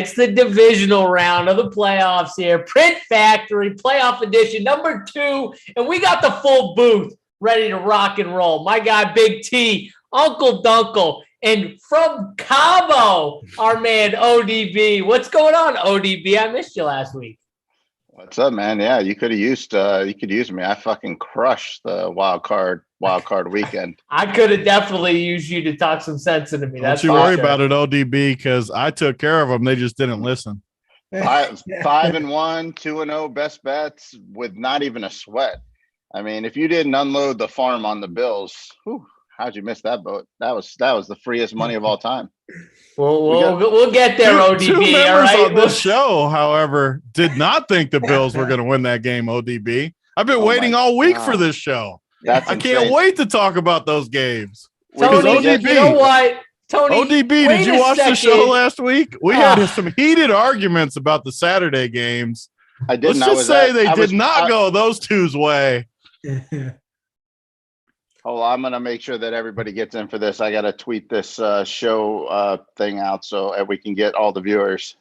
It's the divisional round of the playoffs here. Print Factory, playoff edition, number 2. And we got the full booth ready to rock and roll. My guy, Big T, Uncle Dunkle, and from Cabo, our man, ODB. What's going on, ODB? I missed you last week. What's up, man? Yeah, you could use me. I fucking crushed the wild card weekend. I could have definitely used you to talk some sense into me. Don't you worry about it, ODB, because I took care of them. They just didn't listen. 5-1, 2-0 best bets with not even a sweat. I mean, if you didn't unload the farm on the Bills, how'd you miss that boat? That was the freest money of all time. We'll get there, ODB. Two members all right? on this show, however, did not think the Bills were going to win that game, ODB. I've been waiting all week for this show. I can't wait to talk about those games. Tony, ODB, you know what? Tony, ODB, did you watch the show last week? We had some heated arguments about the Saturday games. I didn't. Let's just say they did not go those two's way. Hold on, I'm going to make sure that everybody gets in for this. I got to tweet this show thing out so we can get all the viewers.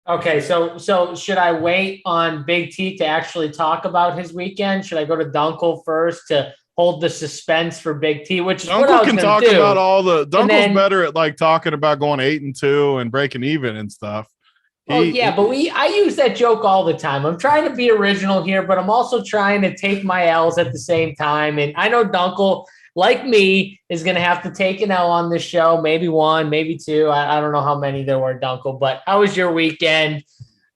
Okay, so should I wait on Big T to actually talk about his weekend? Should I go to Dunkel first to hold the suspense for Big T? Which is Dunkel what I was can gonna talk do. about all the. Dunkel's better at like talking about going 8-2 and breaking even and stuff. But I use that joke all the time. I'm trying to be original here, but I'm also trying to take my L's at the same time. And I know Dunkel, like me, is going to have to take an L on this show. Maybe 1, maybe 2. I don't know how many there were, Dunkel. But how was your weekend?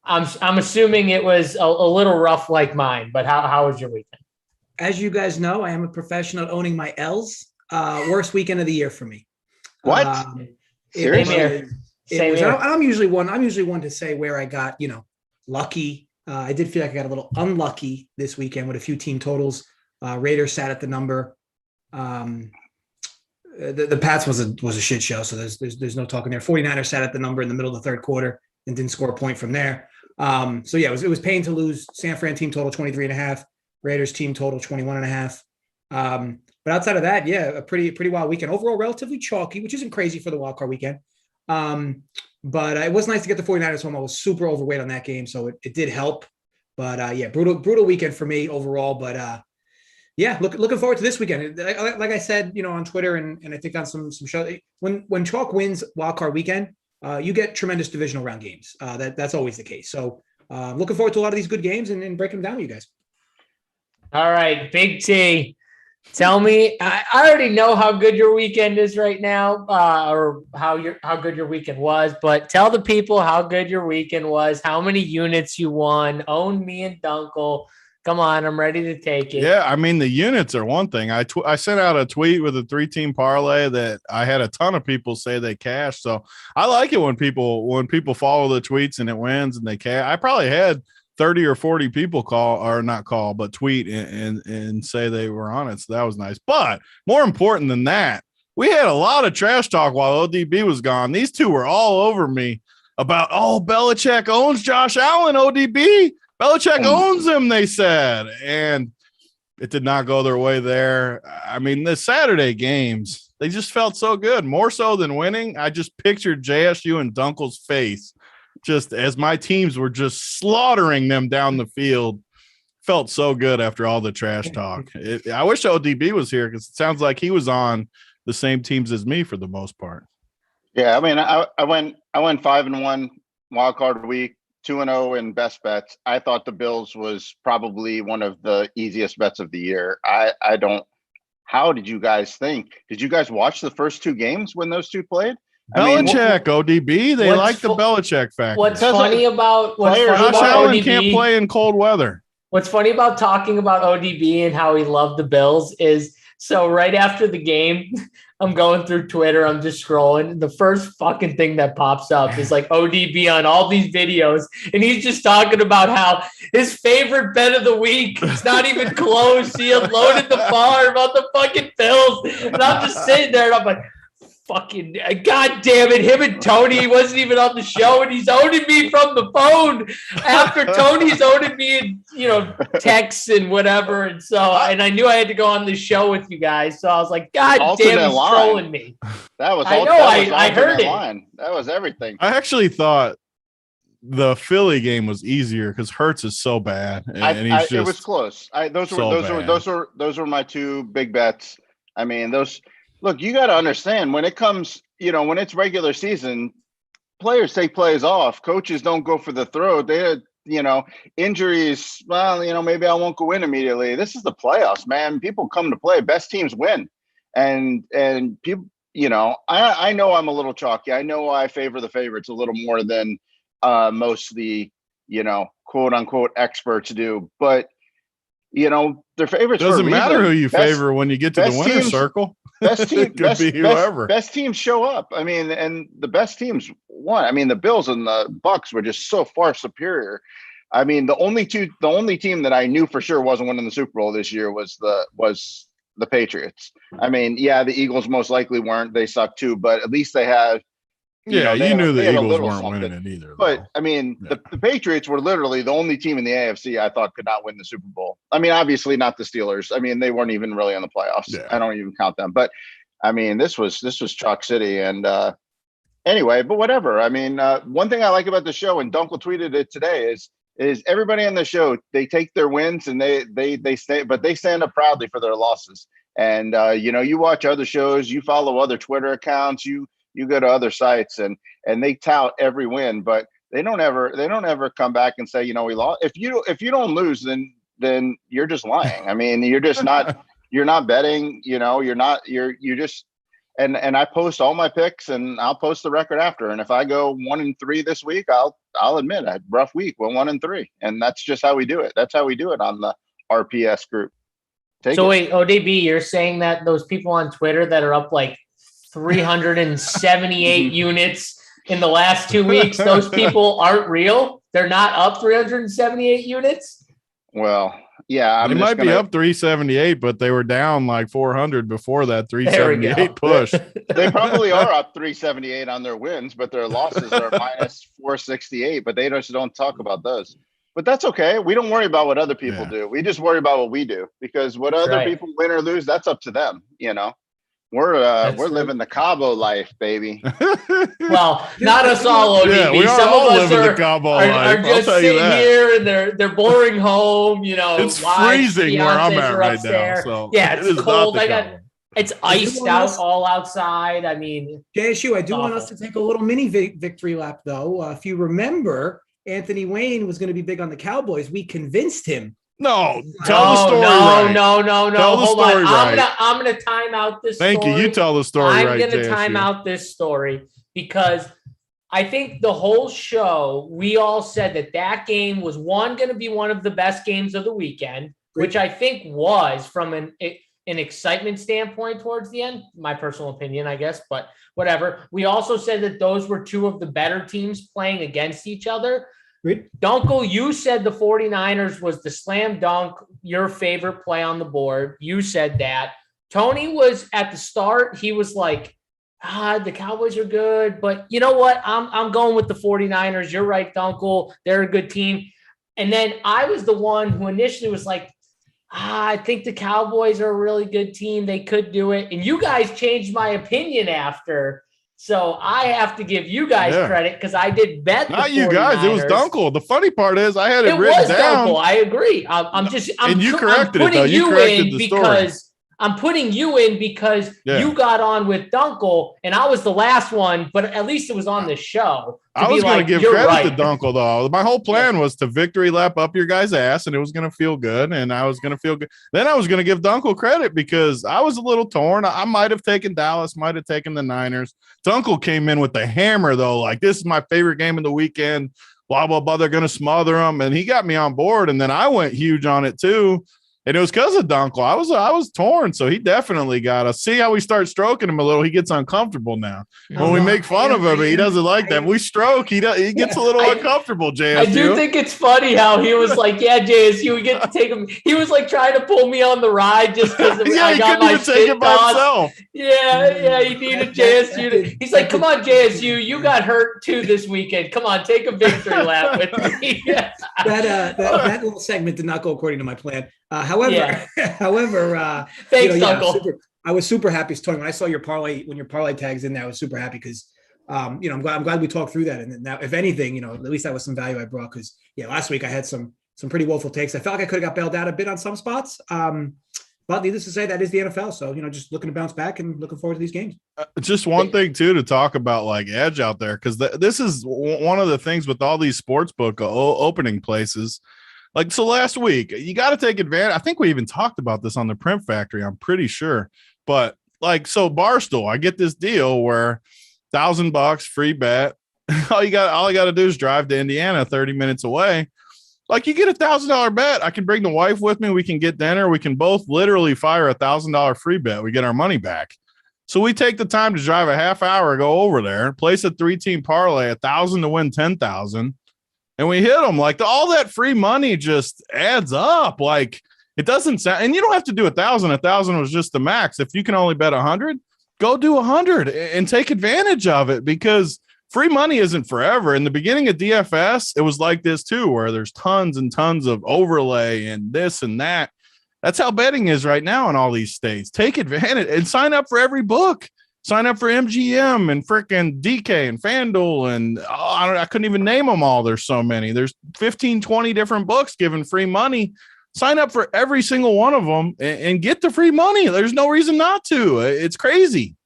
I'm assuming it was a little rough like mine. But how was your weekend? As you guys know, I am a professional at owning my L's. Worst weekend of the year for me. What? Seriously? I'm usually one to say where I got, lucky. I did feel like I got a little unlucky this weekend with a few team totals. Raiders sat at the number. The Pats was a shit show, so there's no talking there. 49ers sat at the number in the middle of the third quarter and didn't score a point from there. So yeah, it was pain to lose. San Fran team total 23.5. Raiders team total 21.5. But outside of that, yeah, a pretty wild weekend. Overall, relatively chalky, which isn't crazy for the wild card weekend. But it was nice to get the 49ers home. I was super overweight on that game, so it did help. But yeah, brutal weekend for me overall. But yeah, looking forward to this weekend. Like I said, on Twitter and I think on some show, when chalk wins wild card weekend, you get tremendous divisional round games. That's always the case. So looking forward to a lot of these good games and breaking them down with you guys. All right, Big T. Tell me, I already know how good your weekend is right now, or how good your weekend was, but tell the people how good your weekend was, how many units you won, own me and Dunkel. Come on, I'm ready to take it. Yeah, I mean, the units are one thing. I sent out a tweet with a 3-team parlay that I had a ton of people say they cashed. So I like it when people follow the tweets and it wins and they cash. I probably had 30 or 40 people tweet and say they were on it. So that was nice. But more important than that, we had a lot of trash talk while ODB was gone. These two were all over me about, Belichick owns Josh Allen, ODB. Belichick owns him, they said. And it did not go their way there. I mean, the Saturday games, they just felt so good. More so than winning, I just pictured JSU and Dunkel's face just as my teams were just slaughtering them down the field. Felt so good after all the trash talk. I wish ODB was here because it sounds like he was on the same teams as me for the most part. Yeah, I mean, I went 5-1 wild card week, 2-0 in best bets. I thought the Bills was probably one of the easiest bets of the year. How did you guys think? Did you guys watch the first 2 games when those two played? Belichick, ODB, they like the Belichick factor. What's funny about Josh Allen ODB, can't play in cold weather. What's funny about talking about ODB and how he loved the Bills is, so right after the game, I'm going through Twitter, I'm just scrolling. The first fucking thing that pops up is like ODB on all these videos, and he's just talking about how his favorite bet of the week is not even close. He unloaded the bar about the fucking Bills, and I'm just sitting there, and I'm like, fucking God damn it, him and Tony, he wasn't even on the show and he's owning me from the phone after Tony's owning me in, texts and whatever. And so, and I knew I had to go on the show with you guys. So I was like, God damn, he's trolling me. That was I heard it. That was everything. I actually thought the Philly game was easier because Hurts is so bad, and he's just it was close. Those were my two big bets. I mean, look, you got to understand when it comes, when it's regular season, players take plays off. Coaches don't go for the throw. They had, injuries. Well, maybe I won't go in immediately. This is the playoffs, man. People come to play. Best teams win, and people. I know I'm a little chalky. I know I favor the favorites a little more than most of the, quote unquote experts do. But, their favorites doesn't matter who you favor when you get to the winner's circle. Best team could be whoever. Best teams show up. I mean, and the best teams won. I mean, the Bills and the Bucs were just so far superior. I mean, the only team that I knew for sure wasn't winning the Super Bowl this year was the Patriots. I mean, yeah, the Eagles most likely weren't. They suck too, but at least they had. You knew the Eagles weren't winning it either. But I mean, the Patriots were literally the only team in the AFC I thought could not win the Super Bowl. I mean, obviously not the Steelers. I mean, they weren't even really in the playoffs. Yeah. I don't even count them. But I mean, this was Chalk City. And anyway, but whatever. I mean, one thing I like about the show, and Dunkel tweeted it today, is everybody on the show, they take their wins and they stay, but they stand up proudly for their losses. And you watch other shows, you follow other Twitter accounts, you go to other sites and they tout every win, but they don't ever come back and say, we lost. If you don't lose, then you're just lying. I mean, you're just not, you're not betting, you're just, and I post all my picks and I'll post the record after. And if I go 1-3 this week, I'll admit a rough week. We're 1-3, and that's just how we do it. That's how we do it on the RPS group. Wait, ODB, you're saying that those people on Twitter that are up like 378 units in the last 2 weeks, those people aren't real? They're not up 378 units? Well, yeah. They might be up 378, but they were down like 400 before that 378 push. They probably are up 378 on their wins, but their losses are minus 468, but they just don't talk about those. But that's okay. We don't worry about what other people do. We just worry about what we do, because what other people win or lose, that's up to them, We're living the Cabo life, baby. Well, not us all, ODB. Yeah, we some all of us living the Cabo life. Are just sitting here and they're boring home. It's freezing where I'm at right now. So yeah, it's cold. It's iced out all outside. I mean, JSU, I do want us to take a little mini victory lap, though. If you remember, Anthony Wayne was going to be big on the Cowboys. We convinced him. No, tell the story right. No. Hold on. Right. I'm gonna time out this story. Thank you. You tell the story right. I'm gonna time out this story because I think the whole show, we all said that game was going to be one of the best games of the weekend, which I think was from an excitement standpoint towards the end. My personal opinion, I guess, but whatever. We also said that those were two of the better teams playing against each other. Dunkel, you said the 49ers was the slam dunk, your favorite play on the board. You said that. Tony was at the start. He was like, the Cowboys are good, but you know what? I'm going with the 49ers. You're right, Dunkel. They're a good team. And then I was the one who initially was like, I think the Cowboys are a really good team. They could do it. And you guys changed my opinion after. So I have to give you guys credit because I did bet. Not you guys. It was Dunkel. The funny part is I had it written down. Dunkel. I agree. And you corrected it though. You corrected the story. I'm putting you in because you got on with Dunkel and I was the last one, but at least it was on the show. I was going to give credit to Dunkel though. My whole plan was to victory lap up your guys' ass and it was going to feel good and I was going to feel good. Then I was going to give Dunkel credit because I was a little torn. I might have taken Dallas, might have taken the Niners. Dunkel came in with the hammer though. Like, this is my favorite game of the weekend. Blah, blah, blah. They're going to smother them. And he got me on board. And then I went huge on it too. And it was because of Dunkel. I was torn, so he definitely got us. See how we start stroking him a little? He gets uncomfortable now. When we make fun of him, he doesn't like that. We stroke, he gets a little uncomfortable, JSU. I do think it's funny how he was like, yeah, JSU, we get to take him. He was like trying to pull me on the ride just because I got my shit tossed. Yeah, he needed JSU. He's like, come on, JSU, you got hurt too this weekend. Come on, take a victory lap with me. That little segment did not go according to my plan. However, thanks, Uncle. I was super happy, Tony. When I saw your parlay, when your parlay tags in there, I was super happy because I'm glad we talked through that. And now, if anything, at least that was some value I brought, because last week I had some pretty woeful takes. I felt like I could have got bailed out a bit on some spots. But needless to say, that is the NFL. So, just looking to bounce back and looking forward to these games. Just one thing, too, to talk about like edge out there, because this is one of the things with all these sportsbook opening places. Like, so last week, you got to take advantage. I think we even talked about this on the Print Factory, I'm pretty sure. But like, so Barstool, I get this deal where $1,000 free bet. all I got to do is drive to Indiana 30 minutes away. Like, you get $1,000 bet. I can bring the wife with me. We can get dinner. We can both literally fire $1,000 free bet. We get our money back. So we take the time to drive a half hour, go over there, place a 3-team parlay, 1,000 to win 10,000, and we hit them. Like, all that free money just adds up. Like, it doesn't sound, and you don't have to do 1,000. 1,000 was just the max. If you can only bet 100, go do 100 and take advantage of it, because free money isn't forever. In the beginning of DFS, it was like this too, where there's tons and tons of overlay and this and that. That's how betting is right now in all these states. Take advantage and sign up for every book. Sign up for MGM and frickin' DK and FanDuel. And I couldn't even name them all. There's so many. There's 15, 20 different books giving free money. Sign up for every single one of them and get the free money. There's no reason not to. It's crazy.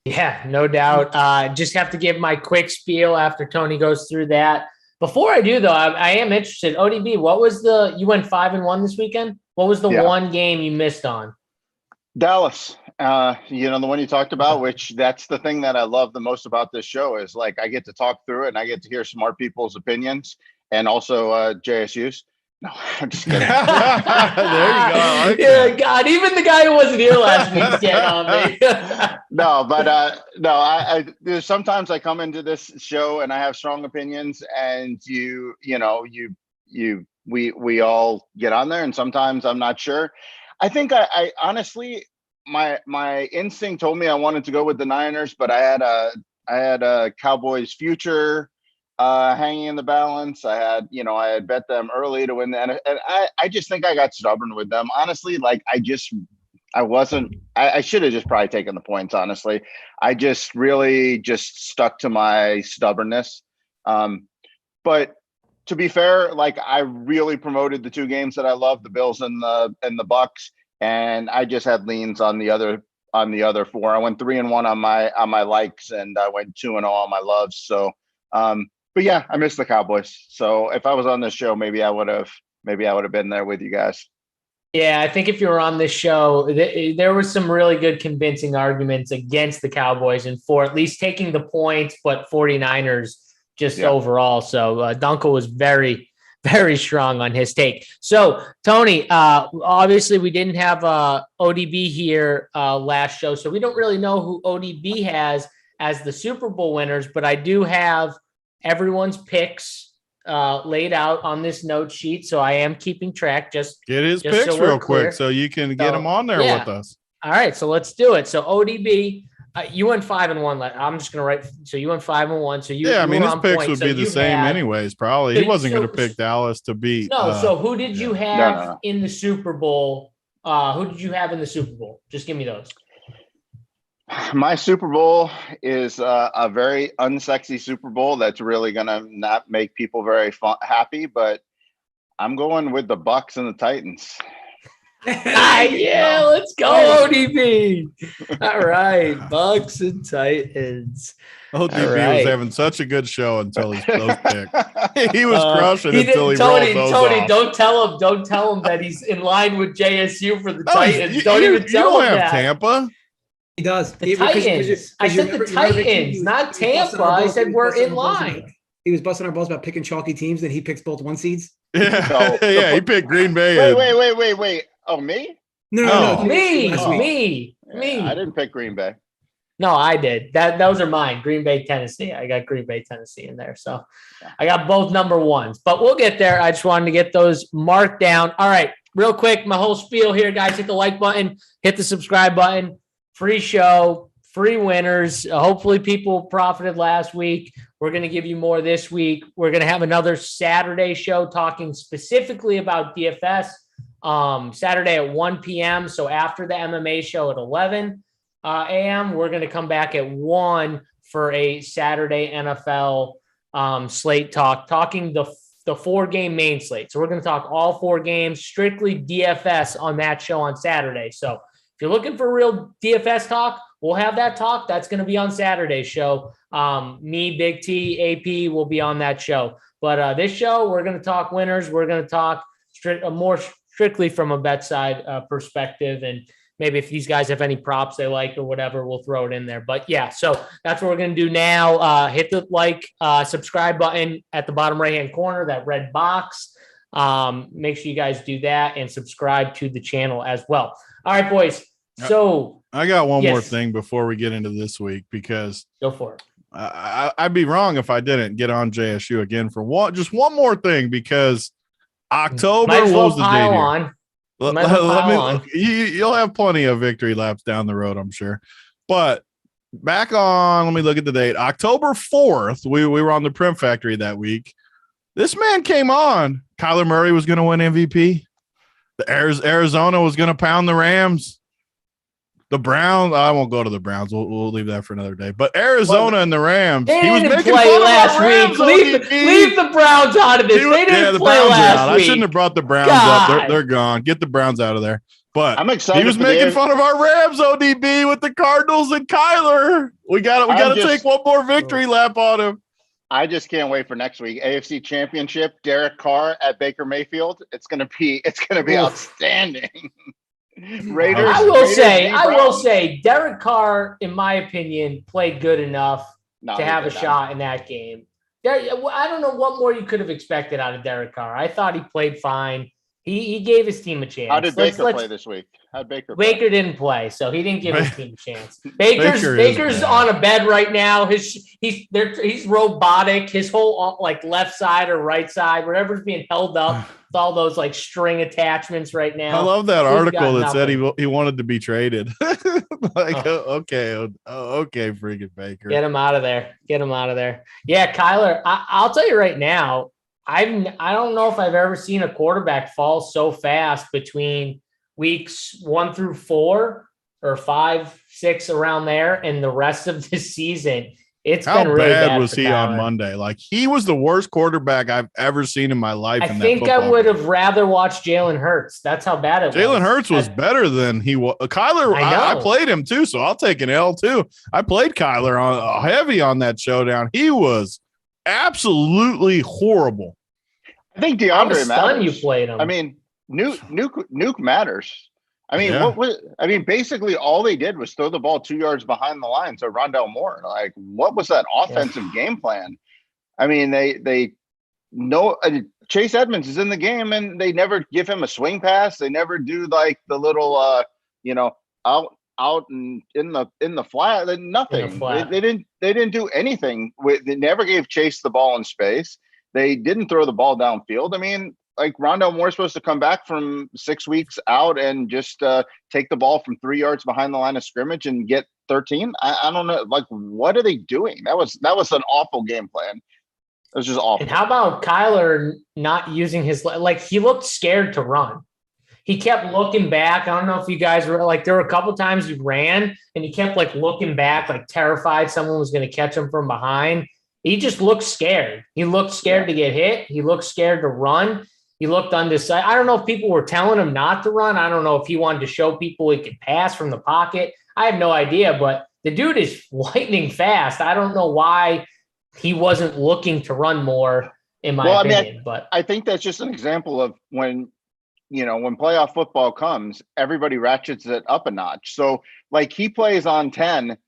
Yeah, no doubt. Just have to give my quick spiel after Tony goes through that. Before I do, though, I am interested. ODB, what was you went 5-1 this weekend? What was the one game you missed on? Dallas. The one you talked about, which that's the thing that I love the most about this show is like I get to talk through it and I get to hear smart people's opinions and also JSU's. No, I'm just kidding. There you go. Yeah, God, even the guy who wasn't here last week's getting on me. No, but I there's sometimes I come into this show and I have strong opinions, and we all get on there, and sometimes I'm not sure. I think I honestly, my instinct told me I wanted to go with the Niners, but I had a Cowboys future hanging in the balance. I had bet them early to win and I just think I got stubborn with them. Honestly, like I should have just probably taken the points. Honestly, I just really just stuck to my stubbornness. But to be fair, like I really promoted the two games that I love, the Bills and the Bucks, and I just had leans on the other four. I went 3-1 on my likes, and I went 2-0 on my loves. So but yeah, I missed the Cowboys. So if I was on this show, maybe I would have been there with you guys. Yeah, I think if you were on this show, there was some really good convincing arguments against the Cowboys and for at least taking the points, but 49ers just overall. So Dunkel was very, very strong on his take. So Tony, obviously we didn't have ODB here last show, so we don't really know who ODB has as the Super Bowl winners, but I do have everyone's picks laid out on this note sheet, so I am keeping track. Just get his picks real quick so you can get them on there with us. All right, so let's do it. So ODB, you went 5-1. I'm just gonna write. So you went 5-1. So I mean his picks would be the same anyways. Probably he wasn't going to pick Dallas to beat. No. So who did you have in the Super Bowl? Who did you have in the Super Bowl? Just give me those. My Super Bowl is a very unsexy Super Bowl that's really going to not make people very happy, but I'm going with the Bucks and the Titans. Yeah, let's go, ODB. All right, Bucks and Titans. ODB was having such a good show until those picks. He was crushing until he rolled those off. Don't tell him that he's in line with JSU for the Titans. Don't even tell him that. Tampa. He does. The Titans. I said the Titans, not Tampa. I said we're in line. He was busting our balls about picking chalky teams, then he picks both 1 seeds. Yeah, he picked Green Bay. Wait. Oh, me? No. Me. I didn't pick Green Bay. No, I did. Those are mine. Green Bay, Tennessee. I got Green Bay, Tennessee in there. So I got both number ones, but we'll get there. I just wanted to get those marked down. All right, real quick, my whole spiel here, guys. Hit the like button, hit the subscribe button. Free show, free winners. Hopefully people profited last week. We're going to give you more this week. We're going to have another Saturday show talking specifically about DFS Saturday at 1 p.m. So after the MMA show at 11 a.m., we're going to come back at 1 for a Saturday NFL slate talking the 4-game main slate. So we're going to talk all 4 games, strictly DFS on that show on Saturday. So if you're looking for real DFS talk, we'll have that talk. That's going to be on Saturday's show. Me, Big T, AP will be on that show. But this show, we're going to talk winners. We're going to talk more strictly from a bet side perspective. And maybe if these guys have any props they like or whatever, we'll throw it in there. But yeah, so that's what we're going to do now. Hit the subscribe button at the bottom right-hand corner, that red box. Make sure you guys do that and subscribe to the channel as well. All right, boys. So I got one more thing before we get into this week, because go for it. I'd be wrong if I didn't get on JSU again for just one more thing, because October was the date. You'll have plenty of victory laps down the road, I'm sure. But back on, let me look at the date. October 4th, we were on the Prim Factory that week. This man came on. Kyler Murray was going to win MVP. The Arizona was going to pound the Rams. The Browns, I won't go to the Browns. We'll leave that for another day. But Arizona and the Rams, they he was didn't making play fun last of our Rams. week. Leave the Browns out of this. They didn't play last week. I shouldn't have brought the Browns up. They're gone. Get the Browns out of there. But I'm excited. He was making fun of our Rams, ODB, with the Cardinals and Kyler. We got to take one more victory lap on him. I just can't wait for next week. AFC Championship, Derek Carr at Baker Mayfield. It's gonna be outstanding. Raiders. I will say, Derek Carr, in my opinion, played good enough to have a shot in that game. I don't know what more you could have expected out of Derek Carr. I thought he played fine. He gave his team a chance. How did Baker play this week? Baker didn't play, so he didn't give his team a chance. Baker's on a bed right now. He's robotic. His whole left side or right side, whatever's being held up, with all those string attachments right now. I love that article that said he wanted to be traded. Okay, freaking Baker, get him out of there. Yeah, Kyler. I'll tell you right now. I don't know if I've ever seen a quarterback fall so fast between weeks 1 through 4 or 5, 6 around there, and the rest of the season. It's been really bad. How bad was he on Monday? He was the worst quarterback I've ever seen in my life. I think I would have rather watched Jalen Hurts. That's how bad it was. Jalen Hurts was better than he was. Kyler, I played him too, so I'll take an L too. I played Kyler on heavy on that showdown. He was absolutely horrible. I think DeAndre matters. You played him. I mean, Nuke matters. I mean, basically all they did was throw the ball 2 yards behind the line to Rondale Moore. What was that offensive game plan? I mean, they know Chase Edmonds is in the game, and they never give him a swing pass. They never do the little out and in the flat. Nothing. They didn't do anything. They never gave Chase the ball in space. They didn't throw the ball downfield. I mean, Rondale Moore's supposed to come back from 6 weeks out and just take the ball from 3 yards behind the line of scrimmage and get 13. I don't know. What are they doing? That was an awful game plan. It was just awful. And how about Kyler not using his he looked scared to run. He kept looking back. I don't know if you guys were there were a couple times he ran and he kept looking back, terrified someone was going to catch him from behind. He just looked scared. He looked scared to get hit. He looked scared to run. He looked undecided. I don't know if people were telling him not to run. I don't know if he wanted to show people he could pass from the pocket. I have no idea, but the dude is lightning fast. I don't know why he wasn't looking to run more, in my opinion. But I think that's just an example of when playoff football comes, everybody ratchets it up a notch. So he plays on 10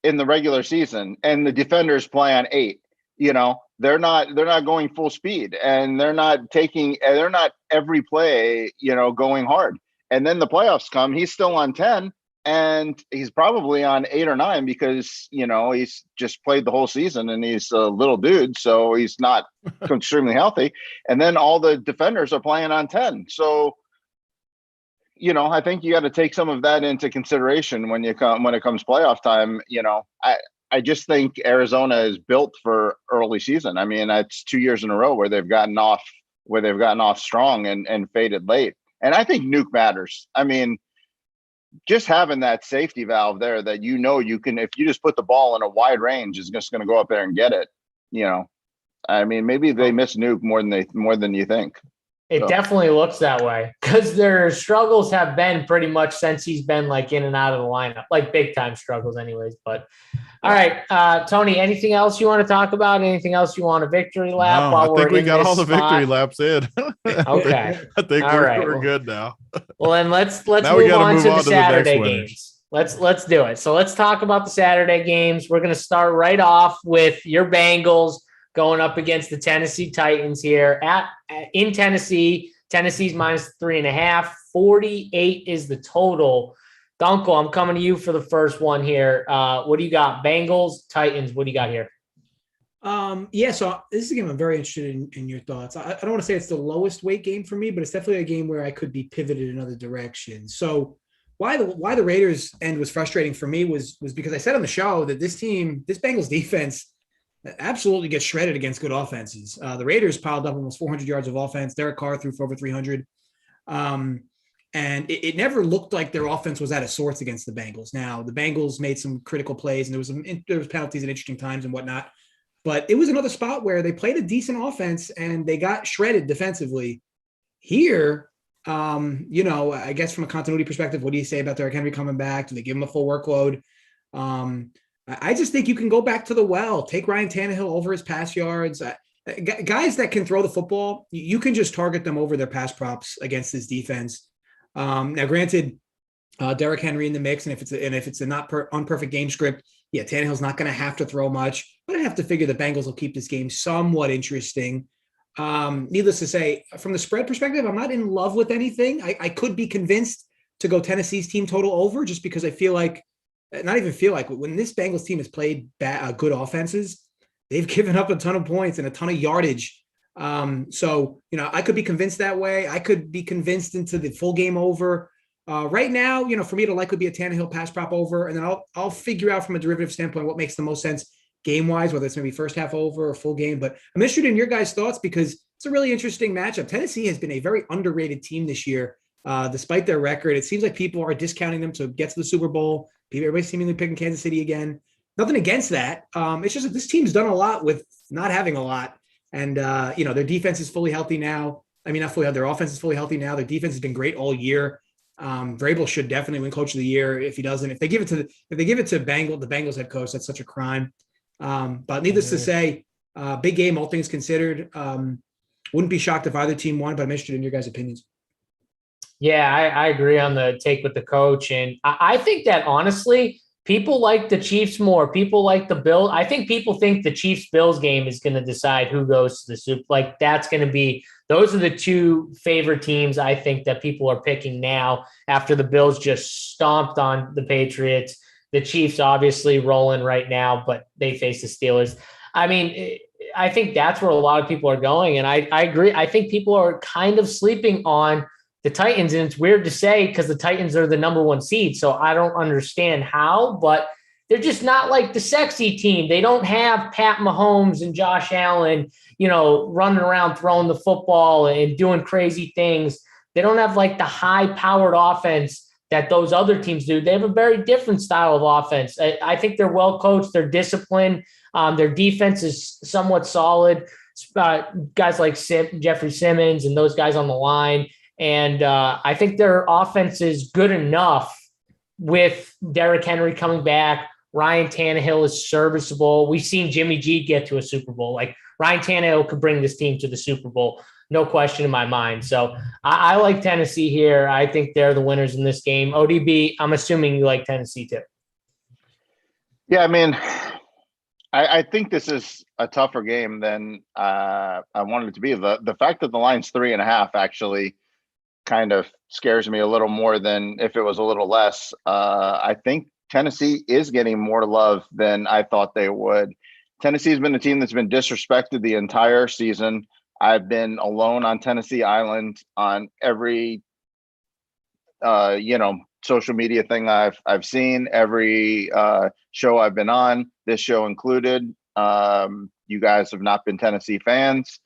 in the regular season and the defenders play on 8, they're not going full speed, and they're not every play, going hard. And then the playoffs come, he's still on 10 and he's probably on 8 or 9 because, he's just played the whole season and he's a little dude. So he's not extremely healthy. And then all the defenders are playing on 10. So, I think you got to take some of that into consideration when it comes playoff time. I just think Arizona is built for early season. I mean, it's 2 years in a row where they've gotten off strong and faded late. And I think Nuke matters. I mean, just having that safety valve there that you can, if you just put the ball in a wide range, is just going to go up there and get it. I mean, maybe they miss Nuke more than you think. It definitely looks that way because their struggles have been pretty much since he's been like in and out of the lineup, like big time struggles anyways. But all right, Tony, anything else you want to talk about? Anything else you want a victory lap? No, I think we got all the victory laps in. Okay. I think we're good now. Well, then let's move on to the Saturday games. Let's do it. So let's talk about the Saturday games. We're going to start right off with your Bengals going up against the Tennessee Titans here in Tennessee. Tennessee's -3.5. 48 is the total. Dunkel, I'm coming to you for the first one here. What do you got? Bengals, Titans. What do you got here? So this is a game I'm very interested in your thoughts. I don't want to say it's the lowest weight game for me, but it's definitely a game where I could be pivoted in other directions. So why the Raiders end was frustrating for me was because I said on the show that this Bengals defense absolutely gets shredded against good offenses. The Raiders piled up almost 400 yards of offense. Derek Carr threw for over 300. And it never looked like their offense was out of sorts against the Bengals. Now, the Bengals made some critical plays, and there was penalties at interesting times and whatnot. But it was another spot where they played a decent offense, and they got shredded defensively. Here, I guess from a continuity perspective, what do you say about Derrick Henry coming back? Do they give him a full workload? I just think you can go back to the well, take Ryan Tannehill over his pass yards. Guys that can throw the football, you can just target them over their pass props against this defense. Now, granted, Derrick Henry in the mix, and if it's a not unperfect game script, Tannehill's not going to have to throw much, but I have to figure the Bengals will keep this game somewhat interesting. Needless to say, from the spread perspective, I'm not in love with anything. I could be convinced to go Tennessee's team total over just because I feel like, not even feel like, when this Bengals team has played good offenses, they've given up a ton of points and a ton of yardage. I could be convinced that way. I could be convinced into the full game over. Right now, for me to likely be a Tannehill pass prop over, and then I'll figure out from a derivative standpoint what makes the most sense game-wise, whether it's maybe first half over or full game. But I'm interested in your guys' thoughts because it's a really interesting matchup. Tennessee has been a very underrated team this year, despite their record. It seems like people are discounting them to get to the Super Bowl. Everybody's seemingly picking Kansas City again. Nothing against that. It's just that this team's done a lot with not having a lot. And, their defense is fully healthy now. I mean, not fully healthy. Their offense is fully healthy now. Their defense has been great all year. Vrabel should definitely win Coach of the Year. If he doesn't, if they give it to the Bengals head coach, that's such a crime. But needless to say, big game, all things considered. Wouldn't be shocked if either team won, but I'm interested in your guys' opinions. Yeah, I agree on the take with the coach. And I think that honestly, people like the Chiefs more. People like the Bills. I think people think the Chiefs-Bills game is going to decide who goes to the Super. Like that's going to be – those are the two favorite teams I think that people are picking now after the Bills just stomped on the Patriots. The Chiefs obviously rolling right now, but they face the Steelers. I mean, I think that's where a lot of people are going, and I agree. I think people are kind of sleeping on the Titans, and it's weird to say because the Titans are the number one seed, so I don't understand how, but they're just not like the sexy team. They don't have Pat Mahomes and Josh Allen, running around throwing the football and doing crazy things. They don't have like the high-powered offense that those other teams do. They have a very different style of offense. I think they're well coached. They're disciplined. Their defense is somewhat solid. Guys like Jeffrey Simmons and those guys on the line. And I think their offense is good enough with Derrick Henry coming back. Ryan Tannehill is serviceable. We've seen Jimmy G get to a Super Bowl. Like Ryan Tannehill could bring this team to the Super Bowl. No question in my mind. So I like Tennessee here. I think they're the winners in this game. ODB, I'm assuming you like Tennessee too. Yeah, I mean, I think this is a tougher game than I wanted it to be. The fact that the line's 3.5 actually kind of scares me a little more than if it was a little less. I think Tennessee is getting more love than I thought they would. Tennessee's been a team that's been disrespected the entire season. I've been alone on Tennessee Island on every, social media thing I've seen, every show I've been on, this show included. You guys have not been Tennessee fans.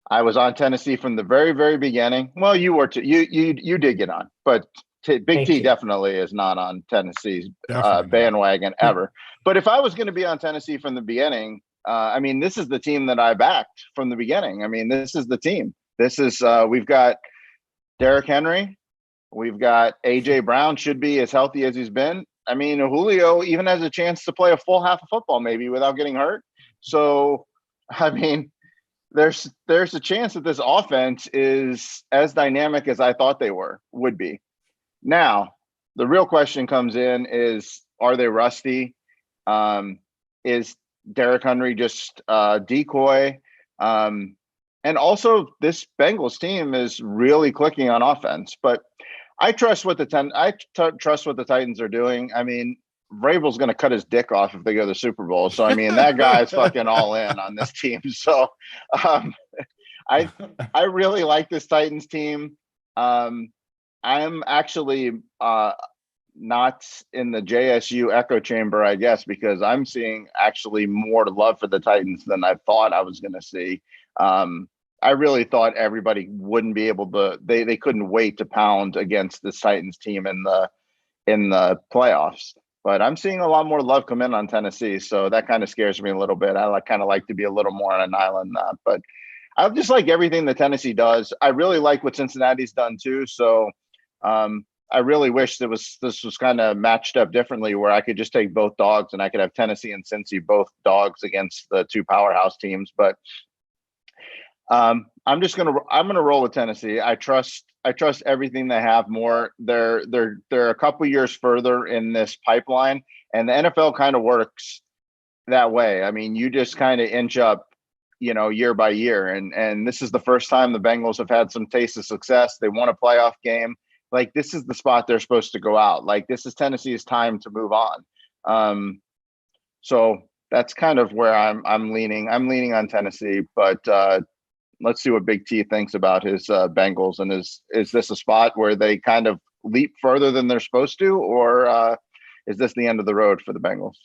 I was on Tennessee from the very, very beginning. Well, you were too. You did get on, but Big T you. definitely is not on Tennessee's Definitely not. bandwagon ever. But if I was going to be on Tennessee from the beginning, I mean, this is the team that I backed from the beginning. I mean, this is the team. This is we've got Derrick Henry, we've got AJ Brown, should be as healthy as he's been. I mean, Julio even has a chance to play a full half of football maybe without getting hurt. So, I mean, there's a chance that this offense is as dynamic as I thought they would be. Now, the real question comes in is, are they rusty? Is Derrick Henry just decoy? And also, this Bengals team is really clicking on offense. But I trust what trust what the Titans are doing. I mean, Vrabel's going to cut his dick off if they go to the Super Bowl. So, I mean, that guy's fucking all in on this team. So, I really like this Titans team. I'm actually not in the JSU echo chamber, I guess, because I'm seeing actually more love for the Titans than I thought I was going to see. I really thought everybody wouldn't be able to. They couldn't wait to pound against this Titans team in the playoffs. But I'm seeing a lot more love come in on Tennessee, so that kind of scares me a little bit. I kind of like to be a little more on an island, but I just like everything that Tennessee does. I really like what Cincinnati's done too. So I really wish this was kind of matched up differently, where I could just take both dogs and I could have Tennessee and Cincy both dogs against the two powerhouse teams. But I'm gonna roll with Tennessee. I trust everything they have more. They're a couple years further in this pipeline, and the NFL kind of works that way. I mean, you just kind of inch up, year by year. And this is the first time the Bengals have had some taste of success. They won a playoff game. Like, this is the spot they're supposed to go out. Like, this is Tennessee's time to move on. So that's kind of where I'm leaning. I'm leaning on Tennessee, but let's see what Big T thinks about his Bengals. And is this a spot where they kind of leap further than they're supposed to, or is this the end of the road for the Bengals?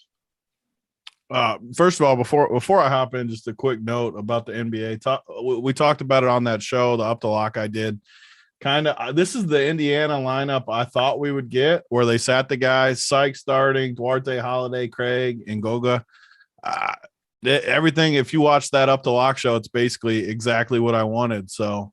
First of all, before I hop in, just a quick note about the NBA. We talked about it on that show, the Up the Lock I did. This is the Indiana lineup I thought we would get, where they sat the guys, Sykes starting, Duarte, Holiday, Craig, and Goga. Everything, if you watch that Up the Lock show, it's basically exactly what I wanted. So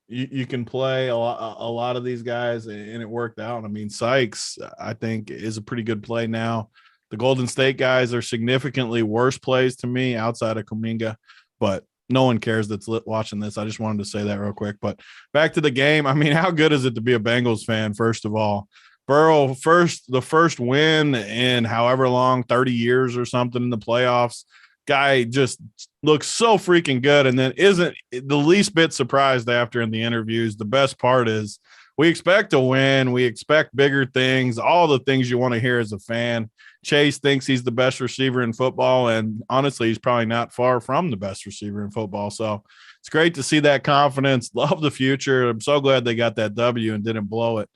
you can play a lot of these guys, and it worked out. I mean, Sykes, I think, is a pretty good play now. The Golden State guys are significantly worse plays to me outside of Kuminga, but no one cares that's watching this. I just wanted to say that real quick. But back to the game. I mean, how good is it to be a Bengals fan, first of all? Burrow, the first win in however long, 30 years or something in the playoffs. Guy just looks so freaking good, and then isn't the least bit surprised after in the interviews. The best part is we expect to win. We expect bigger things, all the things you want to hear as a fan. Chase thinks he's the best receiver in football, and honestly, he's probably not far from the best receiver in football. So it's great to see that confidence. Love the future. I'm so glad they got that W and didn't blow it.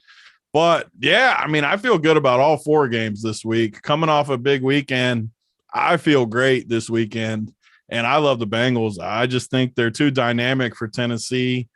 But, yeah, I mean, I feel good about all 4 games this week. Coming off a big weekend, I feel great this weekend, and I love the Bengals. I just think they're too dynamic for Tennessee.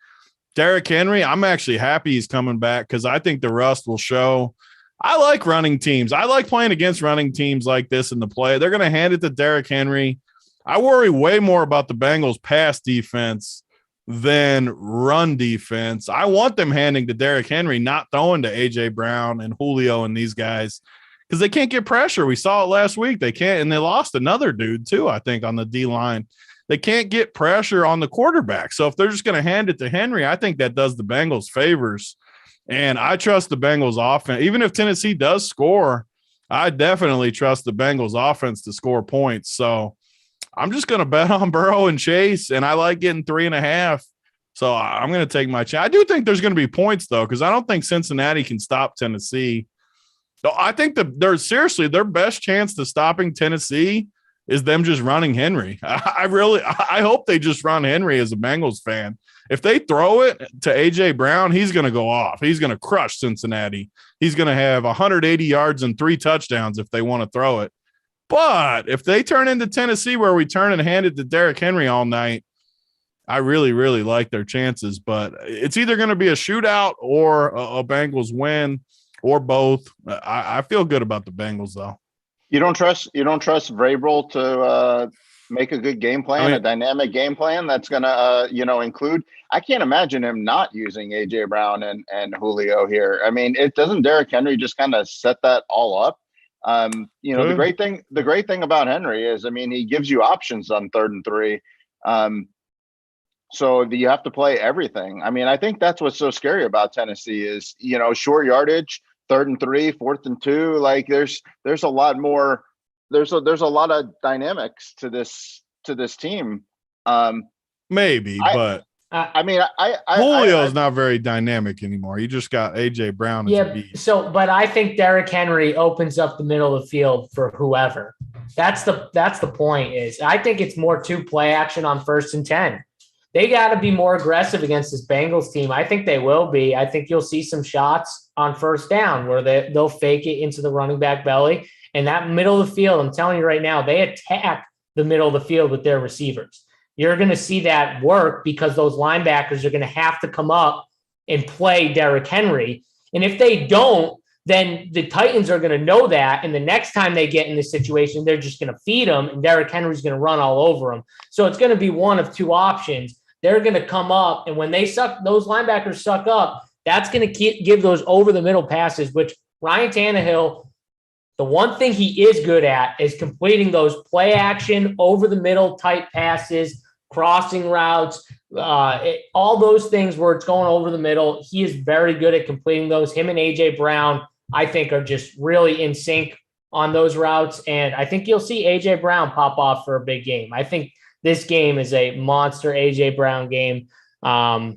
Derrick Henry, I'm actually happy he's coming back because I think the rust will show. I like running teams. I like playing against running teams like this in the play. They're going to hand it to Derrick Henry. I worry way more about the Bengals' pass defense than run defense. I want them handing to Derrick Henry, not throwing to A.J. Brown and Julio and these guys because they can't get pressure. We saw it last week. They can't, and they lost another dude too, I think, on the D-line. They can't get pressure on the quarterback. So if they're just going to hand it to Henry, I think that does the Bengals favors. And I trust the Bengals offense. Even if Tennessee does score, I definitely trust the Bengals offense to score points. So I'm just going to bet on Burrow and Chase, and I like getting 3.5. So I'm going to take my chance. I do think there's going to be points, though, because I don't think Cincinnati can stop Tennessee. I think their best chance to stopping Tennessee is them just running Henry. I hope they just run Henry as a Bengals fan. If they throw it to A.J. Brown, he's going to go off. He's going to crush Cincinnati. He's going to have 180 yards and 3 touchdowns if they want to throw it. But if they turn into Tennessee where we turn and hand it to Derrick Henry all night, I really, really like their chances, but it's either going to be a shootout or a Bengals win or both. I feel good about the Bengals though. You don't trust Vrabel to make a good game plan, a dynamic game plan that's going to include. I can't imagine him not using AJ Brown and Julio here. I mean, doesn't Derrick Henry just kind of set that all up? The great thing about Henry is, I mean, he gives you options on 3rd and 3. So you have to play everything. I mean, I think that's what's so scary about Tennessee is, short yardage, 3rd and 3, 4th and 2. Like there's a lot more. There's a lot of dynamics to this team. But I mean, Julio's not very dynamic anymore. You just got AJ Brown. But I think Derrick Henry opens up the middle of the field for whoever. That's the point. Is I think it's more 2 play action on 1st and 10. They got to be more aggressive against this Bengals team. I think they will be. I think you'll see some shots on 1st down where they'll fake it into the running back belly. And that middle of the field, I'm telling you right now, they attack the middle of the field with their receivers. You're going to see that work because those linebackers are going to have to come up and play Derrick Henry. And if they don't, then the Titans are going to know that. And the next time they get in this situation, they're just going to feed them, and Derrick Henry's going to run all over them. So it's going to be one of 2 options. They're going to come up, and when those linebackers suck up, that's going to give those over-the-middle passes, which Ryan Tannehill, the one thing he is good at is completing those play-action, over-the-middle type passes, crossing routes, all those things where it's going over the middle. He is very good at completing those. Him and A.J. Brown, I think, are just really in sync on those routes, and I think you'll see A.J. Brown pop off for a big game. I think this game is a monster A.J. Brown game. Not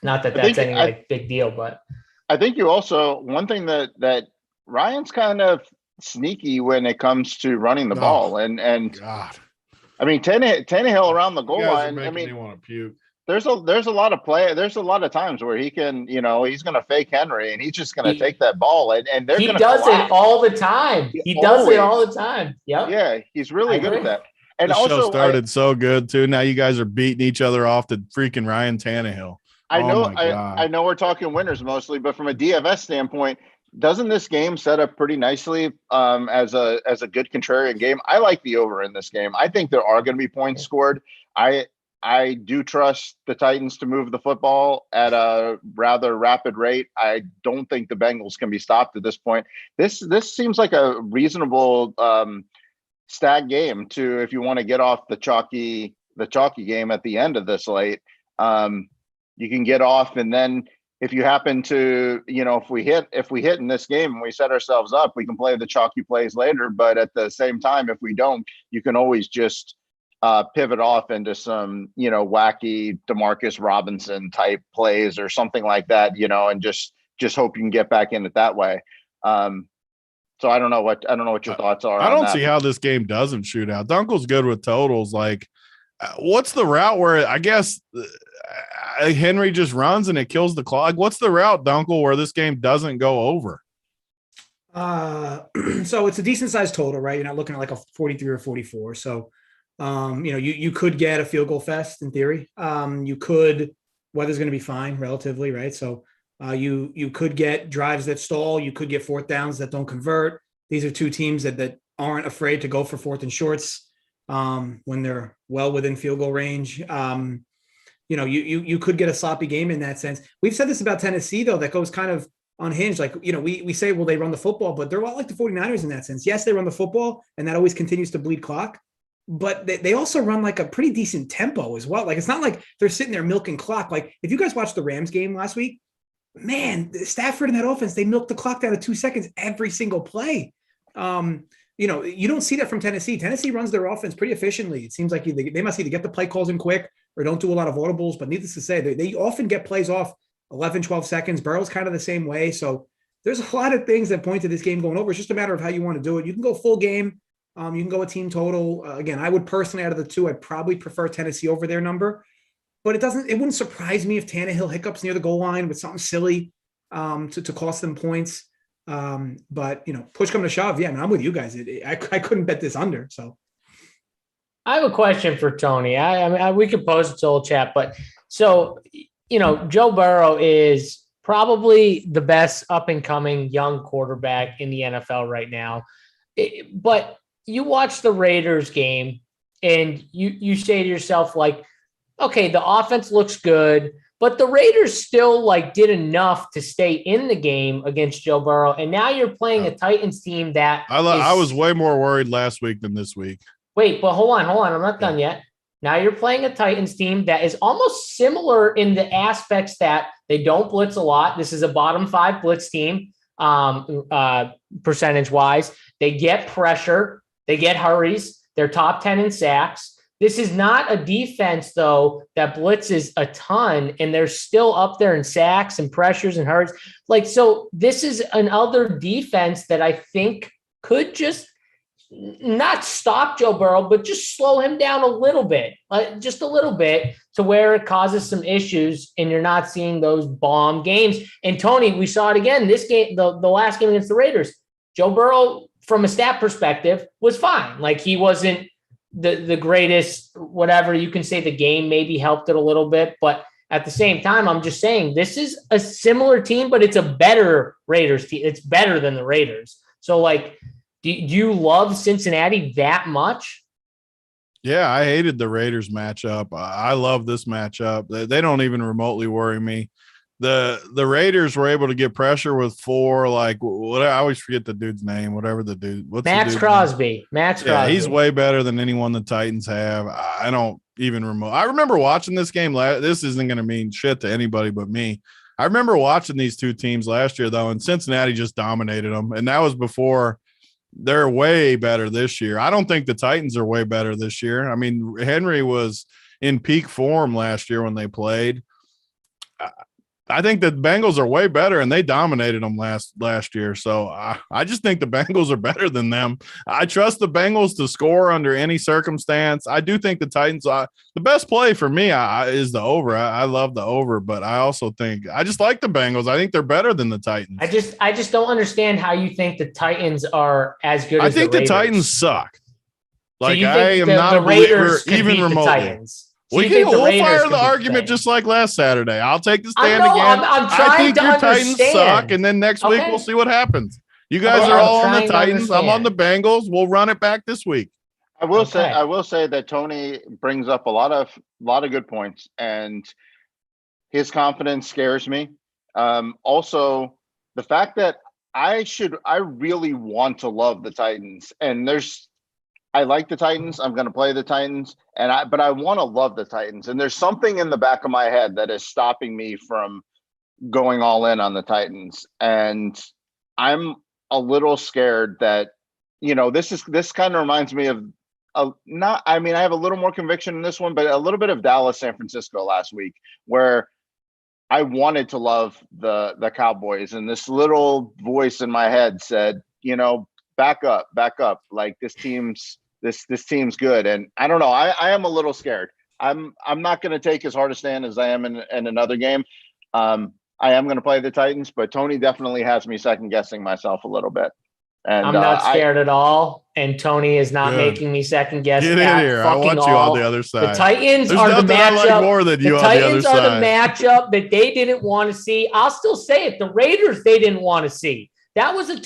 that that's any big deal, but I think you also, one thing that Ryan's kind of sneaky when it comes to running the ball, and God. I mean, Tannehill around the goal line. I mean, want to puke. There's a lot of play. There's a lot of times where he can, he's going to fake Henry and he's just going to take that ball and they're he going to does it all the time. He does it all the time. Yep. Yeah, he's really good at that. And the also show started so good too. Now you guys are beating each other off to freaking Ryan Tannehill. I know we're talking winners mostly, but from a DFS standpoint, doesn't this game set up pretty nicely as a good contrarian game? I like the over in this game. I think there are going to be points scored. I do trust the Titans to move the football at a rather rapid rate. I don't think the Bengals can be stopped at this point. This seems like a reasonable stag game to, if you want to get off the chalky game at the end of this late. You can get off, and then if you happen to, if we hit in this game and we set ourselves up, we can play the chalky plays later. But at the same time, if we don't, you can always just pivot off into some, wacky DeMarcus Robinson type plays or something like that, and just hope you can get back in it that way. So I don't know what your thoughts are. I don't see how this game doesn't shoot out. Dunkel's good with totals. Like, what's the route where I guess Henry just runs and it kills the clock? What's the route, Dunkel, where this game doesn't go over? So it's a decent sized total, right? You're not looking at like a 43 or 44. So, you could get a field goal fest in theory. You could, weather's going to be fine relatively, right? So you could get drives that stall. You could get 4th downs that don't convert. These are 2 teams that aren't afraid to go for 4th and shorts when they're well within field goal range. You could get a sloppy game in that sense. We've said this about Tennessee, though, that goes kind of unhinged. Like, we say, well, they run the football, but they're a lot like the 49ers in that sense. Yes, they run the football, and that always continues to bleed clock. But they also run like a pretty decent tempo as well. Like, it's not like they're sitting there milking clock. Like, if you guys watched the Rams game last week, man, Stafford and that offense, they milked the clock down to 2 seconds every single play. You don't see that from Tennessee. Tennessee runs their offense pretty efficiently. It seems like they must either get the play calls in quick or don't do a lot of audibles. But needless to say, they often get plays off 11, 12 seconds. Burrow's kind of the same way. So there's a lot of things that point to this game going over. It's just a matter of how you want to do it. You can go full game. You can go a team total. Again, I would personally, out of the 2, I'd probably prefer Tennessee over their number. But it wouldn't surprise me if Tannehill hiccups near the goal line with something silly to cost them points. But push come to shove, yeah, man, I'm with you guys. I couldn't bet this under. So I have a question for Tony. I mean, we could pose it to old chat, but so, Joe Burrow is probably the best up and coming young quarterback in the NFL right now. But you watch the Raiders game and you say to yourself, like, okay, the offense looks good, but the Raiders still did enough to stay in the game against Joe Burrow. And now you're playing a Titans team that I was way more worried last week than this week. Wait, but hold on. I'm not done yet. Now you're playing a Titans team that is almost similar in the aspects that they don't blitz a lot. This is a bottom 5 blitz team, percentage wise. They get pressure. They get hurries. They're top 10 in sacks. This is not a defense, though, that blitzes a ton, and they're still up there in sacks and pressures and hurries. So this is another defense that I think could just not stop Joe Burrow, but just slow him down a little bit, just a little bit, to where it causes some issues and you're not seeing those bomb games. And Tony, we saw it again this game, the last game against the Raiders. Joe Burrow, from a stat perspective, was fine. He wasn't the greatest, whatever. You can say the game maybe helped it a little bit, but at the same time, I'm just saying this is a similar team, but it's a better Raiders team. It's better than the Raiders. So do you love Cincinnati that much? Yeah, I hated the Raiders matchup. I love this matchup. They don't even remotely worry me. The Raiders were able to get pressure with 4, what I always forget the dude's name, whatever the dude. Max Crosby. Max Crosby. Yeah, he's way better than anyone the Titans have. I don't even I remember watching this game. This isn't going to mean shit to anybody but me. I remember watching these two teams last year, though, and Cincinnati just dominated them. And that was before. They're way better this year. I don't think the Titans are way better this year. I mean, Henry was in peak form last year when they played. I think the Bengals are way better, and they dominated them last year. So I just think the Bengals are better than them. I trust the Bengals to score under any circumstance. I do think the Titans the best play for me is the over. I love the over, but I also think I just like the Bengals. I think they're better than the Titans. I just don't understand how you think the Titans are as good as I think the Titans suck. So I am not a believer even remotely. So we'll fire the argument just like last Saturday. I'll take the stand again. I'm trying to understand. Titans suck, and then next week we'll see what happens. You guys are all on the Titans. I'm on the Bengals. We'll run it back this week. I will say that Tony brings up a lot of good points, and his confidence scares me. Also, the fact that I really want to love the Titans, and I like the Titans. I'm going to play the Titans, but I want to love the Titans. And there's something in the back of my head that is stopping me from going all in on the Titans. And I'm a little scared that, this kind of reminds me of I have a little more conviction in this one, but a little bit of Dallas, San Francisco last week, where I wanted to love the Cowboys, and this little voice in my head said, back up. This team's good. And I don't know. I am a little scared. I'm not going to take as hard a stand as I am in another game. I am going to play the Titans, but Tony definitely has me second guessing myself a little bit. And I'm not scared at all. And Tony is not making me second guess. Get in here. I want you on the other side. The Titans are the matchup. I like more than you the on Titans the other are side. the matchup that they didn't want to see. I'll still say it. The Raiders, they didn't want to see. That was a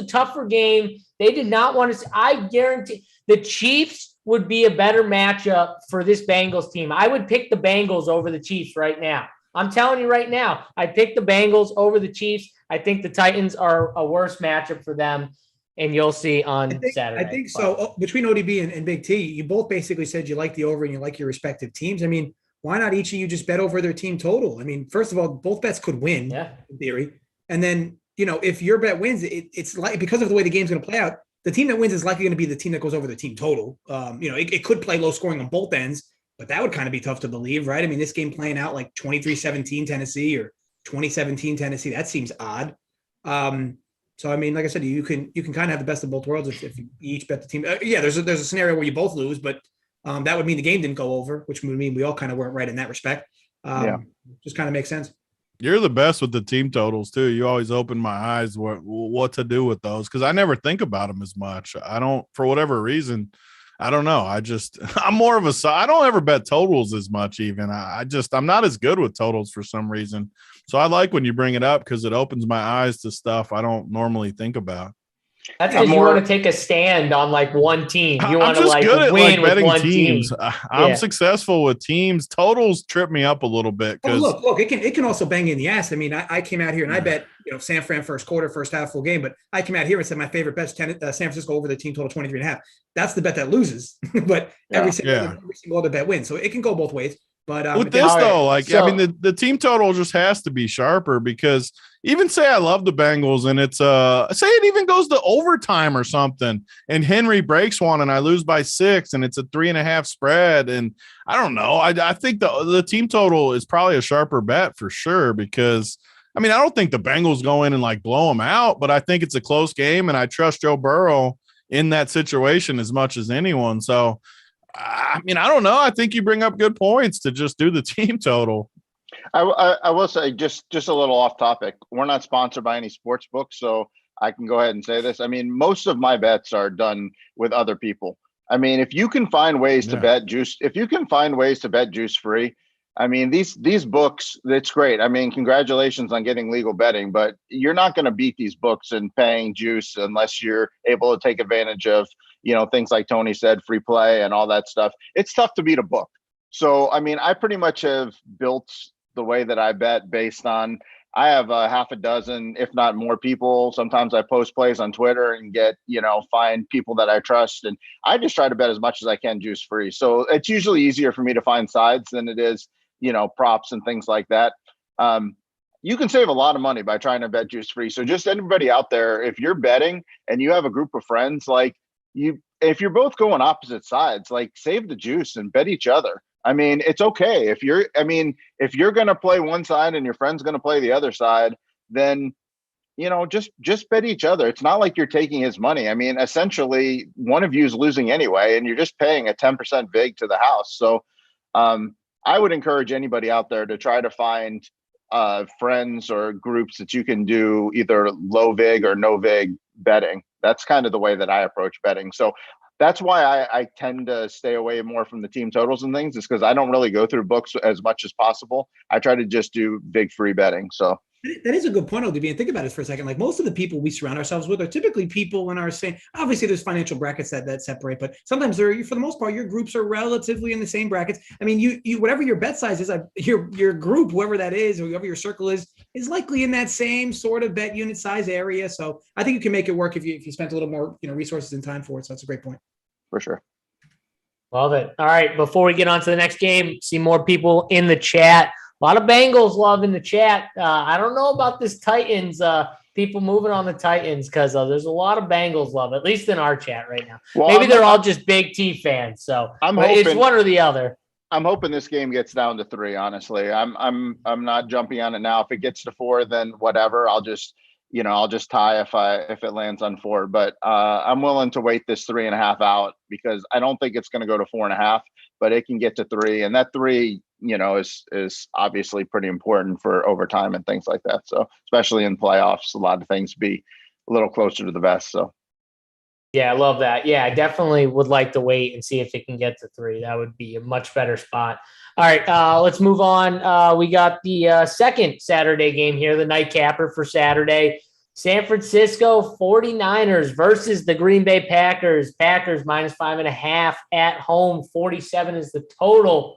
tougher game. They did not want to see. I guarantee the Chiefs would be a better matchup for this Bengals team. I would pick the Bengals over the Chiefs right now. I'm telling you right now, I pick the Bengals over the Chiefs. I think the Titans are a worse matchup for them, and you'll see on Saturday. I think so. Between ODB and Big T, you both basically said you like the over and you like your respective teams. I mean, why not each of you just bet over their team total? I mean, first of all, both bets could win in theory. And then, if your bet wins, it's like, because of the way the game's going to play out, the team that wins is likely going to be the team that goes over the team total. It could play low scoring on both ends, but that would kind of be tough to believe, right? I mean, this game playing out like 23-17 Tennessee or 2017 Tennessee, that seems odd. So I mean, like I said, you can kind of have the best of both worlds if you each bet the team. There's a scenario where you both lose, but that would mean the game didn't go over, which would mean we all kind of weren't right in that respect. Just kind of makes sense. You're the best with the team totals too. You always open my eyes what to do with those, because I never think about them as much. I don't, for whatever reason. I don't know. I'm more of I don't ever bet totals as much even. I'm not as good with totals for some reason. So I like when you bring it up because it opens my eyes to stuff I don't normally think about. That's because you want to take a stand on like one team. You want to like good at win like betting with one teams. team. I'm successful with teams. Totals trip me up a little bit because look, it can also bang you in the ass. I mean, I came out here and I bet San Fran first quarter, first half, full game, but I came out here and said my favorite bet's San Francisco over the team total 23.5. That's the bet that loses, but every single other bet wins. So it can go both ways. But with this though, the team total just has to be sharper because even say I love the Bengals and it's say it even goes to overtime or something and Henry breaks one and I lose by 6 and it's a 3.5 spread. And I don't know. I think the team total is probably a sharper bet for sure because I mean, I don't think the Bengals go in and like blow them out, but I think it's a close game and I trust Joe Burrow in that situation as much as anyone. So I mean, I don't know. I think you bring up good points to just do the team total. I will say just a little off topic. We're not sponsored by any sports books, so I can go ahead and say this. I mean, most of my bets are done with other people. I mean, if you can find ways to bet juice, if you can find ways to bet juice free, I mean, these books, it's great. I mean, congratulations on getting legal betting, but you're not going to beat these books in paying juice unless you're able to take advantage of, things like Tony said, free play and all that stuff. It's tough to beat a book. So, I mean, I pretty much have built the way that I bet based on, I have half a dozen, if not more people. Sometimes I post plays on Twitter and get, find people that I trust. And I just try to bet as much as I can juice free. So it's usually easier for me to find sides than it is, props and things like that. You can save a lot of money by trying to bet juice free. So just anybody out there, if you're betting and you have a group of friends, if you're both going opposite sides, save the juice and bet each other. I mean, it's okay if you're going to play one side and your friend's going to play the other side, then, just bet each other. It's not like you're taking his money. I mean, essentially one of you is losing anyway, and you're just paying a 10% vig to the house. So, I would encourage anybody out there to try to find friends or groups that you can do either low vig or no vig betting. That's kind of the way that I approach betting. So that's why I tend to stay away more from the team totals and things, is because I don't really go through books as much as possible. I try to just do big free betting. So that is a good point, ODB. And think about it for a second. Like most of the people we surround ourselves with are typically people in our same, obviously there's financial brackets that separate, but sometimes for the most part, your groups are relatively in the same brackets. I mean, you whatever your bet size is, your group, whoever that is, or whoever your circle is likely in that same sort of bet unit size area. So I think you can make it work if you spent a little more, resources and time for it. So that's a great point. For sure. Love it. All right. Before we get on to the next game, see more people in the chat. A lot of Bengals love in the chat. I don't know about this Titans, people moving on the Titans, because there's a lot of Bengals love, at least in our chat right now. Well, maybe they're all just Big T fans. So it's one or the other. I'm hoping this game gets down to 3, honestly. I'm not jumping on it now. If it gets to 4, then whatever. I'll just tie if it lands on 4, but I'm willing to wait this 3.5 out because I don't think it's going to go to 4.5, but it can get to 3, and that 3, is obviously pretty important for overtime and things like that. So especially in playoffs, a lot of things be a little closer to the vest. So. Yeah, I love that. Yeah, I definitely would like to wait and see if it can get to 3. That would be a much better spot. All right, let's move on. We got the second Saturday game here, the nightcapper for Saturday. San Francisco 49ers versus the Green Bay Packers. Packers -5.5 at home. 47 is the total.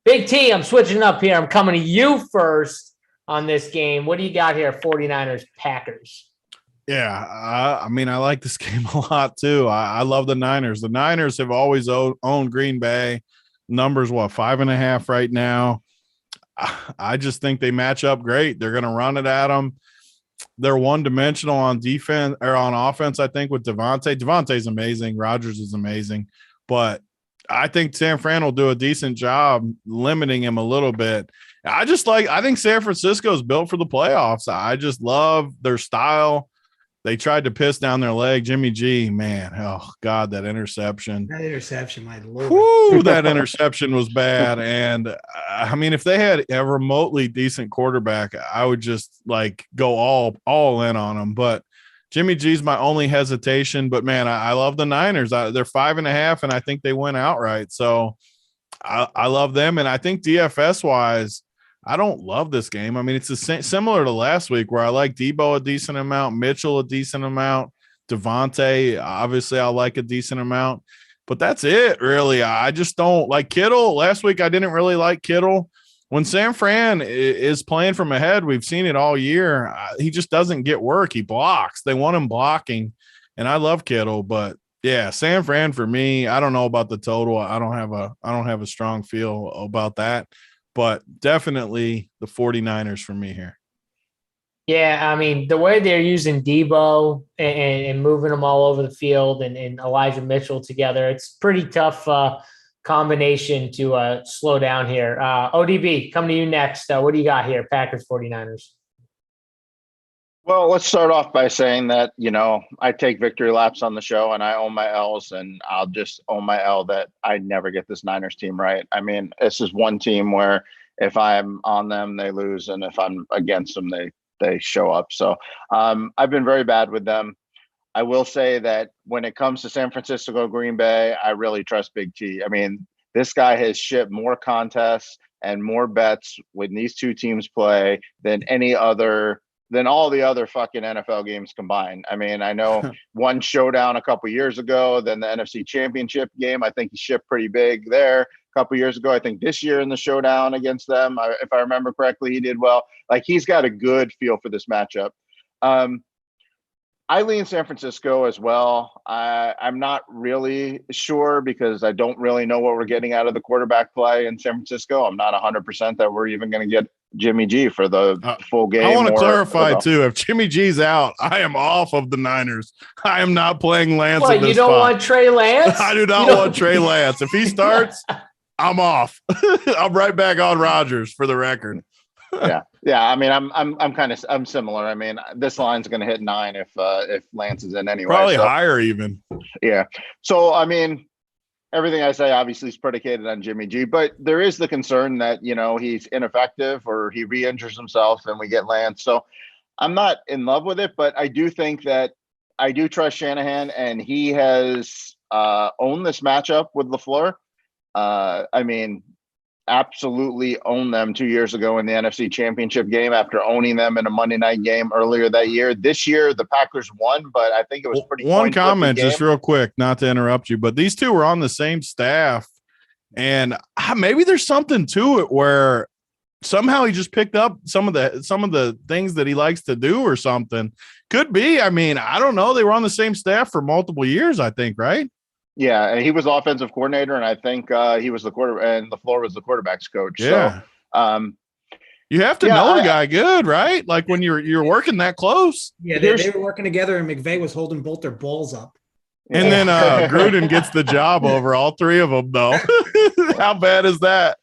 Big T, I'm switching up here. I'm coming to you first on this game. What do you got here, 49ers Packers? Yeah, I mean, I like this game a lot too. I love the Niners. The Niners have always owned Green Bay. Numbers, 5.5 right now. I just think they match up great. They're going to run it at them. They're one-dimensional on defense or on offense, I think, with Devontae. Devontae's amazing. Rodgers is amazing. But I think San Fran will do a decent job limiting him a little bit. I think San Francisco is built for the playoffs. I just love their style. They tried to piss down their leg. Jimmy G, man, oh, God, that interception. That interception, my Lord. Woo, that interception was bad. And, I mean, if they had a remotely decent quarterback, I would just, go all in on them. But Jimmy G's my only hesitation, but man, I love the Niners. They're 5.5, and I think they win outright. So I love them. And I think DFS wise, I don't love this game. I mean, it's similar to last week where I like Debo a decent amount, Mitchell a decent amount, Devontae, obviously I like a decent amount, but that's it really. I just don't like Kittle. Last week I didn't really like Kittle. When San Fran is playing from ahead, we've seen it all year. He just doesn't get work. He blocks. They want him blocking, and I love Kittle, but yeah, San Fran for me. I don't know about the total. I don't have a strong feel about that, but definitely the 49ers for me here. Yeah, I mean, the way they're using Debo and moving them all over the field and Elijah Mitchell together, it's pretty tough combination to slow down here. ODB, come to you next. What do you got here? Packers 49ers. Well, let's start off by saying that, I take victory laps on the show and I own my L's, and I'll just own my L that I never get this Niners team right. I mean, this is one team where if I'm on them, they lose. And if I'm against them, they show up. So I've been very bad with them. I will say that when it comes to San Francisco, Green Bay, I really trust Big T. I mean, this guy has shipped more contests and more bets when these two teams play than all the other fucking NFL games combined. I mean, I know one Showdown a couple years ago, then the NFC Championship game. I think he shipped pretty big there a couple years ago. I think this year in the Showdown against them, if I remember correctly, he did well. Like, he's got a good feel for this matchup. I lean San Francisco as well. I'm not really sure because I don't really know what we're getting out of the quarterback play in San Francisco. I'm not 100% that we're even going to get Jimmy G for the full game. I want to clarify too. If Jimmy G's out, I am off of the Niners. I am not playing Lance. What, you don't want Trey Lance? I do not want Trey Lance. If he starts, I'm off. I'm right back on Rodgers for the record. Yeah. I mean, I'm similar. I mean, this line's going to hit 9 if Lance is in anyway. Probably higher even. Yeah. So I mean, everything I say obviously is predicated on Jimmy G, but there is the concern that he's ineffective or he re-injures himself and we get Lance. So I'm not in love with it, but I do think that I do trust Shanahan, and he has owned this matchup with LaFleur. I mean, absolutely owned them 2 years ago in the NFC Championship game after owning them in a Monday night game earlier that year. This year, the Packers won, but I think it was pretty. One comment, just real quick, not to interrupt you, but these two were on the same staff, and maybe there's something to it where somehow he just picked up some of the things that he likes to do or something. Could be. I mean, I don't know. They were on the same staff for multiple years, I think, right? Yeah, and he was offensive coordinator, and I think he was the quarter, and LaFleur was the quarterback's coach. Yeah. So, you have to know the guy good, right? Like when you're working that close. Yeah, they were working together, and McVay was holding both their balls up. And then Gruden gets the job over all three of them, though. How bad is that?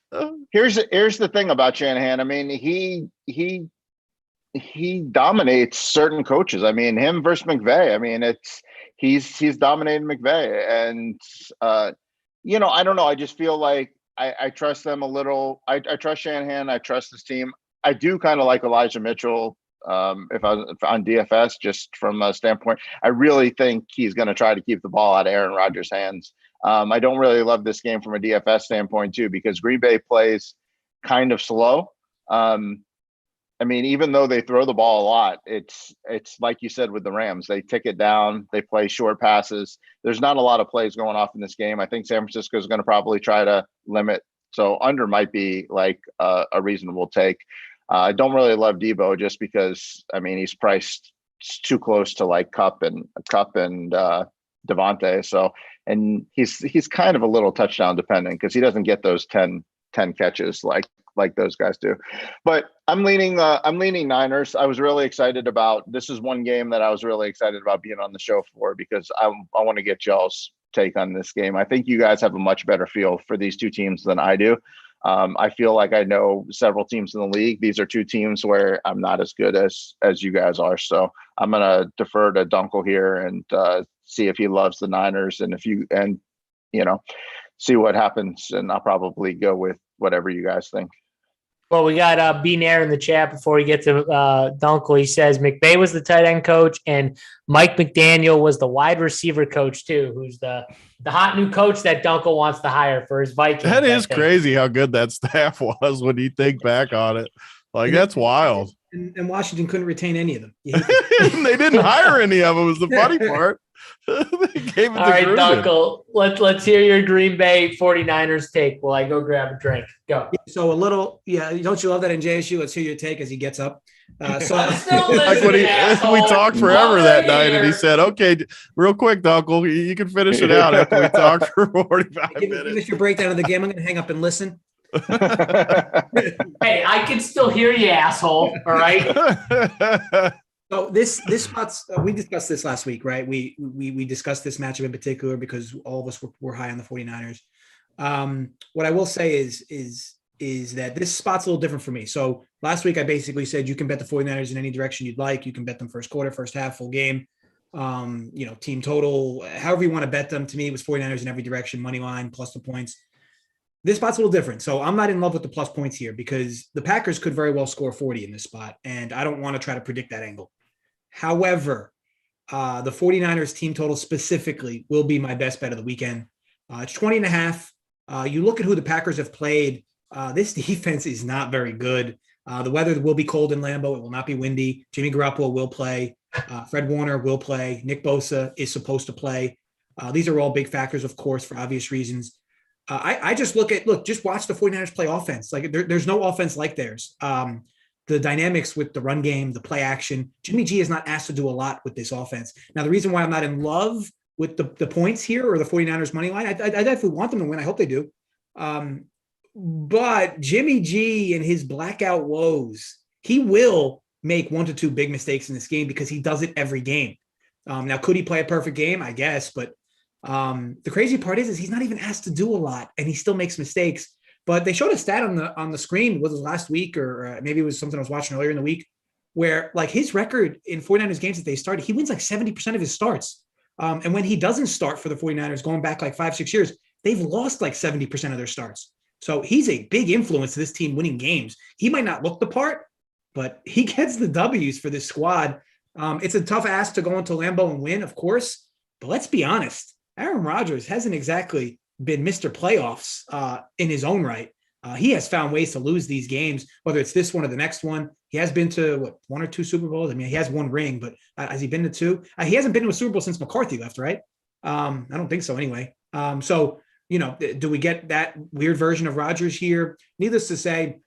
Here's the thing about Shanahan. I mean, he dominates certain coaches. I mean, him versus McVay. I mean, he's dominated McVay, and I don't know. I just feel like I trust them a little. I trust Shanahan. I trust this team. I do kind of like Elijah Mitchell. If on DFS, just from a standpoint, I really think he's going to try to keep the ball out of Aaron Rodgers' hands. I don't really love this game from a DFS standpoint too, because Green Bay plays kind of slow. I mean, even though they throw the ball a lot, it's like you said with the Rams, they tick it down, they play short passes. There's not a lot of plays going off in this game. I think San Francisco is going to probably try to limit. So under might be like a reasonable take. I don't really love Debo just because, I mean, he's priced too close to like Cup and Devontae. So, and he's kind of a little touchdown dependent because he doesn't get those 10 catches like those guys do. But I'm leaning Niners. I was really excited about, this is one game that I was really excited about being on the show for, because I want to get y'all's take on this game. I think you guys have a much better feel for these two teams than I do. I feel like I know several teams in the league. These are two teams where I'm not as good as you guys are. So I'm going to defer to Dunkel here and see if he loves the Niners, and see what happens. And I'll probably go with whatever you guys think. Well, we got B Nair in the chat before we get to Dunkel. He says McVay was the tight end coach and Mike McDaniel was the wide receiver coach too, who's the hot new coach that Dunkel wants to hire for his Vikings. That is crazy how good that staff was when you think back on it. Like, that's wild. And Washington couldn't retain any of them. They didn't hire any of them was the funny part. They gave it All right, Dunkel, let's hear your Green Bay 49ers take while I go grab a drink. Go. So don't you love that in JSU? Let's hear your take as he gets up. Like when we talked forever that night, and he said, "Okay, real quick, Dunkel, you can finish it out after we talked for 45 minutes." Finish your breakdown of the game. I'm going to hang up and listen. Hey, I can still hear you, asshole. All right. So this spot's we discussed this last week, right? We discussed this matchup in particular because all of us were high on the 49ers. What I will say is that this spot's a little different for me. So last week I basically said you can bet the 49ers in any direction you'd like. You can bet them first quarter, first half, full game, team total, however you want to bet them. To me, it was 49ers in every direction, money line, plus the points. This spot's a little different. So I'm not in love with the plus points here because the Packers could very well score 40 in this spot, and I don't want to try to predict that angle. However, the 49ers team total specifically will be my best bet of the weekend. It's 20.5. You look at who the Packers have played. This defense is not very good. The weather will be cold in Lambeau. It will not be windy. Jimmy Garoppolo will play. Fred Warner will play. Nick Bosa is supposed to play. These are all big factors, of course, for obvious reasons. I just just watch the 49ers play offense. Like there's no offense like theirs. The dynamics with the run game, the play action, Jimmy G is not asked to do a lot with this offense. Now, the reason why I'm not in love with the points here or the 49ers money line, I definitely want them to win. I hope they do. But Jimmy G and his blackout woes, he will make 1 to 2 big mistakes in this game because he does it every game. Now, could he play a perfect game? I guess, but the crazy part is he's not even asked to do a lot and he still makes mistakes. But they showed a stat on the screen, was it last week or maybe it was something I was watching earlier in the week, where like his record in 49ers games that they started, he wins like 70% of his starts. And when he doesn't start for the 49ers going back like 5-6 years, they've lost like 70% of their starts. So he's a big influence to this team winning games. He might not look the part, but he gets the W's for this squad. It's a tough ask to go into Lambeau and win, of course. But let's be honest, Aaron Rodgers hasn't exactly been Mr. Playoffs in his own right. He has found ways to lose these games, whether it's this one or the next one. He has been to 1 or 2 Super Bowls. I mean, he has 1 ring, but has he been to 2? He hasn't been to a Super Bowl since McCarthy left, right? I don't think so anyway. So, do we get that weird version of Rodgers here? Needless to say,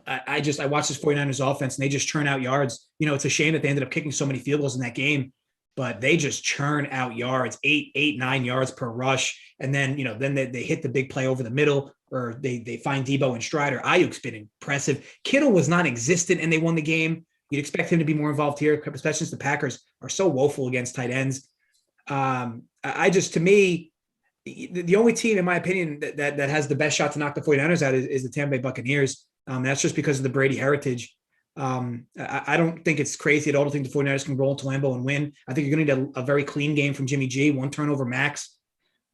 I watched this 49ers offense and they just churn out yards. It's a shame that they ended up kicking so many field goals in that game, but they just churn out yards, 9 yards per rush. And then, then they hit the big play over the middle, or they find Debo and Strider. Ayuk's been impressive. Kittle was non-existent and they won the game. You'd expect him to be more involved here, especially since the Packers are so woeful against tight ends. To me, the only team, in my opinion, that has the best shot to knock the 49ers out is the Tampa Bay Buccaneers. That's just because of the Brady heritage. I don't think it's crazy at all to think the 49ers can roll into Lambeau and win. I think you're going to need a very clean game from Jimmy G, 1 turnover max.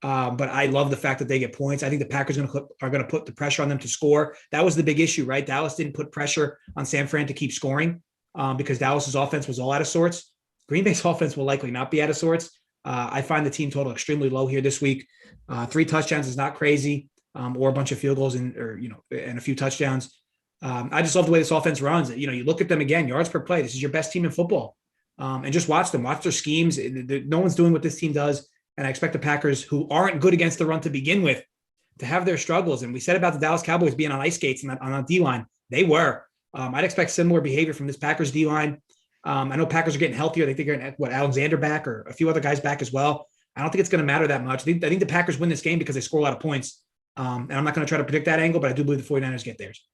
But I love the fact that they get points. I think the Packers are going to put the pressure on them to score. That was the big issue, right? Dallas didn't put pressure on San Fran to keep scoring because Dallas's offense was all out of sorts. Green Bay's offense will likely not be out of sorts. I find the team total extremely low here this week. 3 touchdowns is not crazy, or a bunch of field goals and a few touchdowns. I just love the way this offense runs. You look at them again, yards per play. This is your best team in football, and just watch them. Watch their schemes. No one's doing what this team does, and I expect the Packers, who aren't good against the run to begin with, to have their struggles. And we said about the Dallas Cowboys being on ice skates and on a D line, they were. I'd expect similar behavior from this Packers D line. I know Packers are getting healthier. They think they're getting Alexander back or a few other guys back as well. I don't think it's going to matter that much. I think the Packers win this game because they score a lot of points. And I'm not going to try to predict that angle, but I do believe the 49ers get theirs.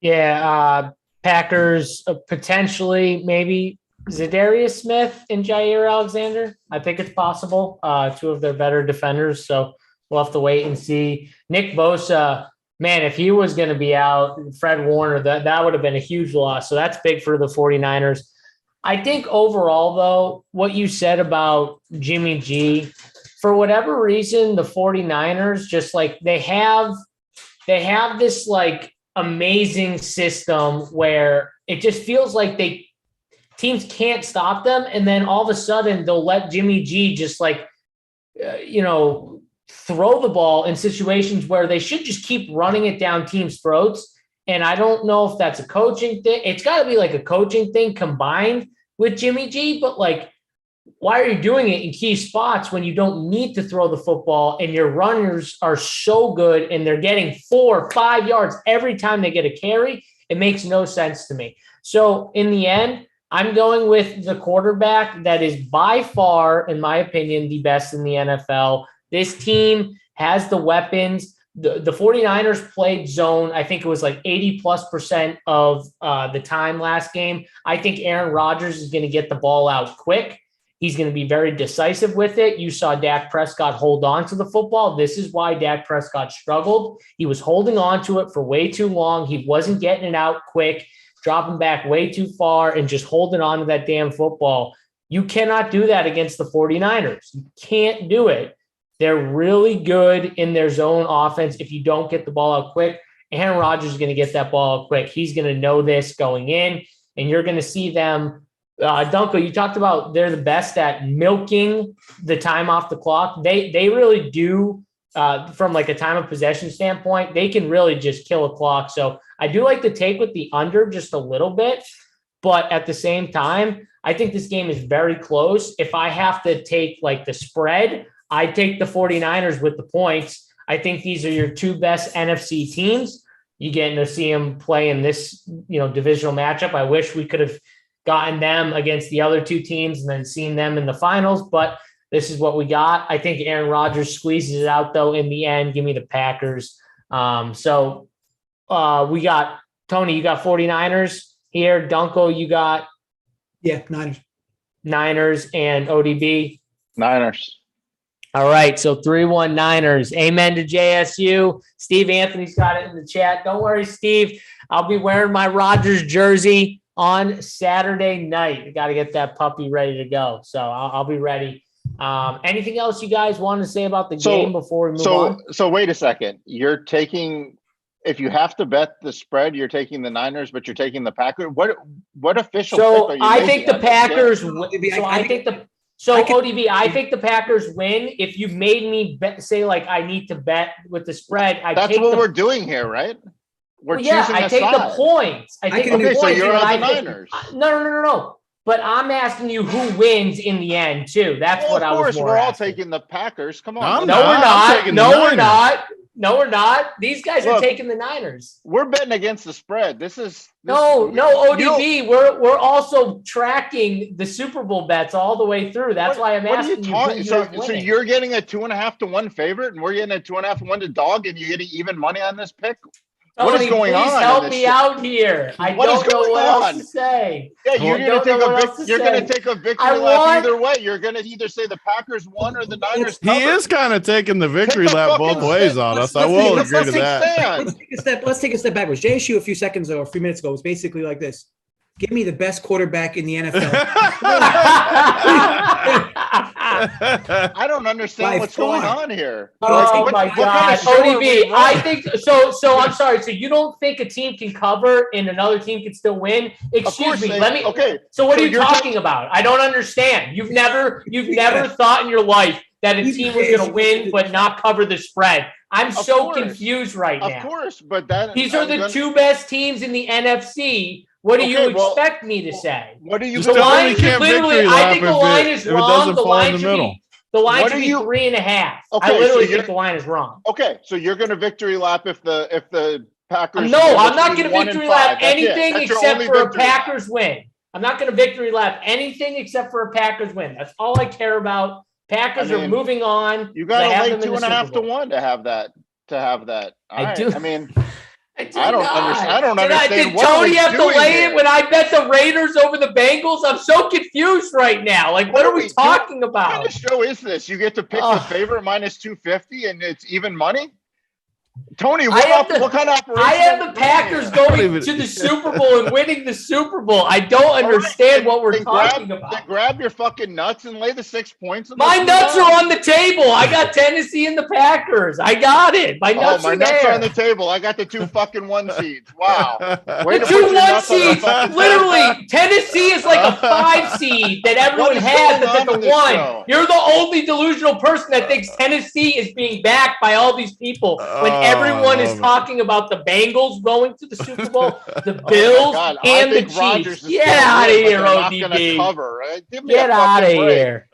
Yeah, Packers potentially maybe Zadarius Smith and Jair Alexander. I think it's possible. 2 of their better defenders. So we'll have to wait and see. Nick Bosa, man, if he was going to be out, Fred Warner, that would have been a huge loss. So that's big for the 49ers. I think overall, though, what you said about Jimmy G, for whatever reason, the 49ers just like they have this like amazing system where it just feels like teams can't stop them. And then all of a sudden they'll let Jimmy G just throw the ball in situations where they should just keep running it down teams' throats. And I don't know if that's a coaching thing. It's got to be like a coaching thing combined with Jimmy G, but like, why are you doing it in key spots when you don't need to throw the football and your runners are so good and they're getting 4 or 5 yards every time they get a carry? It makes no sense to me. So in the end, I'm going with the quarterback that is by far, in my opinion, the best in the NFL. This team has the weapons. The 49ers played zone. I think it was like 80+% of the time last game. I think Aaron Rodgers is going to get the ball out quick. He's going to be very decisive with it. You saw Dak Prescott hold on to the football. This is why Dak Prescott struggled. He was holding on to it for way too long. He wasn't getting it out quick, dropping back way too far, and just holding on to that damn football. You cannot do that against the 49ers. You can't do it. They're really good in their zone offense. If you don't get the ball out quick, Aaron Rodgers is going to get that ball out quick. He's going to know this going in, and you're going to see them. Dunko, you talked about they're the best at milking the time off the clock. They really do, from like a time of possession standpoint, they can really just kill a clock. So I do like to take with the under just a little bit, but at the same time, I think this game is very close. If I have to take like the spread, I take the 49ers with the points. I think these are your two best NFC teams. You get to see them play in this, divisional matchup. I wish we could have gotten them against the other two teams and then seen them in the finals, but this is what we got. I think Aaron Rodgers squeezes it out though in the end. Give me the Packers. So we got Tony, you got 49ers here. Dunko, you got Niners and ODB. Niners. All right, so 3-1 Niners. Amen to JSU. Steve Anthony's got it in the chat. Don't worry, Steve. I'll be wearing my Rodgers jersey on Saturday night. We got to get that puppy ready to go. So I'll be ready. Anything else you guys want to say about the game before we move on? So wait a second. You're taking, if you have to bet the spread, you're taking the Niners, but you're taking the Packers. What official? So pick are you I making? think the Packers. ODB, I think the Packers win. If you made me say like I need to bet with the spread, that's what we're doing here, right? We're choosing I take side. The points. I take the points. So you're on the Niners. No. But I'm asking you who wins in the end too. That's what I was more. Of course, we're all taking the Packers. Come on. No, we're not. No, we're not. These guys are taking the Niners. We're betting against the spread. No, ODB. We're also tracking the Super Bowl bets all the way through. That's why I'm asking you. So you're getting a 2.5 to 1 favorite, and we're getting a 2.5 to 1 to dog, and you're getting even money on this pick. What is going on? Help me out here. I don't know what else to say. Yeah, you're going to take a victory lap either way. You're going to either say the Packers won or the Niners covered. He is kind of taking the victory lap both ways on us. I will agree to that. Let's take a step backwards. JSU a few minutes ago was basically like this. Give me the best quarterback in the NFL. I don't understand what's going on here. Oh my God. ODB, I think so. I'm sorry. So you don't think a team can cover and another team can still win? Excuse me. Okay. So what are you talking about? I don't understand. You've never thought in your life that a team was going to win but not cover the spread. I'm so confused right now. Of course, but these are the two best teams in the NFC. What do you expect me to say? What do you? The line should literally. I think the line is wrong. The line should be 3.5. Okay, I literally think the line is wrong. Okay, so you're going to victory lap if the Packers. No, I'm not going to victory lap anything except for a Packers win. I'm not going to victory lap anything except for a Packers win. That's all I care about. Packers are moving on. You got to lay 2.5 to 1 to have that. I do. I mean. I don't understand. Did Tony have to lay it when I bet the Raiders over the Bengals? I'm so confused right now. Like, what are we talking about? What kind of show is this? You get to pick the favorite minus 250 and it's even money? Tony, what kind of operation? I have the Packers going to the Super Bowl and winning the Super Bowl. I don't understand what we're talking about. Then grab your fucking nuts and lay the 6 points. My nuts are on the table. I got Tennessee and the Packers. I got it. My nuts are there. On the table. I got the 2 fucking 1 seeds. Wow. The 2 1 seeds. Literally, Tennessee is like a 5 seed that everyone has that's at the 1. You're the only delusional person that thinks Tennessee is being backed by all these people when everyone is talking about the Bengals going to the Super Bowl, the Bills, and the Chiefs. Get out of here, ODB. Get out of here.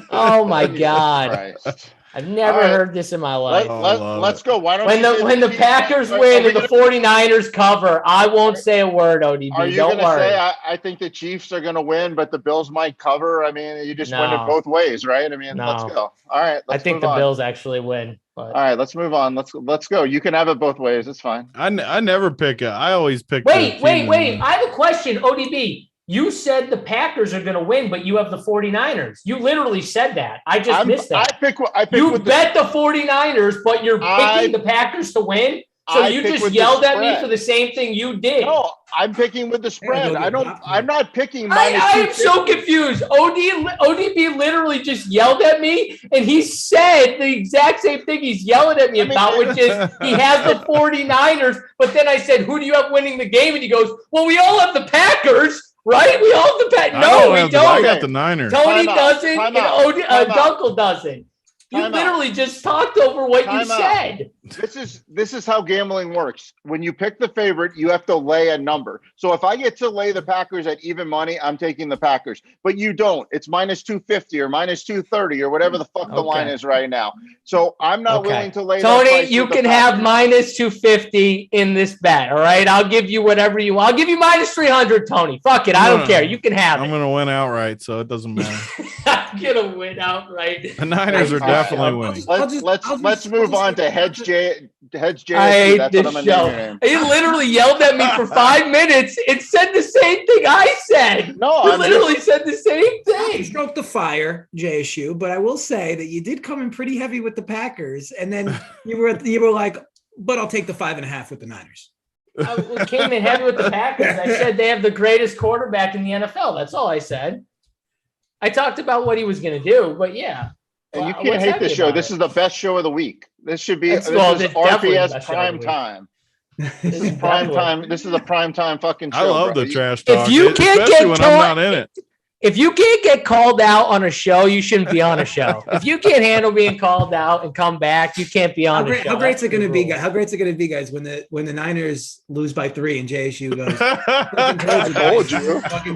Oh, my God. I've never heard this in my life. Let's go. Why don't when the Packers win and the 49ers cover, I won't say a word, ODB. Are you Don't worry. Say, I think the Chiefs are going to win, but the Bills might cover? I mean, you just win it both ways, right? I mean, let's go. All right. I think the Bills actually win. But. All right, let's move on. Let's go. You can have it both ways. It's fine. I never pick it. I always pick. Wait. I have a question, ODB. You said the Packers are going to win, but you have the 49ers. You literally said that. I just missed that. You bet the 49ers, but you're picking the Packers to win? So you just yelled at me for the same thing you did. No, I'm picking with the spread. I'm not picking minus I am so confused. ODB literally just yelled at me, and he said the exact same thing he's yelling at me about, which is he has the 49ers, but then I said, who do you have winning the game? And he goes, well, we all have the Packers. Right? We all have the Packers. No, we don't. I got the Niners. Tony doesn't, and Dunkel doesn't. You literally just talked over what you said. This is how gambling works. When you pick the favorite, you have to lay a number. So if I get to lay the Packers at even money, I'm taking the Packers. But you don't. It's minus 250 or minus 230 or whatever the fuck the line is right now. So I'm not willing to lay. Tony, you can have minus 250 in this bet. All right, I'll give you whatever you want. I'll give you minus 300, Tony. Fuck it, I don't care. You can have it. I'm gonna win outright, so it doesn't matter. I'm gonna win outright. The Niners are definitely winning. Let's move on to Hedge JSU. I hate this show. He literally yelled at me for 5 minutes. It said the same thing I said. No, I literally said the same thing. Stroke the fire, JSU. But I will say that you did come in pretty heavy with the Packers, and then you were like, "But I'll take the 5.5 with the Niners." I came in heavy with the Packers. I said they have the greatest quarterback in the NFL. That's all I said. I talked about what he was going to do, but yeah. And you can't hate this show. This is the best show of the week. This should be RPS prime time. This is prime time. This is a prime time fucking show. I love the trash talk. If you can't get when I'm not in it. If you can't get called out on a show, you shouldn't be on a show. If you can't handle being called out and come back, you can't be on a show. How great's it going to be, guys? How great's it going to be, guys, when the Niners lose by 3 and JSU goes? I told you. I fucking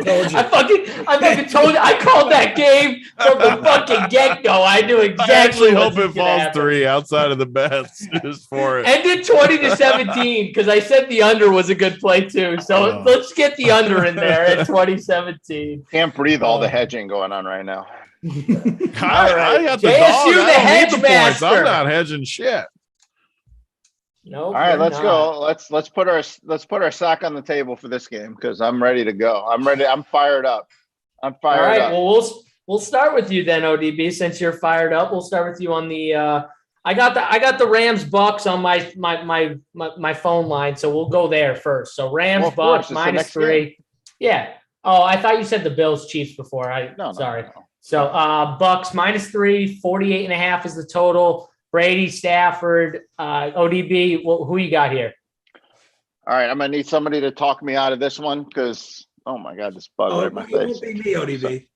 told you. I called that game from the fucking get-go. I knew exactly. I actually hope it falls 3 outside of the bets just for it. Ended 20-17 because I said the under was a good play too. So let's get the under in there at 2017. Can't breathe all the hedging going on right now. I got the JSU, dog. the hedge master. I'm not hedging shit. No. All right, let's go. Let's put our sack on the table for this game because I'm ready to go. I'm ready. I'm fired up. All right. Well, we'll start with you then, ODB. Since you're fired up, we'll start with you on the. I got the Rams Bucks on my phone line, so we'll go there first. So Rams Bucks minus 3. Yeah. Oh, I thought you said the Bills Chiefs before. Sorry. No. So Bucks minus 3, 48.5 is the total. Brady, Stafford, ODB. Who you got here? All right, I'm gonna need somebody to talk me out of this one because oh my god, this bug right in my face. It won't be me, ODB.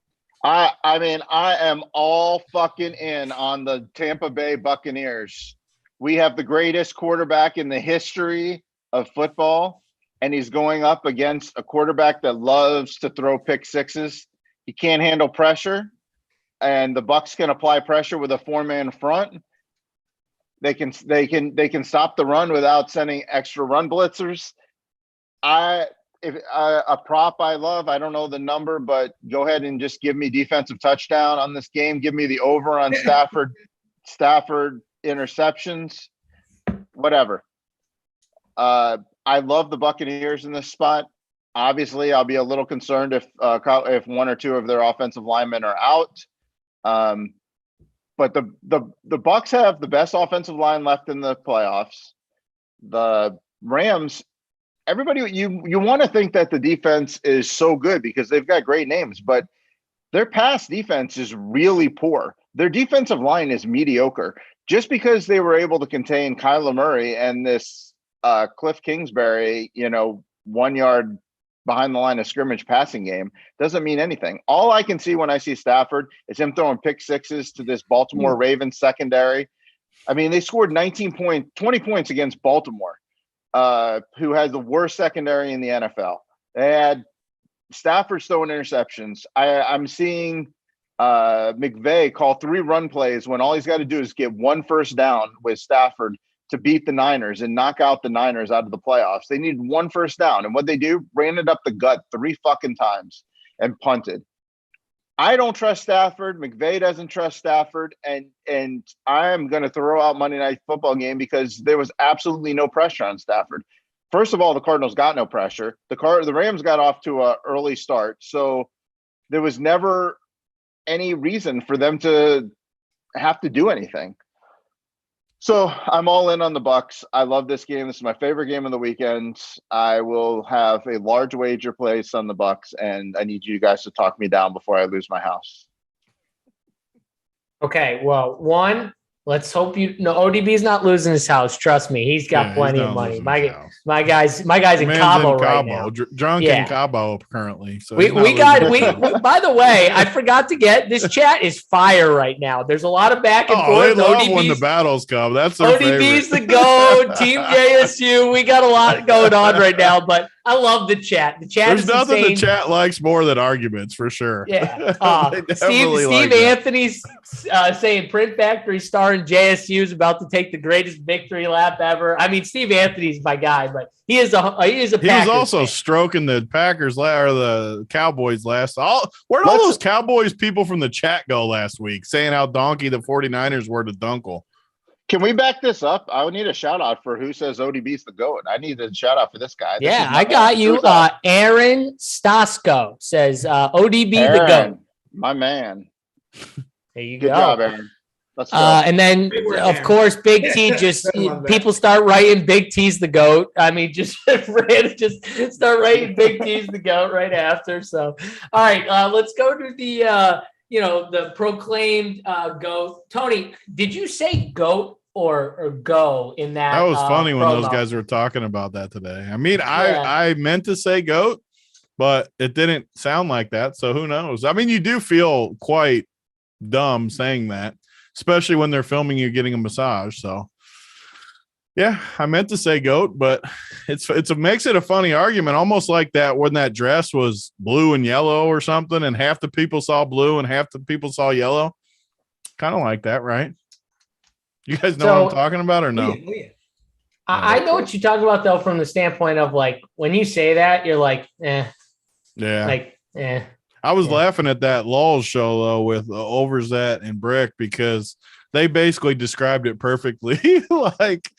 I mean, I am all fucking in on the Tampa Bay Buccaneers. We have the greatest quarterback in the history of football. And he's going up against a quarterback that loves to throw pick sixes. He can't handle pressure, and the Bucs can apply pressure with a 4-man front. They can stop the run without sending extra run blitzers. A prop I love. I don't know the number, but go ahead and just give me defensive touchdown on this game. Give me the over on Stafford interceptions, whatever. I love the Buccaneers in this spot. Obviously, I'll be a little concerned if 1 or 2 of their offensive linemen are out. But the Bucks have the best offensive line left in the playoffs. The Rams, everybody, you want to think that the defense is so good because they've got great names, but their pass defense is really poor. Their defensive line is mediocre. Just because they were able to contain Kyler Murray and this Cliff Kingsbury, 1 yard behind the line of scrimmage passing game doesn't mean anything. All I can see when I see Stafford is him throwing pick sixes to this Baltimore Ravens secondary. I mean, they scored 20 points against Baltimore, who has the worst secondary in the NFL. They had Stafford throwing interceptions. I'm seeing McVay call 3 run plays when all he's got to do is get 1 first down with Stafford to beat the Niners and knock out the Niners out of the playoffs. They needed 1 first down. And what they do, ran it up the gut 3 fucking times and punted. I don't trust Stafford. McVay doesn't trust Stafford. And I'm going to throw out Monday Night Football game because there was absolutely no pressure on Stafford. First of all, the Cardinals got no pressure. The Rams got off to an early start. So there was never any reason for them to have to do anything. So I'm all in on the Bucks. I love this game. This is my favorite game of the weekend. I will have a large wager placed on the Bucks, and I need you guys to talk me down before I lose my house. Okay, well, let's hope ODB's not losing his house. Trust me, he's got plenty of money. My guy's in Cabo right now. Drunk in Cabo currently. So we by the way, I forgot to get this chat is fire right now. There's a lot of back and forth. They love when the battles come. That's their ODB's favorite. the GOAT, Team JSU. We got a lot going on right now, but I love the chat. The chat There's is nothing insane. the chat likes more than arguments, for sure. Yeah. Steve Anthony's saying Print Factory star in JSU is about to take the greatest victory lap ever. I mean, Steve Anthony's my guy, but he is a He was also stroking the Packers or the Cowboys where'd all those Cowboys people from the chat go last week saying how donkey the 49ers were to Dunkel? Can we back this up? I would need a shout out for who says ODB's the GOAT. I need a shout out for this guy. I got you. Aaron Stasko says ODB the GOAT. My man. There you go. Good job, Aaron. Let's go. And then, of course, Big T people start writing Big T's the GOAT. I mean, just start writing Big T's the GOAT right after. So, all right, let's go to the proclaimed GOAT. Tony, did you say GOAT or go in that? That was funny when promo. those guys were talking about that today. I mean, I meant to say GOAT, but it didn't sound like that. So who knows? I mean, you do feel quite dumb saying that, especially when they're filming you getting a massage. So yeah, I meant to say GOAT, but it makes it a funny argument, almost like that when that dress was blue and yellow or something, and half the people saw blue and half the people saw yellow. Kind of like that, right? You guys know what I'm talking about or no? Yeah. I know what you're talking about, though, from the standpoint of like when you say that, you're like, Yeah. Like, I was laughing at that Lulz show, though, with Overzet and Brick, because they basically described it perfectly, like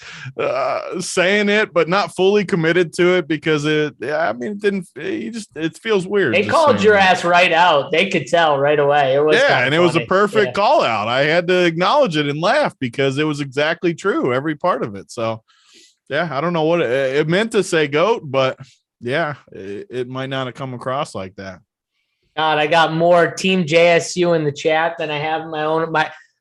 saying it, but not fully committed to it because it feels weird. They called your ass right out. They could tell right away. It was and it was a perfect call out. I had to acknowledge it and laugh because it was exactly true, every part of it. So, yeah, I don't know what it meant to say GOAT, but yeah, it might not have come across like that. God, I got more Team JSU in the chat than I have in my own.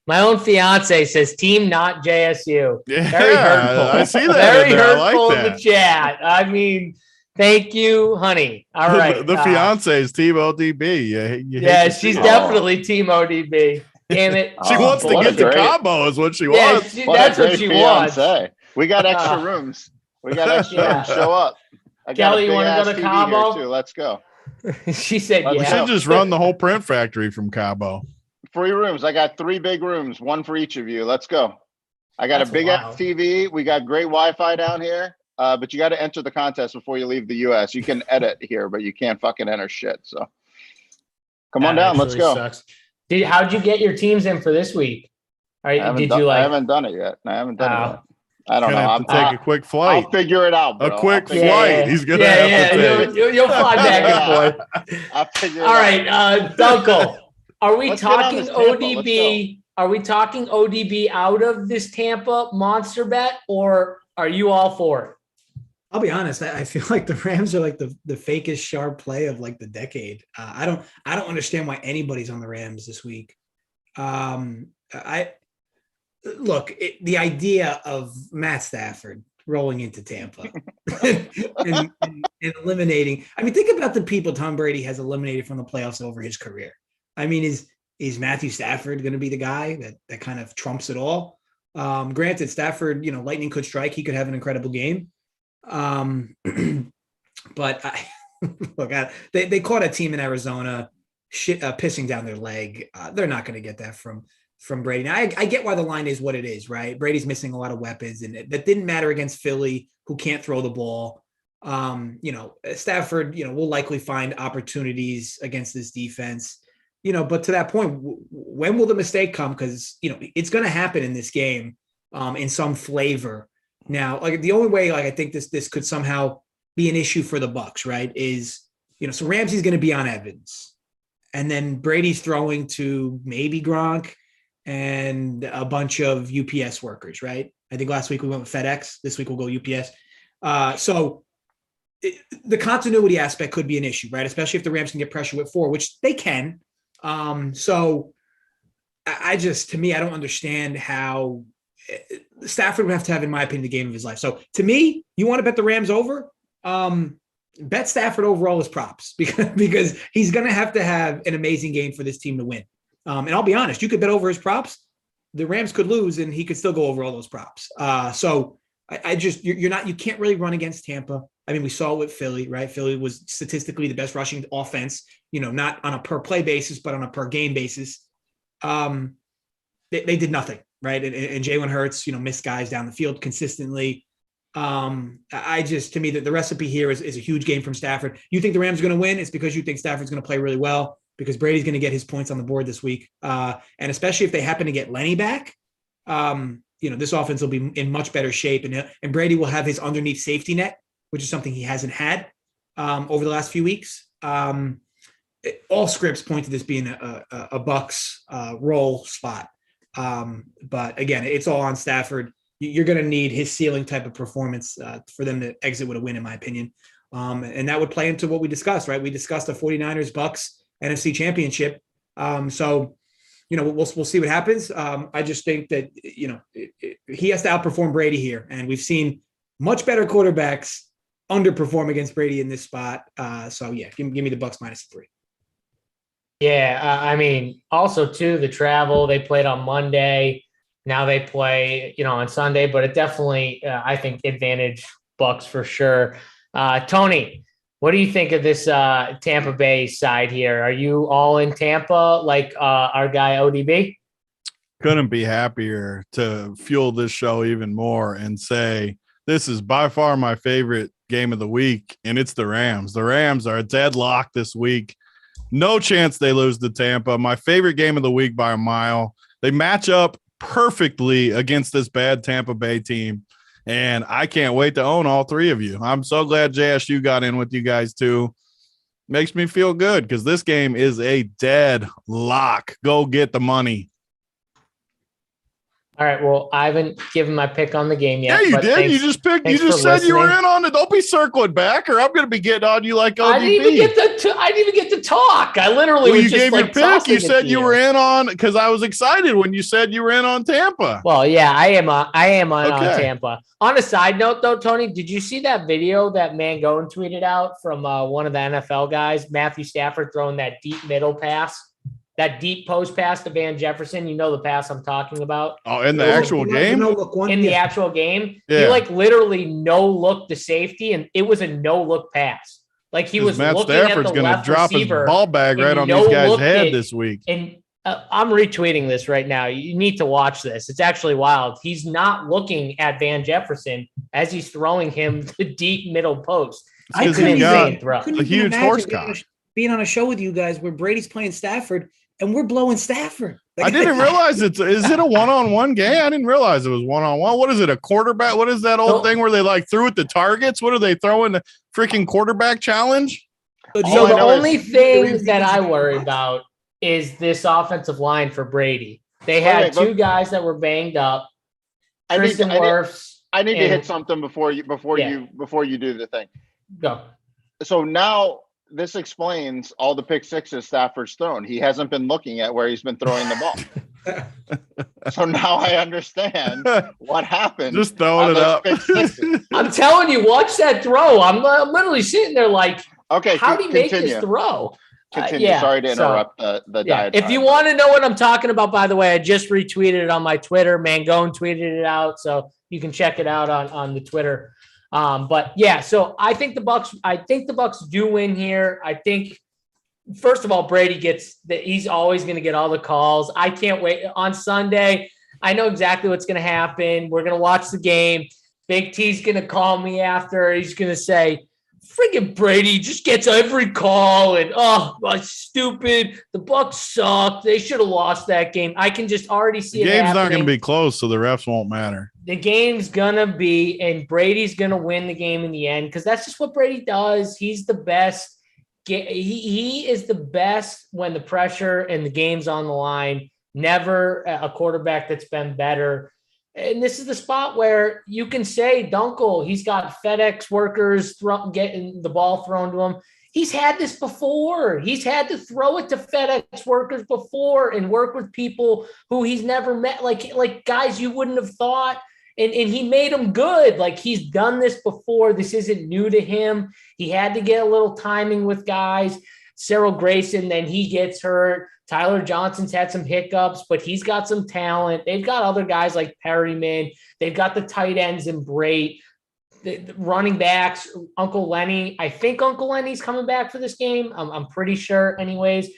My own fiance says Team not JSU. Yeah, very hurtful. I see that. Very hurtful like in the chat. I mean, thank you, honey. All right. The fiance is Team ODB. Yeah, she's definitely Team ODB. Damn it. She wants to get to Cabo is what she wants. That's what she wants. We got extra rooms. We got extra rooms. Show up. Kelly, you want to go to Cabo? Let's go. She said, We should just run the whole print factory from Cabo. Free rooms. I got 3 big rooms, one for each of you. Let's go. I got a big ass TV. We got great Wi-Fi down here. But you got to enter the contest before you leave the US. You can edit here, but you can't fucking enter shit. So come on down. Let's go. Sucks. How'd you get your teams in for this week? I haven't done it yet. I haven't done it yet. I don't know. Have to take a quick flight. I'll figure it out, bro. A quick flight. He's gonna have to take. You'll fly back and forth. I'll figure it All out. right, Dunkel. Are we talking ODB? are we talking ODB out of this Tampa monster bet, or are you all for it? I'll be honest. I feel like the Rams are like the fakest sharp play of like the decade. I don't understand why anybody's on the Rams this week. The idea of Matt Stafford rolling into Tampa and eliminating. I mean, think about the people Tom Brady has eliminated from the playoffs over his career. I mean, is Matthew Stafford going to be the guy that kind of trumps it all? Granted, Stafford, lightning could strike. He could have an incredible game. But they caught a team in Arizona pissing down their leg. They're not going to get that from Brady. Now, I get why the line is what it is, right? Brady's missing a lot of weapons, and that didn't matter against Philly, who can't throw the ball. Stafford, will likely find opportunities against this defense. But to that point, when will the mistake come? Because, it's going to happen in this game in some flavor. Now, like the only way, I think this could somehow be an issue for the Bucs, right? Is, so Ramsey's going to be on Evans, and then Brady's throwing to maybe Gronk and a bunch of UPS workers, right? I think last week we went with FedEx. This week we'll go UPS. So the continuity aspect could be an issue, right? Especially if the Rams can get pressure with 4, which they can. So I don't understand how Stafford would have to have, in my opinion, the game of his life. So to me, you want to bet the Rams over? Bet Stafford overall as props because he's going to have an amazing game for this team to win. And I'll be honest, you could bet over his props. The Rams could lose and he could still go over all those props. So you can't really run against Tampa. I mean, we saw it with Philly, right? Philly was statistically the best rushing offense, not on a per play basis, but on a per game basis. They did nothing, right? And Jalen Hurts, missed guys down the field consistently. To me, the recipe here is a huge game from Stafford. You think the Rams are going to win? It's because you think Stafford's going to play really well, because Brady's going to get his points on the board this week. And especially if they happen to get Lenny back, this offense will be in much better shape, and Brady will have his underneath safety net, which is something he hasn't had over the last few weeks. All scripts point to this being a Bucs roll spot. But again, it's all on Stafford. You're going to need his ceiling type of performance for them to exit with a win, in my opinion. And that would play into what we discussed, right? We discussed the 49ers Bucs NFC championship. So, we'll see what happens. I just think that, he has to outperform Brady here. And we've seen much better quarterbacks underperform against Brady in this spot. So yeah, give me the Bucs -3. Yeah. I mean, also too, the travel, they played on Monday. Now they play, on Sunday, but it definitely, I think, advantage Bucs for sure. Tony, what do you think of this Tampa Bay side here? Are you all in Tampa like our guy ODB? Couldn't be happier to fuel this show even more and say this is by far my favorite game of the week, and it's the Rams. The Rams are a deadlock this week. No chance they lose to Tampa. My favorite game of the week by a mile. They match up perfectly against this bad Tampa Bay team, and I can't wait to own all 3 of you. I'm so glad JSU got in with you guys too. Makes me feel good because this game is a dead lock. Go get the money. All right. Well, I haven't given my pick on the game yet. Yeah, you did. Thanks, you just picked. You just said listening. you were in on it. Don't be circling back, or I'm going to be getting on you like ODB. I didn't even get to talk. I literally was you just gave like your pick. You said you were in on because I was excited when you said you were in on Tampa. Well, yeah, I am on Tampa. On a side note, though, Tony, did you see that video that Mangone tweeted out from one of the NFL guys, Matthew Stafford, throwing that deep middle pass? That deep post pass to Van Jefferson, the pass I'm talking about. Oh, in the actual game? In the actual game. Yeah. He literally no-look the safety, and it was a no-look pass. Like he was Matt looking Stafford's at the left drop receiver. His ball bag right on these guys' head this week. And I'm retweeting this right now. You need to watch this. It's actually wild. He's not looking at Van Jefferson as he's throwing him the deep middle post. I couldn't throw a huge horse cock. Being on a show with you guys where Brady's playing Stafford and we're blowing Stafford. I didn't realize is it a one-on-one game? I didn't realize it was one-on-one. What is it, a quarterback? What is that old thing where they threw at the targets? What are they throwing, the freaking quarterback challenge? So the only thing that I worry about is this offensive line for Brady. They had two guys that were banged up. Tristan Wirfs. I need to hit something before you do the thing. Go. So now this explains all the pick sixes Stafford's thrown. He hasn't been looking at where he's been throwing the ball. So now I understand what happened. Just throwing it up. I'm telling you, watch that throw. I'm literally sitting there like, okay, how do you make this throw? Continue. Sorry to interrupt the diatribe. If you want to know what I'm talking about, by the way, I just retweeted it on my Twitter. Mangone tweeted it out, so you can check it out on the Twitter. But yeah, so I think the Bucs do win here. I think, first of all, Brady he's always going to get all the calls. I can't wait on Sunday. I know exactly what's going to happen. We're going to watch the game. Big T's going to call me after. He's going to say, friggin' Brady just gets every call and stupid. The Bucs suck. They should have lost that game. I can just already see the it game's happening. not going to be close, so the refs won't matter. The game's going to be, and Brady's going to win the game in the end because that's just what Brady does. He's the best. He is the best when the pressure and the game's on the line. Never a quarterback that's been better. And this is the spot where you can say Dunkel, he's got FedEx workers getting the ball thrown to him. He's had this before. He's had to throw it to FedEx workers before and work with people who he's never met, like guys you wouldn't have thought. And he made them good. Like, he's done this before. This isn't new to him. He had to get a little timing with guys. Cyril Grayson, then he gets hurt. Tyler Johnson's had some hiccups, but he's got some talent. They've got other guys like Perryman. They've got the tight ends in Brait. The running backs, Uncle Lenny. I think Uncle Lenny's coming back for this game. I'm pretty sure anyways.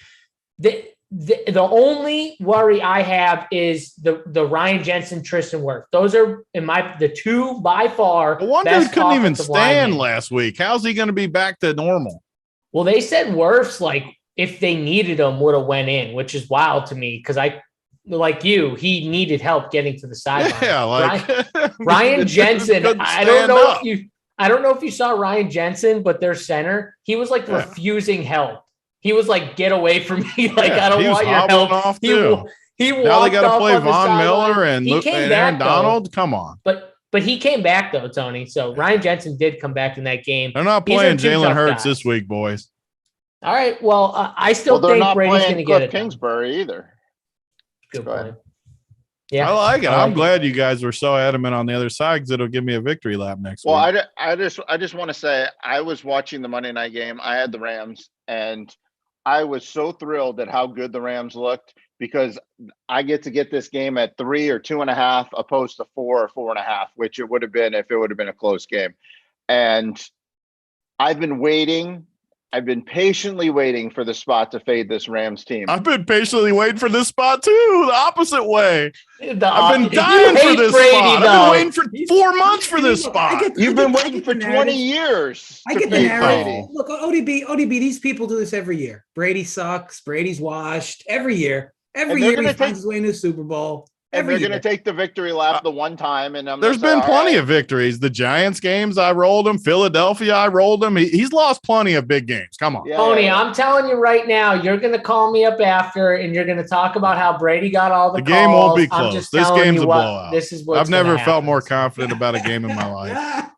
The only worry I have is the Ryan Jensen, Tristan Wirfs. Those are the two by far. But one dude couldn't even stand last week. How's he going to be back to normal? Well, they said Wirfs, if they needed him, would have went in, which is wild to me because he needed help getting to the sideline. Yeah, Ryan Jensen. I don't know if you saw Ryan Jensen, but their center, he was refusing help. He was like, "Get away from me! I don't want your help." Off too. He walked now they got to play on Von Miller and Aaron Donald. Come on, but he came back though, Tony. So Ryan Jensen did come back in that game. They're not playing Jalen Hurts this week, boys. All right. Well, I still think Brady's going to get it. Kingsbury either. Good point. Yeah, I like it. I'm glad you guys were so adamant on the other side because it'll give me a victory lap next week. Well, I just want to say I was watching the Monday night game. I had the Rams, and I was so thrilled at how good the Rams looked because I get to get this game at 3 or 2.5 opposed to 4 or 4.5, which it would have been if it would have been a close game. And I've been patiently waiting for the spot to fade this Rams team. I've been patiently waiting for this spot too, the opposite way. I've been dying for this Brady, spot. I've been waiting for 4 months for this spot. You've been waiting for 20 years. I get the narrative. Look, ODB, these people do this every year. Brady sucks. Brady's washed every year. Every year he finds his way into the Super Bowl. And they're going to take the victory lap the one time. And there's been plenty of victories. The Giants games, I rolled him. Philadelphia, I rolled him. He's lost plenty of big games. Come on. Tony, I'm telling you right now, you're going to call me up after, and you're going to talk about how Brady got all the calls. The game won't be close. This game's a blowout. This is what I've never felt more confident about a game in my life.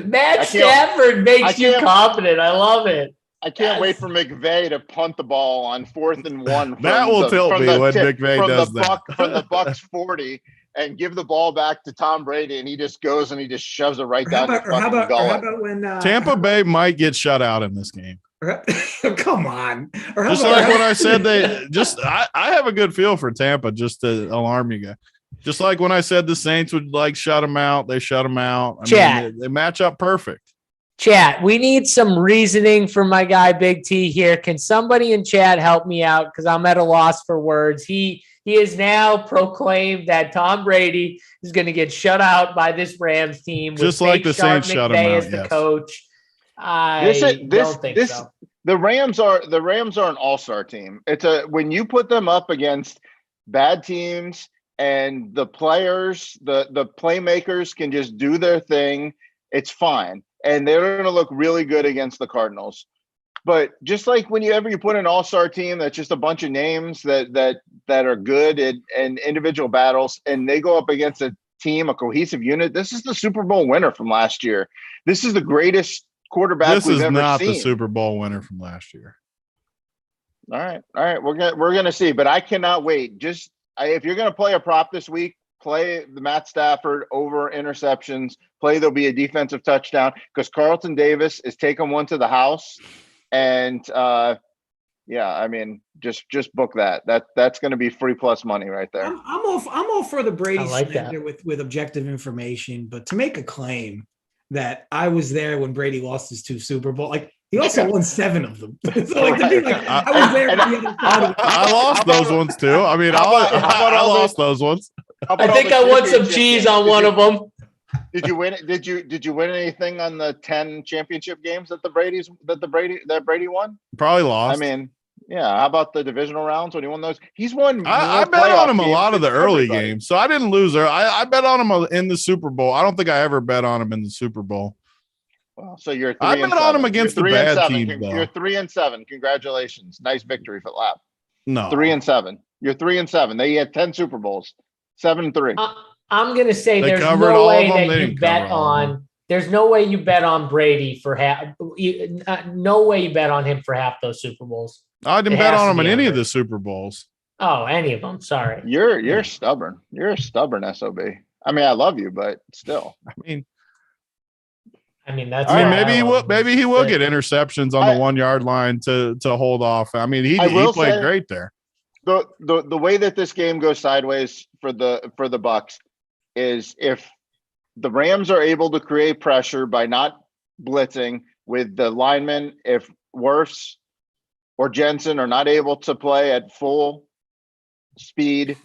Matt Stafford makes you confident. I love it. I can't wait for McVay to punt the ball on 4th and 1. That will tilt me when McVay does that. From the Bucs 40 and give the ball back to Tom Brady, and he just goes and he just shoves it right down the fucking gullet. How about when Tampa Bay might get shut out in this game? Come on. Just like when I said I have a good feel for Tampa, just to alarm you guys. Just like when I said the Saints would shut them out, they shut them out. I mean, they match up perfect. Chat, we need some reasoning from my guy Big T here. Can somebody in chat help me out? Because I'm at a loss for words. He is now proclaimed that Tom Brady is going to get shut out by this Rams team. Just like the Saints shut him out. As the coach. I don't think so. The Rams are an all-star team. When you put them up against bad teams and the players, the playmakers can just do their thing, it's fine. And they're going to look really good against the Cardinals. But just like whenever you put an all-star team that's just a bunch of names that that are good in individual battles, and they go up against a team, a cohesive unit. This is the Super Bowl winner from last year. This is the greatest quarterback we've ever seen. This is not the Super Bowl winner from last year. All right. We're gonna see, but I cannot wait. If you're gonna play a prop this week, play the Matt Stafford over interceptions. There'll be a defensive touchdown because Carlton Davis is taking one to the house, and just book that. That's going to be free plus money right there. I'm all for the Brady like slander with objective information, but to make a claim that I was there when Brady lost his 2 Super Bowl, like he also won 7 of them. So like, to be like, I was there. I lost those ones too. I mean, I lost those ones. I think I won some cheese on one of them. Did you win? Did you win anything on the 10 championship games that Brady won? Probably lost. I mean, yeah. How about the divisional rounds when he won those? He's won. I bet on him a lot of the early games, so I didn't lose her. I bet on him in the Super Bowl. I don't think I ever bet on him in the Super Bowl. Well, so you're 3 I bet on him against the bad teams. You're 3-7. Congratulations, nice victory for Lap. No, 3-7. You're 3-7. They had 10 Super Bowls, 7-3. I'm gonna say there's no way that you bet on. There's no way you bet on Brady for half. No way you bet on him for half those Super Bowls. I didn't bet on him in any of the Super Bowls. Oh, any of them? Sorry. You're stubborn. You're a stubborn SOB. I mean, I love you, but still. I mean that's. Maybe he will get interceptions on the 1 yard line to hold off. I mean, he played great there. The way that this game goes sideways for the Bucs is if the Rams are able to create pressure by not blitzing with the linemen, if Wirfs or Jensen are not able to play at full speed,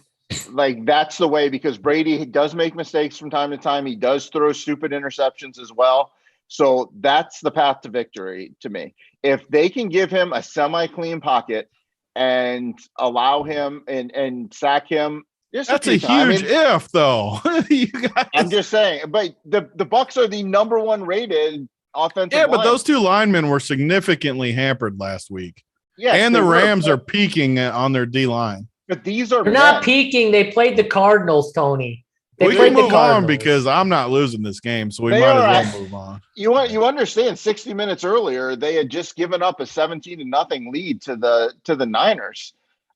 like that's the way, because Brady does make mistakes from time to time. He does throw stupid interceptions as well. So that's the path to victory to me. If they can give him a semi-clean pocket and allow him and sack him, that's a huge if, though. I'm just saying, but the Bucs are the number 1 rated offensive line. But those 2 linemen were significantly hampered last week. Yeah, and the Rams are peaking on their D line. But they're not peaking. They played the Cardinals, Tony. We can move on because I'm not losing this game, so we might as well move on. You understand? 60 minutes earlier, they had just given up a 17-0 lead to the Niners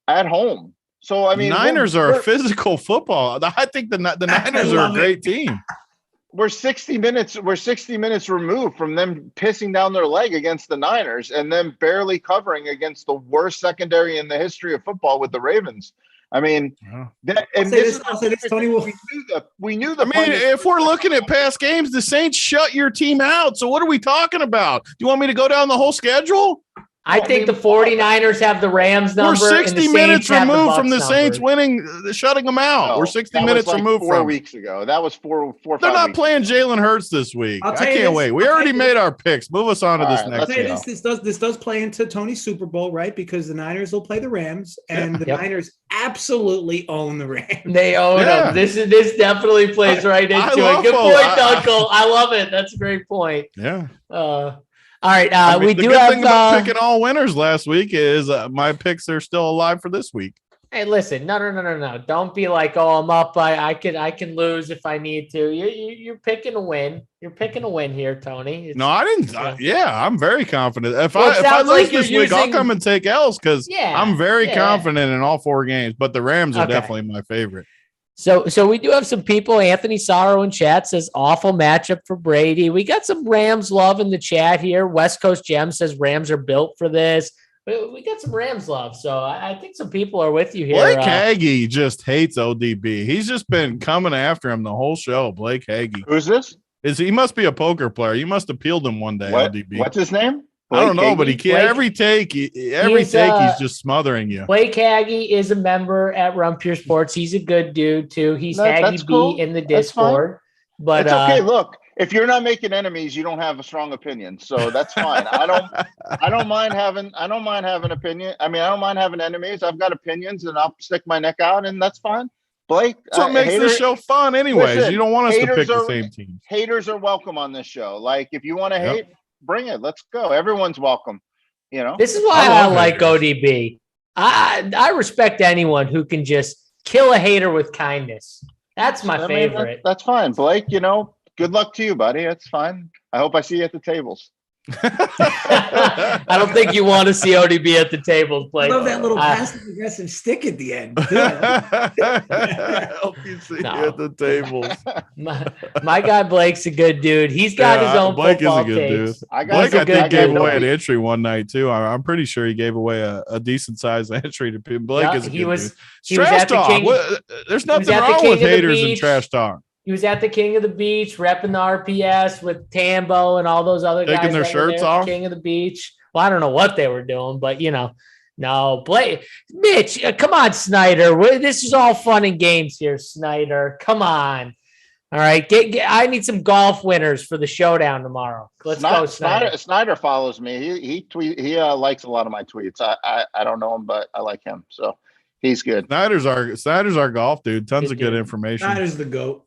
at home. So I mean, Niners are a physical football. I think the Niners are a great team. We're 60 minutes removed from them pissing down their leg against the Niners and then barely covering against the worst secondary in the history of football with the Ravens. I mean, we knew the. I mean, if we're looking at past games, the Saints shut your team out. So what are we talking about? Do you want me to go down the whole schedule? I think the 49ers have the Rams number. We're 60 minutes removed from the Saints winning, shutting them out. No, we're 60 minutes removed from 4 weeks ago. That was four. They're not playing Jalen Hurts this week. I can't wait. We already made our picks. Move us on to this next game. This does play into Tony's Super Bowl, right? Because the Niners will play the Rams, and the Niners absolutely own the Rams. They own them. This definitely plays right into it. Good point, Uncle. I love it. That's a great point. Yeah. All right, we do have thing about picking all winners last week is my picks are still alive for this week. Hey, listen, no. Don't be like, oh, I'm up. I can lose if I need to. You're picking a win. You're picking a win here, Tony. No, I didn't. I'm very confident. If I lose this week, I'll come and take L's because I'm very confident in all 4 games. But the Rams are definitely my favorite. So we do have some people. Anthony Sorrow in chat says awful matchup for Brady. We got some Rams love in the chat here. West Coast Gem says Rams are built for this. We got some Rams love. So I think some people are with you here. Blake Hagee just hates ODB. He's just been coming after him the whole show. Blake Hagee. Who's this? He must be a poker player. You must have peeled him one day, ODB. What's his name? I don't know, but he can't. Every take, he's just smothering you. Blake Hagee is a member at Run Pure Sports. He's a good dude too. He's Hagee B in the Discord. But it's okay. Look, if you're not making enemies, you don't have a strong opinion, so that's fine. I don't mind having opinion. I mean, I don't mind having enemies. I've got opinions, and I'll stick my neck out, and that's fine. Blake, that's what makes this show fun, anyways. Listen, you don't want us to pick the same team. Haters are welcome on this show. Like, if you want to hate. Bring it. Let's go. Everyone's welcome. This is why I like ODB. I respect anyone who can just kill a hater with kindness. That's my favorite. That's fine. Blake, good luck to you, buddy. That's fine. I hope I see you at the tables. I don't think you want to see ODB at the tables, Blake. I love that little passive-aggressive stick at the end. Hope you see you at the tables. My guy Blake's a good dude. He's got his own Blake football is a good takes. dude. Blake, I think, gave away an entry one night, too. I'm pretty sure he gave away a decent-sized entry to people. Blake is a good dude. Trash talk. There's nothing wrong with haters and trash talk. He was at the King of the Beach, repping the RPS with Tambo and all those other guys. Taking their shirts off. King of the Beach. Well, I don't know what they were doing, but, no. Blake, Mitch, come on, Snyder. This is all fun and games here, Snyder. Come on. All right. I need some golf winners for the showdown tomorrow. Let's go, Snyder. Snyder follows me. He likes a lot of my tweets. I don't know him, but I like him. So he's good. Snyder's our golf dude. Tons of good information. Snyder's the GOAT.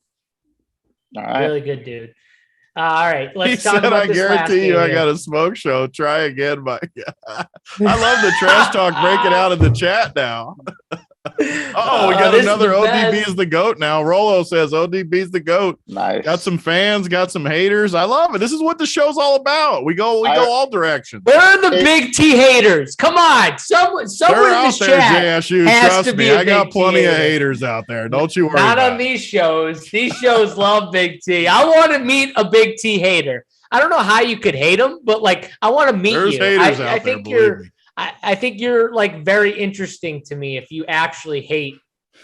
All right. Really good dude. All right. Let's talk said, about I this guarantee you I got a smoke show. Try again, my God. I love the trash talk breaking out in the chat now. We got another ODB is the GOAT now. Rolo says ODB's the GOAT. Nice. Got some fans, got some haters. I love it. This is what the show's all about. We go all directions. Where are the Big T haters? Come on. Somewhere in this chat JSU, has trust to be me. I got plenty of hater. haters out there. Don't you worry. Not on these shows. These shows love Big T. I want to meet a Big T hater. I don't know how you could hate him, but I want to meet There's you. haters out I there, think believe me. I think you're very interesting to me if you actually hate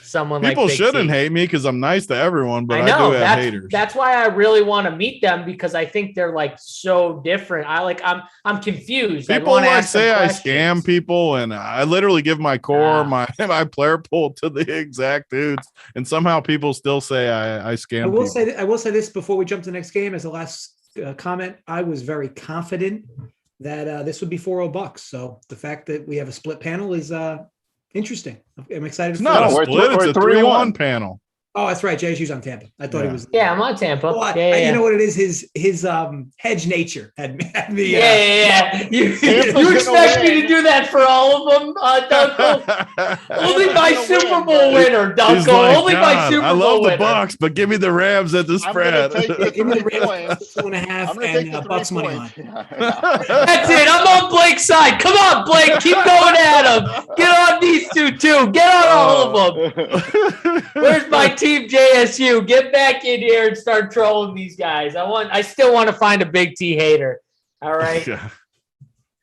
someone like Big T. People shouldn't hate me because I'm nice to everyone, but I do have haters. That's why I really want to meet them because I think they're so different. I'm confused. People say I scam people, and I literally give my core, my player pool to the exact dudes, and somehow people still say I scam. I will say this before we jump to the next game as the last comment. I was very confident that this would be $4 So the fact that we have a split panel is interesting. I'm excited. It's not a split. It's a 3-1 panel. Oh, that's right. JSU's on Tampa. I thought he was. Yeah, I'm on Tampa. Well, yeah. You know what it is? His hedge nature had me. Yeah. You expect me to do that for all of them, Dunkel? Only my Super Bowl winner, Dunkel. Only my Super Bowl winner. I love the Bucs, but give me the Rams at the spread. Give me the Rams 2.5 and Bucs money line. That's it. I'm on Blake's side. Come on, Blake. Keep going at him. Get on these two too. Get on all of them. Where's my team, JSU? Get back in here and start trolling these guys. I still want to find a Big T hater. All right.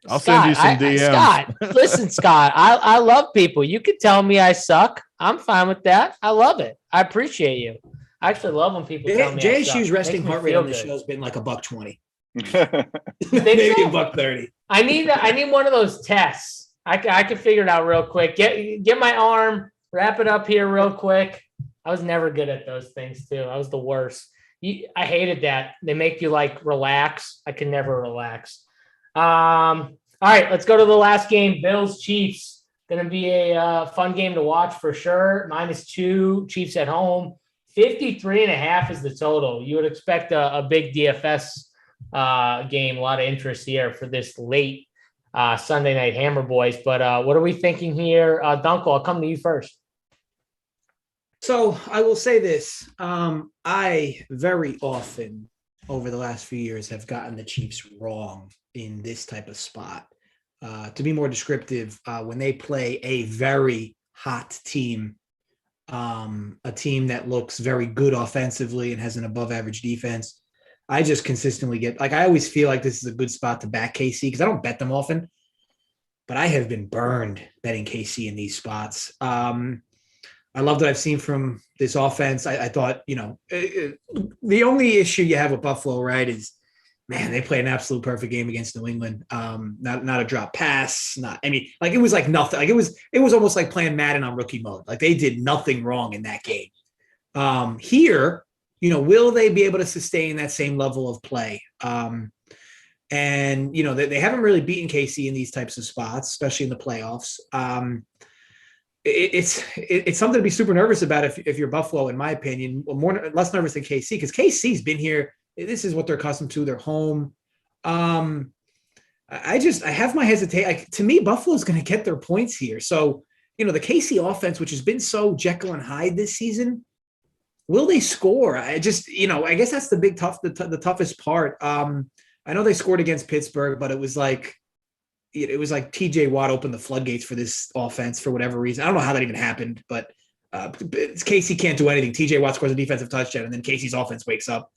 I'll send you some DMs. Scott, listen, Scott, I love people. You can tell me I suck. I'm fine with that. I love it. I appreciate you. I actually love when people tell me JSU's resting heart rate on the show has been like $120. Maybe $130. I need one of those tests. I can figure it out real quick. Get my arm, wrap it up here real quick. I was never good at those things too. I was the worst. I hated that. They make you relax. I can never relax. All right, let's go to the last game. Bills Chiefs. Going to be a fun game to watch for sure. -2 Chiefs at home. 53.5 is the total. You would expect a big DFS game. A lot of interest here for this late Sunday night Hammer Boys. But what are we thinking here? Dunkel, I'll come to you first. So I will say this. I very often over the last few years have gotten the Chiefs wrong in this type of spot. To be more descriptive, when they play a very hot team, a team that looks very good offensively and has an above average defense, I just consistently get I always feel like this is a good spot to back KC because I don't bet them often, but I have been burned betting KC in these spots. I love what I've seen from this offense. I thought, the only issue you have with Buffalo, right, is, man, they play an absolute perfect game against New England. Not a drop pass. It was like nothing. It was almost like playing Madden on rookie mode. They did nothing wrong in that game. Here, will they be able to sustain that same level of play? And they haven't really beaten KC in these types of spots, especially in the playoffs. It's something to be super nervous about if you're Buffalo, in my opinion. Less nervous than KC because KC's been here. This is what they're accustomed to. They're home. I have my hesitation. To me, Buffalo's going to get their points here. So, the KC offense, which has been so Jekyll and Hyde this season, will they score? I guess that's the toughest part. I know they scored against Pittsburgh, but it was like TJ Watt opened the floodgates for this offense for whatever reason. I don't know how that even happened, but KC can't do anything. TJ Watt scores a defensive touchdown, and then KC's offense wakes up.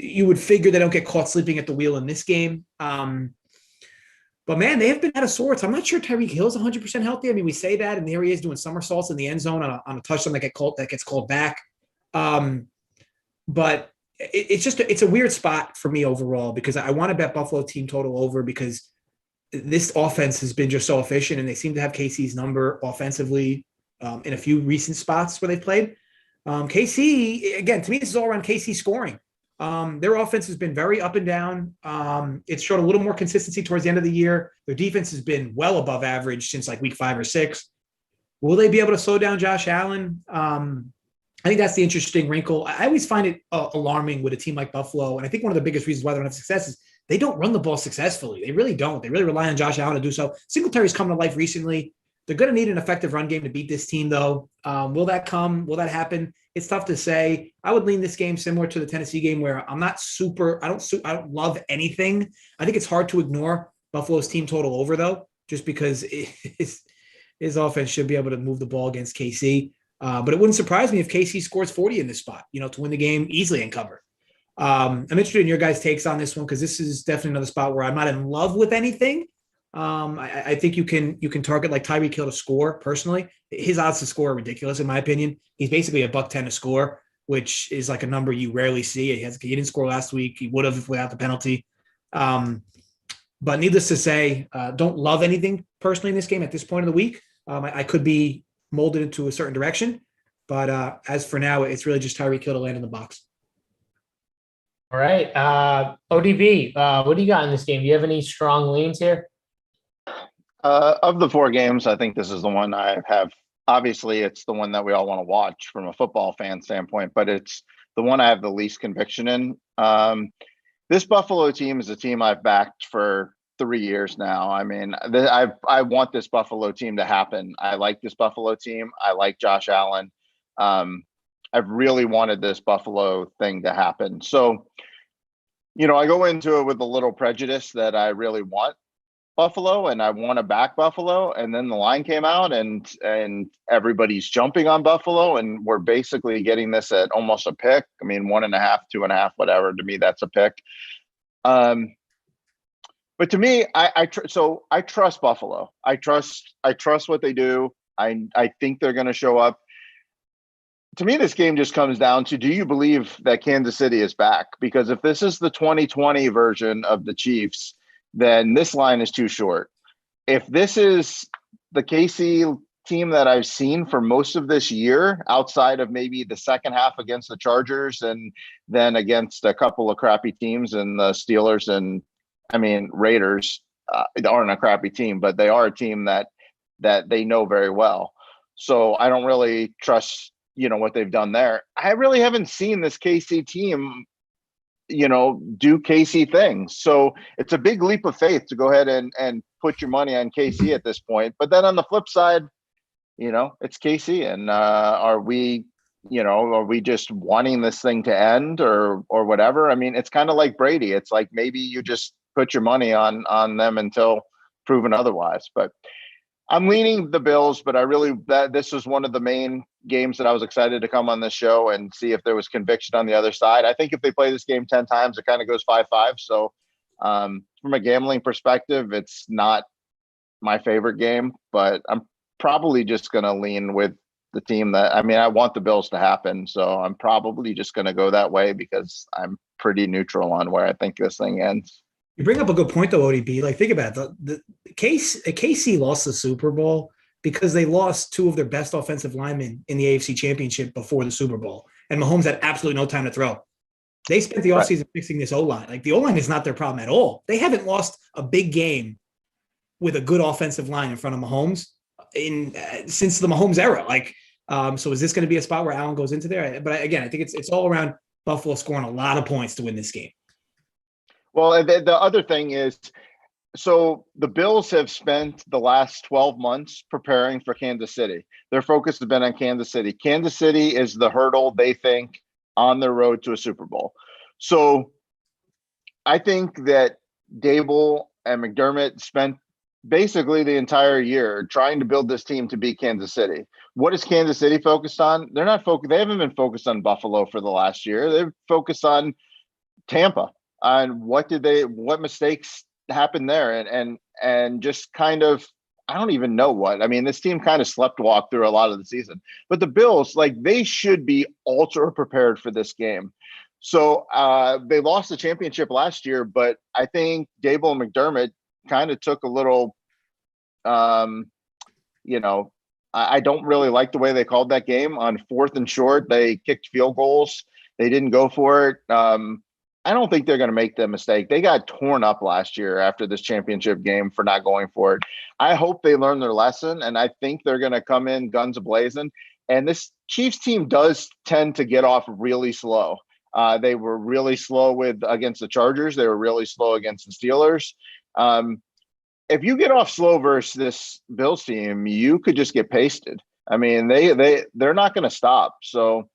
You would figure they don't get caught sleeping at the wheel in this game. But man, they have been out of sorts. I'm not sure Tyreek Hill's 100% healthy. I mean, we say that, and there he is doing somersaults in the end zone on a touchdown that gets called back. But it's a weird spot for me overall because I want to bet Buffalo team total over because this offense has been just so efficient, and they seem to have KC's number offensively in a few recent spots where they've played. KC, again, to me, this is all around KC scoring. Their offense has been very up and down. It's showed a little more consistency towards the end of the year. Their defense has been well above average since like week 5 or 6. Will they be able to slow down Josh Allen? I think that's the interesting wrinkle. I always find it alarming with a team like Buffalo. And I think one of the biggest reasons why they don't have success is they don't run the ball successfully. They really don't. They really rely on Josh Allen to do so. Singletary's come to life recently. They're going to need an effective run game to beat this team, though. Will that come? Will that happen? It's tough to say. I would lean this game similar to the Tennessee game where I don't love anything. I think it's hard to ignore Buffalo's team total over, though, just because his offense should be able to move the ball against KC. But it wouldn't surprise me if KC scores 40 in this spot, to win the game easily and cover. I'm interested in your guys' takes on this one because this is definitely another spot where I'm not in love with anything. I think you can target like Tyreek Hill to score personally. His odds to score are ridiculous in my opinion. He's basically $110 to score, which is like a number you rarely see. He didn't score last week. He would have without the penalty. But needless to say, don't love anything personally in this game at this point of the week. I could be molded into a certain direction, but as for now, it's really just Tyreek Hill to land in the box. All right. ODB, what do you got in this game? Do you have any strong leans here? Of the 4 games, I think this is the one I have. Obviously, it's the one that we all want to watch from a football fan standpoint, but it's the one I have the least conviction in. This Buffalo team is a team I've backed for 3 years now. I mean, I want this Buffalo team to happen. I like this Buffalo team. I like Josh Allen. I've really wanted this Buffalo thing to happen. So, I go into it with a little prejudice that I really want Buffalo and I want to back Buffalo. And then the line came out and everybody's jumping on Buffalo and we're basically getting this at almost a pick. I mean, 1.5, 2.5, whatever. To me, that's a pick. But to me, I trust Buffalo. I trust what they do. I think they're going to show up. To me, this game just comes down to, do you believe that Kansas City is back? Because if this is the 2020 version of the Chiefs, then this line is too short. If this is the KC team that I've seen for most of this year, outside of maybe the second half against the Chargers and then against a couple of crappy teams and the Steelers and Raiders aren't a crappy team, but they are a team that they know very well. So I don't really trust, what they've done there. I really haven't seen this KC team, do KC things. So it's a big leap of faith to go ahead and put your money on KC at this point. But then on the flip side, it's KC. And are we just wanting this thing to end or whatever? I mean, it's kind of like Brady. It's like maybe you just put your money on them until proven otherwise. But I'm leaning the Bills, but this was one of the main games that I was excited to come on this show and see if there was conviction on the other side. I think if they play this game 10 times, it kind of goes 5-5. So from a gambling perspective, it's not my favorite game, but I'm probably just going to lean with the team I want the Bills to happen. So I'm probably just going to go that way because I'm pretty neutral on where I think this thing ends. You bring up a good point, though, ODB. Like, think about it. The KC lost the Super Bowl because they lost 2 of their best offensive linemen in the AFC Championship before the Super Bowl. And Mahomes had absolutely no time to throw. They spent the offseason fixing this O-line. Like, the O-line is not their problem at all. They haven't lost a big game with a good offensive line in front of Mahomes since the Mahomes era. Like, so is this going to be a spot where Allen goes into there? But again, I think it's all around Buffalo scoring a lot of points to win this game. Well, the other thing is, so the Bills have spent the last 12 months preparing for Kansas City. Their focus has been on Kansas City. Kansas City is the hurdle they think on their road to a Super Bowl. So I think that Dable and McDermott spent basically the entire year trying to build this team to beat Kansas City. What is Kansas City focused on? They're not focused. They haven't been focused on Buffalo for the last year. They're focused on Tampa, on what mistakes happened there, and just kind of, I don't even know what. I mean, this team kind of sleptwalked through a lot of the season, but the Bills, like, they should be ultra prepared for this game. So they lost the championship last year, but I think Dable and McDermott kind of took a little, I don't really like the way they called that game. On 4th and short, they kicked field goals. They didn't go for it. I don't think they're going to make the mistake. They got torn up last year after this championship game for not going for it. I hope they learn their lesson, and I think they're going to come in guns a-blazing. And this Chiefs team does tend to get off really slow. They were really slow against the Chargers. They were really slow against the Steelers. If you get off slow versus this Bills team, you could just get pasted. I mean, they're not going to stop. So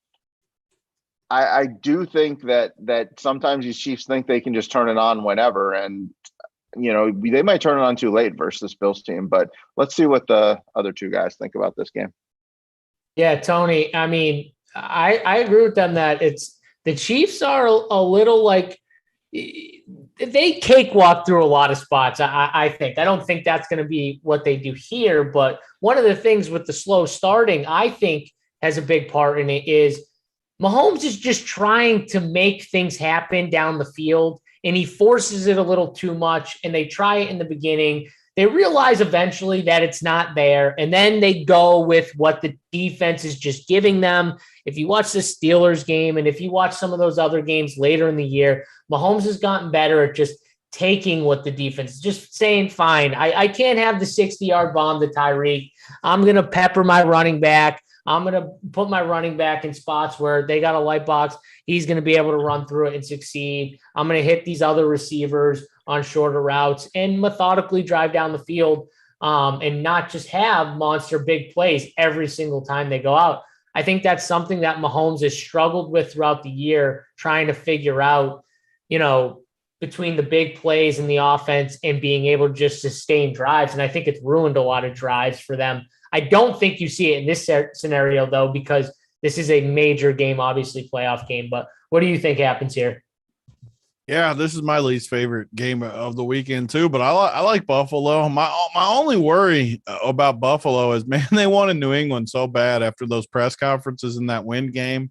I do think that sometimes these Chiefs think they can just turn it on whenever, and they might turn it on too late versus this Bills team. But let's see what the other two guys think about this game. Yeah, Tony. I mean, I agree with them that the Chiefs are a little like they cakewalk through a lot of spots. I think. I don't think that's going to be what they do here. But one of the things with the slow starting, I think, has a big part in it is Mahomes is just trying to make things happen down the field, and he forces it a little too much, and they try it in the beginning. They realize eventually that it's not there, and then they go with what the defense is just giving them. If you watch the Steelers game, and if you watch some of those other games later in the year, Mahomes has gotten better at just taking what the defense is, just saying, fine, I can't have the 60-yard bomb to Tyreek. I'm going to pepper my running back. I'm going to put my running back in spots where they got a light box. He's going to be able to run through it and succeed. I'm going to hit these other receivers on shorter routes and methodically drive down the field and not just have monster big plays every single time they go out. I think that's something that Mahomes has struggled with throughout the year, trying to figure out, between the big plays in the offense and being able to just sustain drives. And I think it's ruined a lot of drives for them. I don't think you see it in this scenario, though, because this is a major game, obviously playoff game. But what do you think happens here? Yeah, this is my least favorite game of the weekend, too. But I like Buffalo. My only worry about Buffalo is, man, they won in New England so bad after those press conferences in that win game.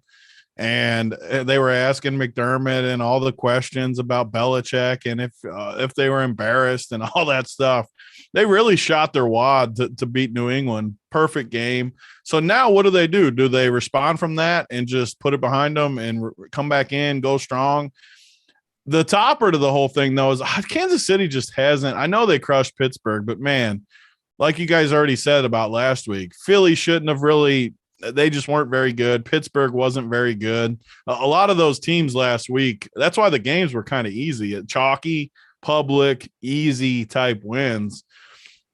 And they were asking McDermott and all the questions about Belichick and if they were embarrassed and all that stuff. They really shot their wad to beat New England. Perfect game. So now what do? Do they respond from that and just put it behind them and come back in, go strong? The topper to the whole thing, though, is Kansas City just hasn't. I know they crushed Pittsburgh, but, man, like you guys already said about last week, Philly shouldn't have really – they just weren't very good. Pittsburgh wasn't very good. A lot of those teams last week, that's why the games were kind of easy. Chalky, public, easy type wins.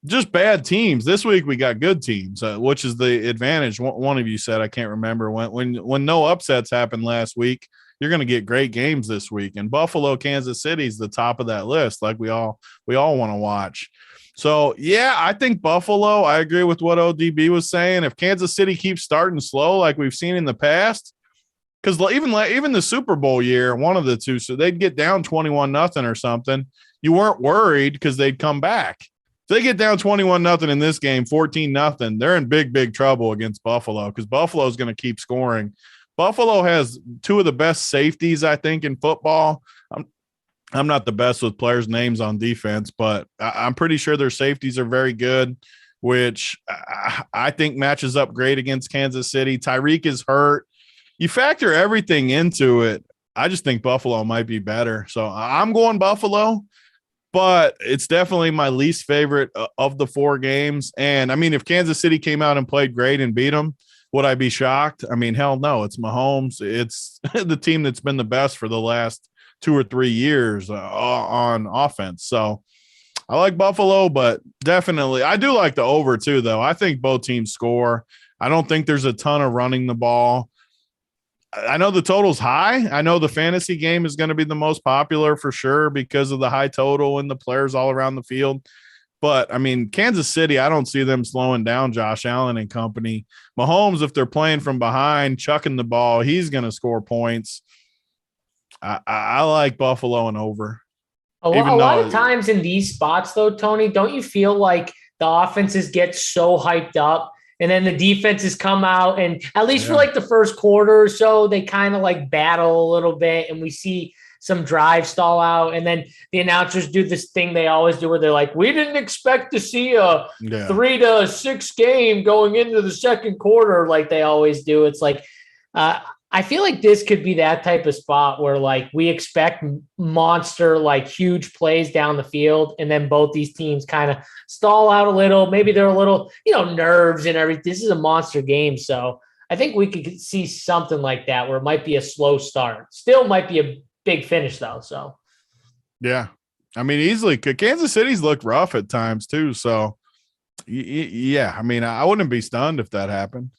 Just bad teams. This week we got good teams, which is the advantage. One of you said, I can't remember, when no upsets happened last week, you're going to get great games this week. And Buffalo, Kansas City is the top of that list, like we all want to watch. So, yeah, I think Buffalo, I agree with what ODB was saying. If Kansas City keeps starting slow like we've seen in the past, because even the Super Bowl year, one of the two, so they'd get down 21-0 or something. You weren't worried because they'd come back. If they get down 21-0 in this game, 14-0, they're in big, big trouble against Buffalo because Buffalo's going to keep scoring. Buffalo has two of the best safeties, I think, in football. I'm not the best with players' names on defense, but I'm pretty sure their safeties are very good, which I think matches up great against Kansas City. Tyreek is hurt. You factor everything into it. I just think Buffalo might be better. So I'm going Buffalo, but it's definitely my least favorite of the four games. And, I mean, if Kansas City came out and played great and beat them, would I be shocked? I mean, hell no. It's Mahomes. It's the team that's been the best for the last 2 or 3 years on offense. So I like Buffalo, but definitely I do like the over too, though. I think both teams score. I don't think there's a ton of running the ball. I know the total's high. I know the fantasy game is going to be the most popular for sure because of the high total and the players all around the field. But, I mean, Kansas City, I don't see them slowing down Josh Allen and company. Mahomes, if they're playing from behind, chucking the ball, he's going to score points. I like Buffalo and over. A lot of times in these spots, though, Tony, don't you feel like the offenses get so hyped up and then the defenses come out and at least for like the first quarter or so, they kind of like battle a little bit and we see some drive stall out. And then the announcers do this thing they always do where they're like, we didn't expect to see a 3-6 game going into the second quarter like they always do. It's like, I feel like this could be that type of spot where like we expect monster, like huge plays down the field. And then both these teams kind of stall out a little. Maybe they're a little, nerves and everything. This is a monster game. So I think we could see something like that where it might be a slow start. Still might be a big finish though. So, yeah, I mean, easily Kansas City's looked rough at times too. So yeah, I mean, I wouldn't be stunned if that happened.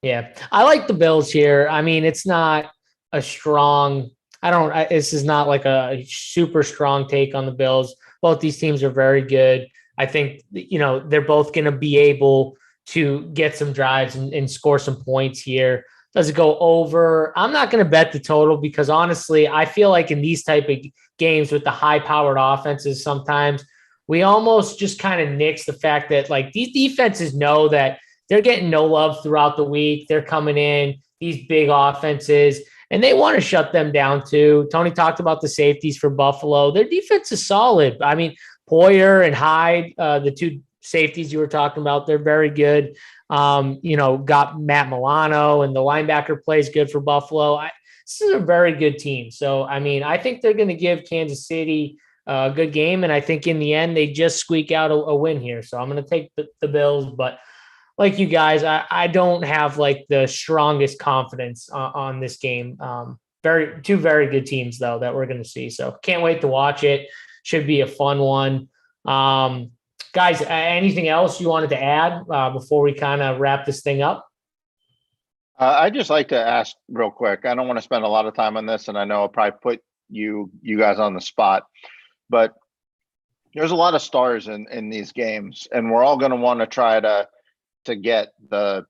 Yeah, I like the Bills here. I mean, it's not a strong – this is not like a super strong take on the Bills. Both these teams are very good. I think, they're both going to be able to get some drives and score some points here. Does it go over? I'm not going to bet the total because, honestly, I feel like in these type of games with the high-powered offenses sometimes, we almost just kind of nix the fact that, like, these defenses know that – they're getting no love throughout the week. They're coming in, these big offenses, and they want to shut them down too. Tony talked about the safeties for Buffalo. Their defense is solid. I mean, Poyer and Hyde, the two safeties you were talking about, they're very good. Got Matt Milano, and the linebacker plays good for Buffalo. This is a very good team. So, I mean, I think they're going to give Kansas City a good game, and I think in the end they just squeak out a win here. So I'm going to take the Bills, but like you guys, I don't have like the strongest confidence on this game. Two very good teams though that we're going to see. So can't wait to watch it. Should be a fun one. Guys, anything else you wanted to add before we kind of wrap this thing up? I'd just like to ask real quick. I don't want to spend a lot of time on this, and I know I'll probably put you guys on the spot, but there's a lot of stars in these games, and we're all going to want to try to get the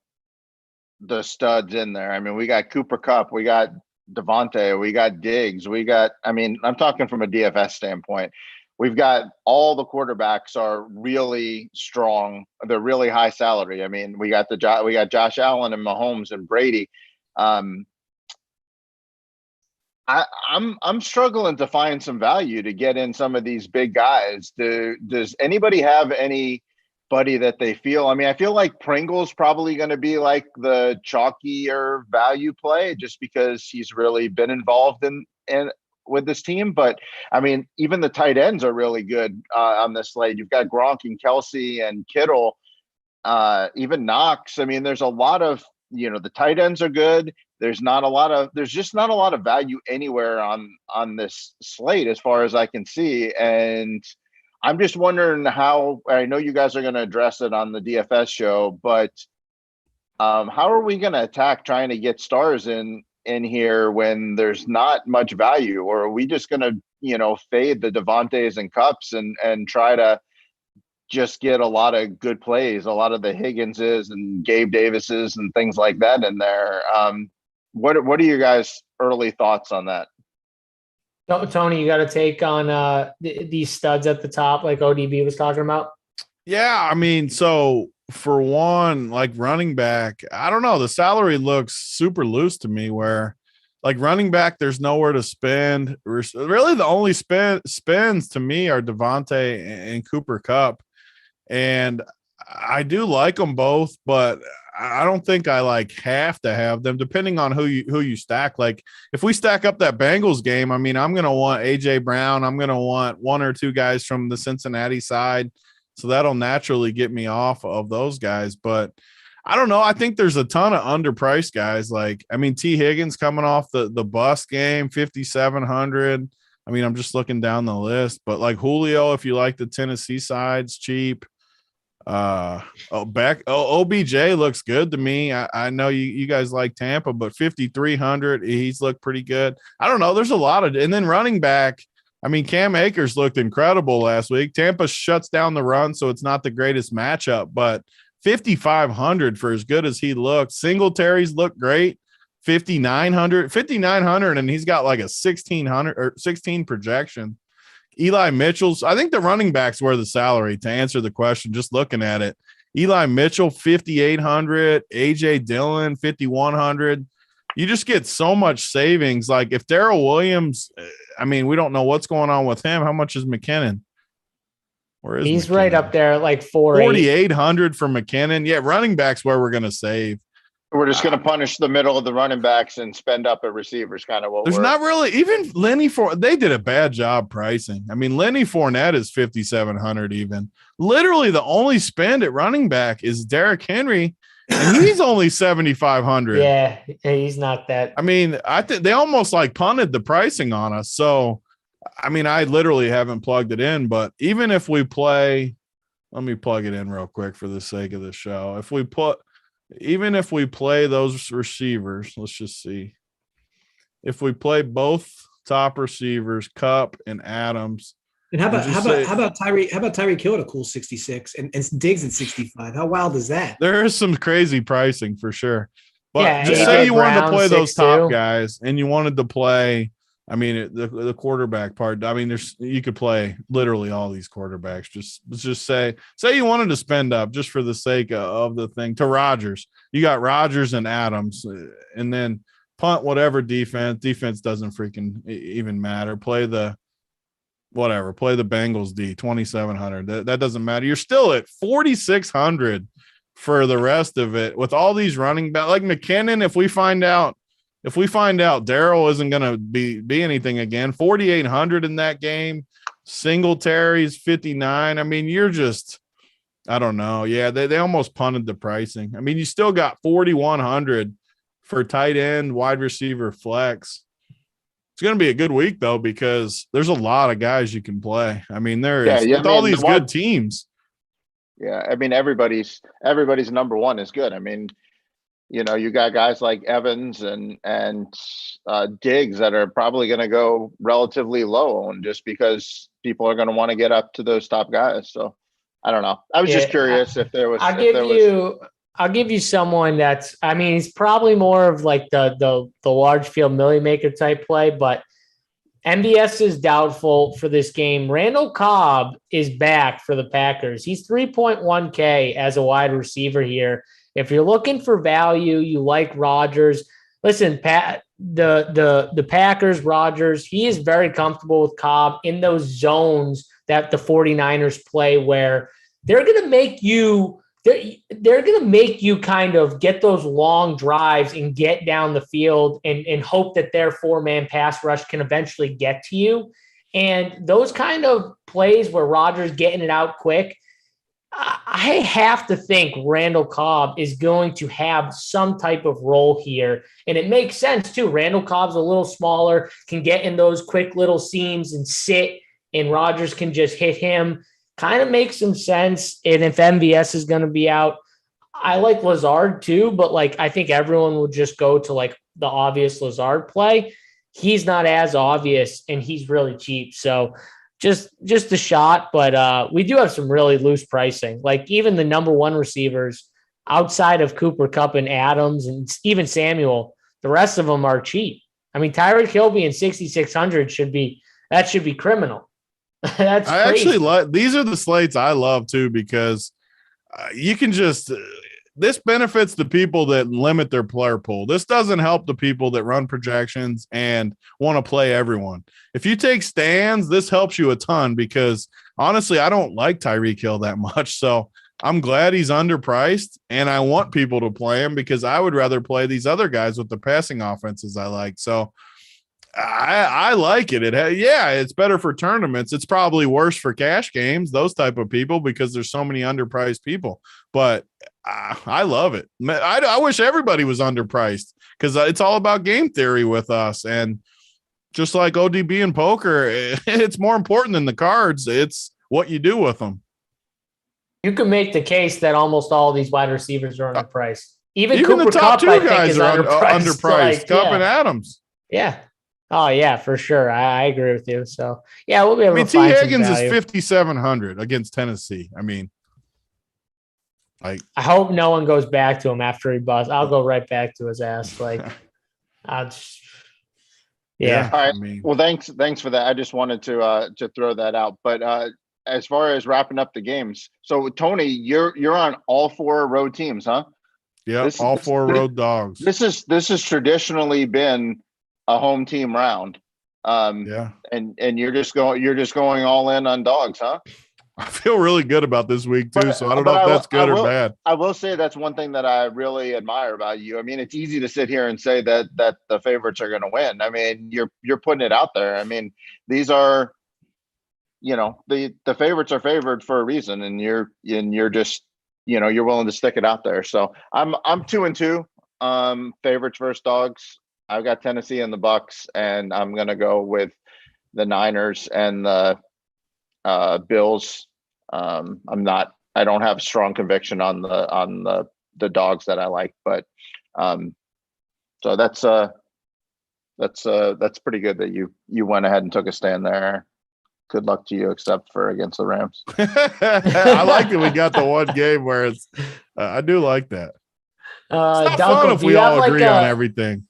studs in there. I mean, we got Cooper Kupp, we got Devontae, we got Diggs, I'm talking from a DFS standpoint. We've got all the quarterbacks are really strong. They're really high salary. I mean, we got Josh Allen and Mahomes and Brady. I'm struggling to find some value to get in some of these big guys. Does anybody have anybody that they feel? I mean, I feel like Pringle's probably going to be like the chalkier value play just because he's really been involved in with this team. But I mean, even the tight ends are really good on this slate. You've got Gronk and Kelsey and Kittle, even Knox. I mean, there's a lot of, the tight ends are good. There's just not a lot of value anywhere on this slate as far as I can see. And I'm just wondering how, I know you guys are going to address it on the DFS show, but how are we going to attack trying to get stars in here when there's not much value? Or are we just going to, fade the Devontaes and Kupps and try to just get a lot of good plays, a lot of the Higginses and Gabe Davises and things like that in there? What are your guys' early thoughts on that? Tony, you got a take on these studs at the top, like ODB was talking about? Yeah, I mean, so for one, like running back, I don't know. The salary looks super loose to me where like running back, there's nowhere to spend. Really, the only spends to me are Devontae and Cooper Kupp. And I do like them both, but I don't think I like have to have them depending on who you stack. Like if we stack up that Bengals game, I mean, I'm going to want AJ Brown. I'm going to want one or two guys from the Cincinnati side. So that'll naturally get me off of those guys. But I don't know. I think there's a ton of underpriced guys. Like, I mean, T. Higgins coming off the bus game, 5,700. I mean, I'm just looking down the list, but like Julio, if you like the Tennessee side's cheap. OBJ looks good to me. I know you guys like Tampa, but 5,300, he's looked pretty good. I don't know. There's a lot of, and then running back. I mean, Cam Akers looked incredible last week. Tampa shuts down the run, so it's not the greatest matchup, but 5,500 for as good as he looked. Singletary's look great. 5,900, and he's got like a 1,600 or 16 projection. Eli Mitchell's, I think the running backs were the salary to answer the question, just looking at it. Eli Mitchell, 5,800, AJ Dillon, 5,100. You just get so much savings. Like if Darrell Williams, I mean, we don't know what's going on with him. How much is McKinnon? Where is he's McKinnon? Right up there, like 4,800 for McKinnon. Yeah, running backs where we're going to save. We're just going to punish the middle of the running backs and spend up at receivers, kind of what There's not really even Lenny they did a bad job pricing. I mean, Lenny Fournette is 5,700 even. Literally the only spend at running back is Derrick Henry, and he's only 7,500. Yeah, he's not that. I mean, I think they almost like punted the pricing on us. So, I mean, I literally haven't plugged it in, but even if we play, let me plug it in real quick for the sake of the show. Even if we play those receivers, let's just see. If we play both top receivers, Kupp and Adams. And how about Tyreek Hill at a cool 66 and Diggs at 65? How wild is that? There is some crazy pricing for sure. But yeah, just say you wanted to play those 6'2". top guys and you wanted to play, I mean, the quarterback part. I mean, you could play literally all these quarterbacks. Just say you wanted to spend up just for the sake of the thing to Rodgers. You got Rodgers and Adams, and then punt whatever defense. Defense doesn't freaking even matter. Play the Bengals D 2,700. That doesn't matter. You're still at 4,600 for the rest of it with all these running back like McKinnon. If we find out Darrell isn't going to be anything again, 4,800 in that game. Singletary's 59. I mean, you're just, I don't know. Yeah, they almost punted the pricing. I mean, you still got 4,100 for tight end, wide receiver, flex. It's going to be a good week though because there's a lot of guys you can play. I mean, with all these good teams. Yeah, I mean, everybody's number one is good. I mean, you know, you got guys like Evans and Diggs that are probably going to go relatively low owned just because people are going to want to get up to those top guys. So I don't know. I was just curious if there was. I'll give you someone that's. I mean, he's probably more of like the large field millie maker type play, but MBS is doubtful for this game. Randall Cobb is back for the Packers. He's 3.1K as a wide receiver here. If you're looking for value, you like Rodgers. Listen, the Packers, Rodgers, he is very comfortable with Cobb in those zones that the 49ers play where they're going to make you they're going to make you kind of get those long drives and get down the field and hope that their four-man pass rush can eventually get to you. And those kind of plays where Rodgers getting it out quick, I have to think Randall Cobb is going to have some type of role here. And it makes sense too. Randall Cobb's a little smaller, can get in those quick little seams and sit, and Rodgers can just hit him. Kind of makes some sense. And if MVS is going to be out, I like Lazard too, but like I think everyone will just go to like the obvious Lazard play. He's not as obvious and he's really cheap. So just a shot, but we do have some really loose pricing. Like even the number one receivers outside of Cooper Kupp and Adams and even Samuel, the rest of them are cheap. I mean, Tyreek Hill being 6,600 should be criminal. That's crazy. Actually like these are the slates I love too because you can just this benefits the people that limit their player pool. This doesn't help the people that run projections and want to play everyone. If you take stands, this helps you a ton because honestly, I don't like Tyreek Hill that much. So I'm glad he's underpriced and I want people to play him because I would rather play these other guys with the passing offenses I like. So I like it. It's better for tournaments. It's probably worse for cash games, those type of people, because there's so many underpriced people. But I love it. I wish everybody was underpriced because it's all about game theory with us. And just like ODB and poker, it's more important than the cards. It's what you do with them. You can make the case that almost all these wide receivers are underpriced. Even the Cooper top Kupp, two guys are underpriced. Like, Kupp and Adams. Yeah. Oh yeah, for sure. I agree with you. So yeah, we'll be able to T. find Higgins some is value. 5,700 against Tennessee. I mean, I hope no one goes back to him after he busts. I'll go right back to his ass. Like, I'll just, yeah. All right. Well, thanks for that. I just wanted to throw that out. But as far as wrapping up the games, so Tony, you're on all 4 road teams, huh? Yeah, all 4 road dogs. This has traditionally been a home team round. Yeah. And you're just going all in on dogs, huh? I feel really good about this week too, so I don't know if that's good or bad. I will say that's one thing that I really admire about you. I mean, it's easy to sit here and say that the favorites are going to win. I mean, you're putting it out there. I mean, these are, the favorites are favored for a reason, and you're just, you're willing to stick it out there. So I'm 2-2, favorites versus dogs. I've got Tennessee and the Bucks, and I'm going to go with the Niners and the Bills. I don't have strong conviction on the dogs that I like, but so that's pretty good that you went ahead and took a stand there. Good luck to you, except for against the Rams. I like that we got the one game where it's. I do like that. It's not fun if we all agree on everything.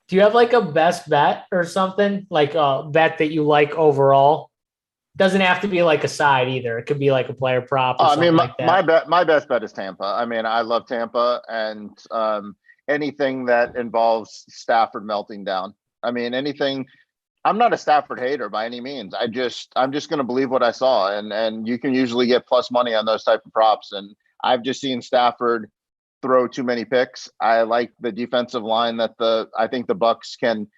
Do you have like a best bet or something, like a bet that you like overall? Doesn't have to be like a side either. It could be like a player prop. Or something like that. my best bet is Tampa. I mean, I love Tampa, and anything that involves Stafford melting down. I mean, anything. I'm not a Stafford hater by any means. I'm just going to believe what I saw, and you can usually get plus money on those type of props. And I've just seen Stafford throw too many picks. I like the defensive line that I think the Bucks can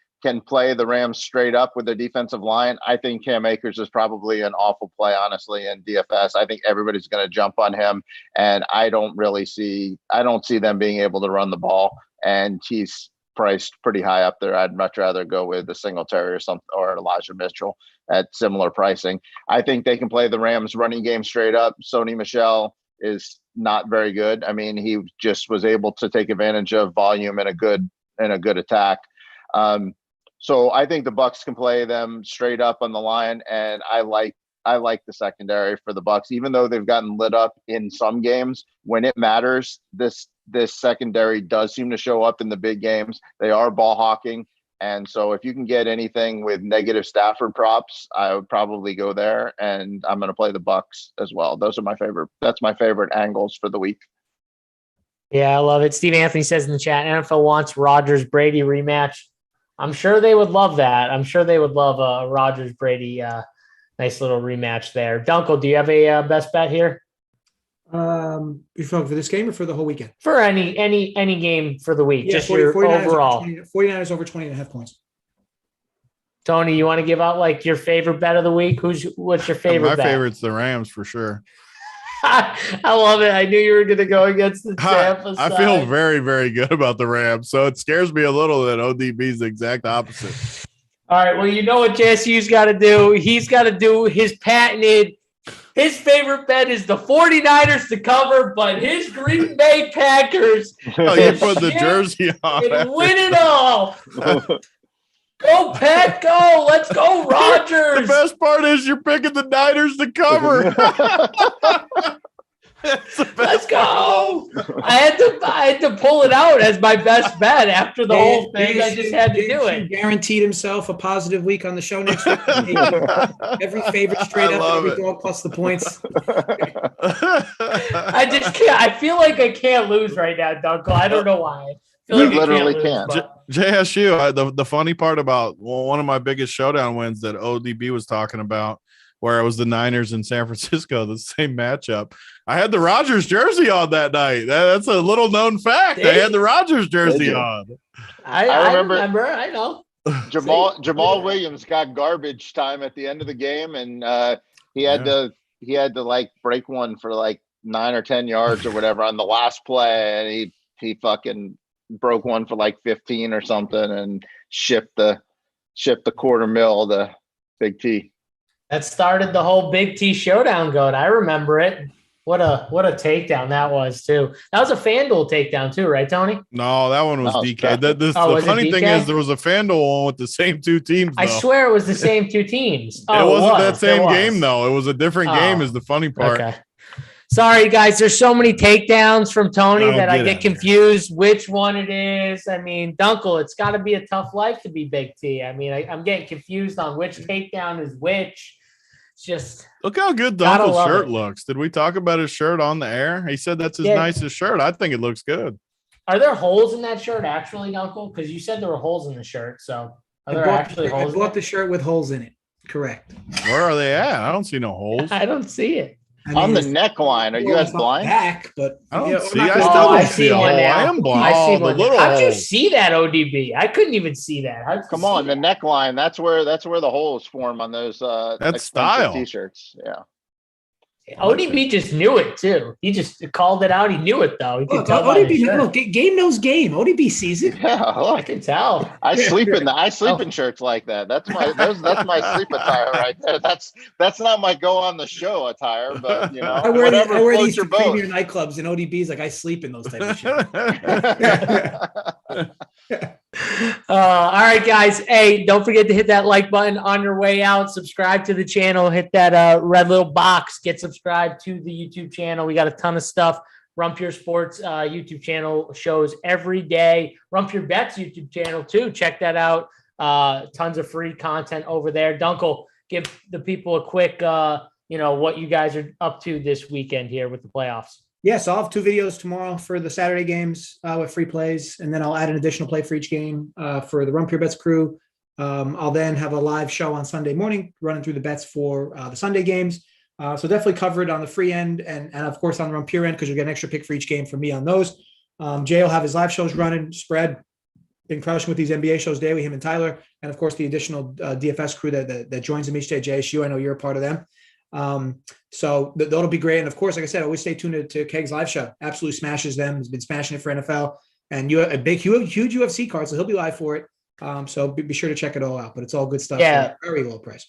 play the Rams straight up with their defensive line. I think Cam Akers is probably an awful play, honestly, in DFS. I think everybody's going to jump on him, and I don't see them being able to run the ball, and he's priced pretty high up there. I'd much rather go with the Singletary or Elijah Mitchell at similar pricing. I think they can play the Rams running game straight up. Sony Michel is not very good. I mean, he just was able to take advantage of volume and a good attack. So I think the Bucks can play them straight up on the line, and I like the secondary for the Bucks, even though they've gotten lit up in some games. When it matters, this secondary does seem to show up in the big games. They are ball hawking, and so if you can get anything with negative Stafford props, I would probably go there. And I'm going to play the Bucks as well. Those are my favorite. That's my favorite angles for the week. Yeah, I love it. Steve Anthony says in the chat, NFL wants Rodgers-Brady rematch. I'm sure they would love that. I'm sure they would love a Rodgers-Brady nice little rematch there. Dunkel, do you have a best bet here? You talking for this game or for the whole weekend? For any game for the week, Yeah, just your 49ers overall. 49ers over 20.5 points. Tony, you want to give out like your favorite bet of the week? What's your favorite bet? My favorite's the Rams for sure. I love it. I knew you were going to go against the Tampa side. I feel very, very good about the Rams, so it scares me a little that ODB's the exact opposite. All right, well, you know what JSU's got to do? He's got to do his patented. His favorite bet is the 49ers to cover, but his Green Bay Packers. Oh, you put the jersey on. And win it all. Go, Pat, go. Let's go, Rodgers. The best part is you're picking the Niners to cover. Let's go. I had to pull it out as my best bet after the whole thing. I just had to do it. Guaranteed himself a positive week on the show next week. Every favorite straight up, every dog plus the points. I just can't. I feel like I can't lose right now, Dunkel. I don't know why. I feel like you literally can't. JSU, the funny part about one of my biggest showdown wins that ODB was talking about, where it was the Niners in San Francisco, the same matchup. I had the Rodgers jersey on that night. That's a little known fact. I had the Rodgers jersey on. I remember. I know. Jamal Williams got garbage time at the end of the game, and he had to like break one for like 9 or 10 yards or whatever on the last play, and he fucking broke one for like 15 or something and shipped the $250,000 to Big T. That started the whole Big T showdown going. I remember it. What a takedown that was too. That was a FanDuel takedown too, right, Tony? No, that one was DK. The was funny it thing DK? is there was a FanDuel one with the same two teams. Though. I swear it was the same two teams. It wasn't that same game though. It was a different game. Is the funny part. Okay. Sorry, guys. There's so many takedowns from Tony that I get confused which one it is. I mean, Dunkel, it's got to be a tough life to be Big T. I mean, I'm getting confused on which takedown is which. It's just look how good Dunkel's shirt looks. Did we talk about his shirt on the air? He said that's his nicest shirt. I think it looks good. Are there holes in that shirt actually, Dunkel? Because you said there were holes in the shirt. So are there actually holes? I bought the shirt with holes in it. Correct. Where are they at? I don't see no holes. I don't see it. On the neckline. Are you guys blind? Back, but I don't see. I see one now. I am blind. I see one. How'd you holes. see that, ODB? I couldn't even see that. Come on, the neckline. That's where the holes form on those. That's style T-shirts. Yeah. ODB just knew it too. He just called it out. He knew it though. He could tell ODB, game knows game. ODB sees it. Yeah, look, I can tell. I sleep in shirts like that. That's my sleep attire right there. That's not my go on the show attire, but you know, I wear these to premier nightclubs, and ODB's like I sleep in those type of shit. All right, guys. Hey, don't forget to hit that like button on your way out. Subscribe to the channel. Hit that red little box. Get subscribed to the YouTube channel. We got a ton of stuff. Rump Your Sports YouTube channel shows every day. Rump Your Bets YouTube channel too. Check that out. Tons of free content over there. Dunkel, give the people a quick, what you guys are up to this weekend here with the playoffs. Yes, I'll have 2 videos tomorrow for the Saturday games with free plays, and then I'll add an additional play for each game for the Rump Your Bets crew. I'll then have a live show on Sunday morning running through the bets for the Sunday games. So definitely cover it on the free end and of course on the Rump Your end because you'll get an extra pick for each game from me on those. Jay will have his live shows running, spread, been crushing with these NBA shows daily, him and Tyler, and of course the additional DFS crew that joins him each day, JSU. I know you're a part of them. So that'll be great. And of course, like I said, always stay tuned to Keg's live show. Absolutely smashes them. He's been smashing it for NFL and you have a big, huge UFC card. So he'll be live for it. So be sure to check it all out, but it's all good stuff. Yeah. For a very low price.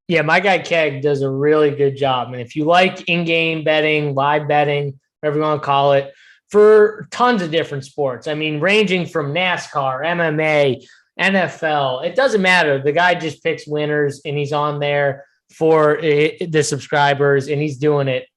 Yeah. My guy Keg does a really good job. And if you like in-game betting, live betting, whatever you want to call it, for tons of different sports, I mean, ranging from NASCAR, MMA, NFL, it doesn't matter. The guy just picks winners and he's on there for the subscribers, and he's doing it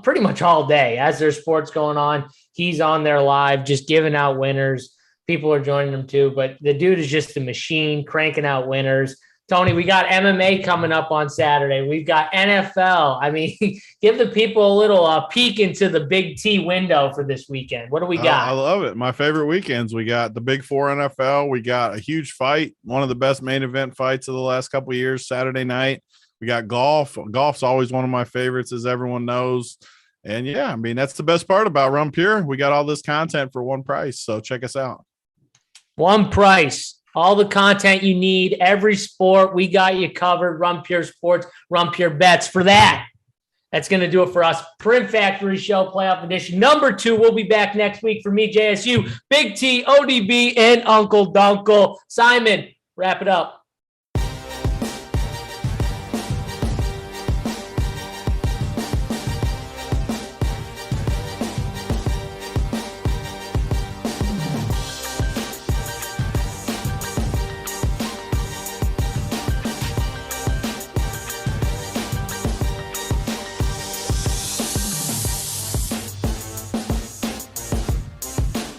pretty much all day as there's sports going on. He's on there live, just giving out winners. People are joining him too, but the dude is just a machine cranking out winners. Tony, we got MMA coming up on Saturday. We've got NFL. I mean, give the people a little peek into the Big T window for this weekend. What do we got? I love it. My favorite weekends. We got the Big Four NFL. We got a huge fight, one of the best main event fights of the last couple of years, Saturday night. We got golf. Golf's always one of my favorites, as everyone knows. And yeah, I mean, that's the best part about Rump Your. We got all this content for one price. So check us out. One price. All the content you need, every sport, we got you covered. Rump Your Sports, Rump Your Bets. For that, that's going to do it for us. Print Factory Show Playoff Edition number 2. We'll be back next week for me, JSU, Big T, ODB, and Uncle Dunkel. Simon, wrap it up.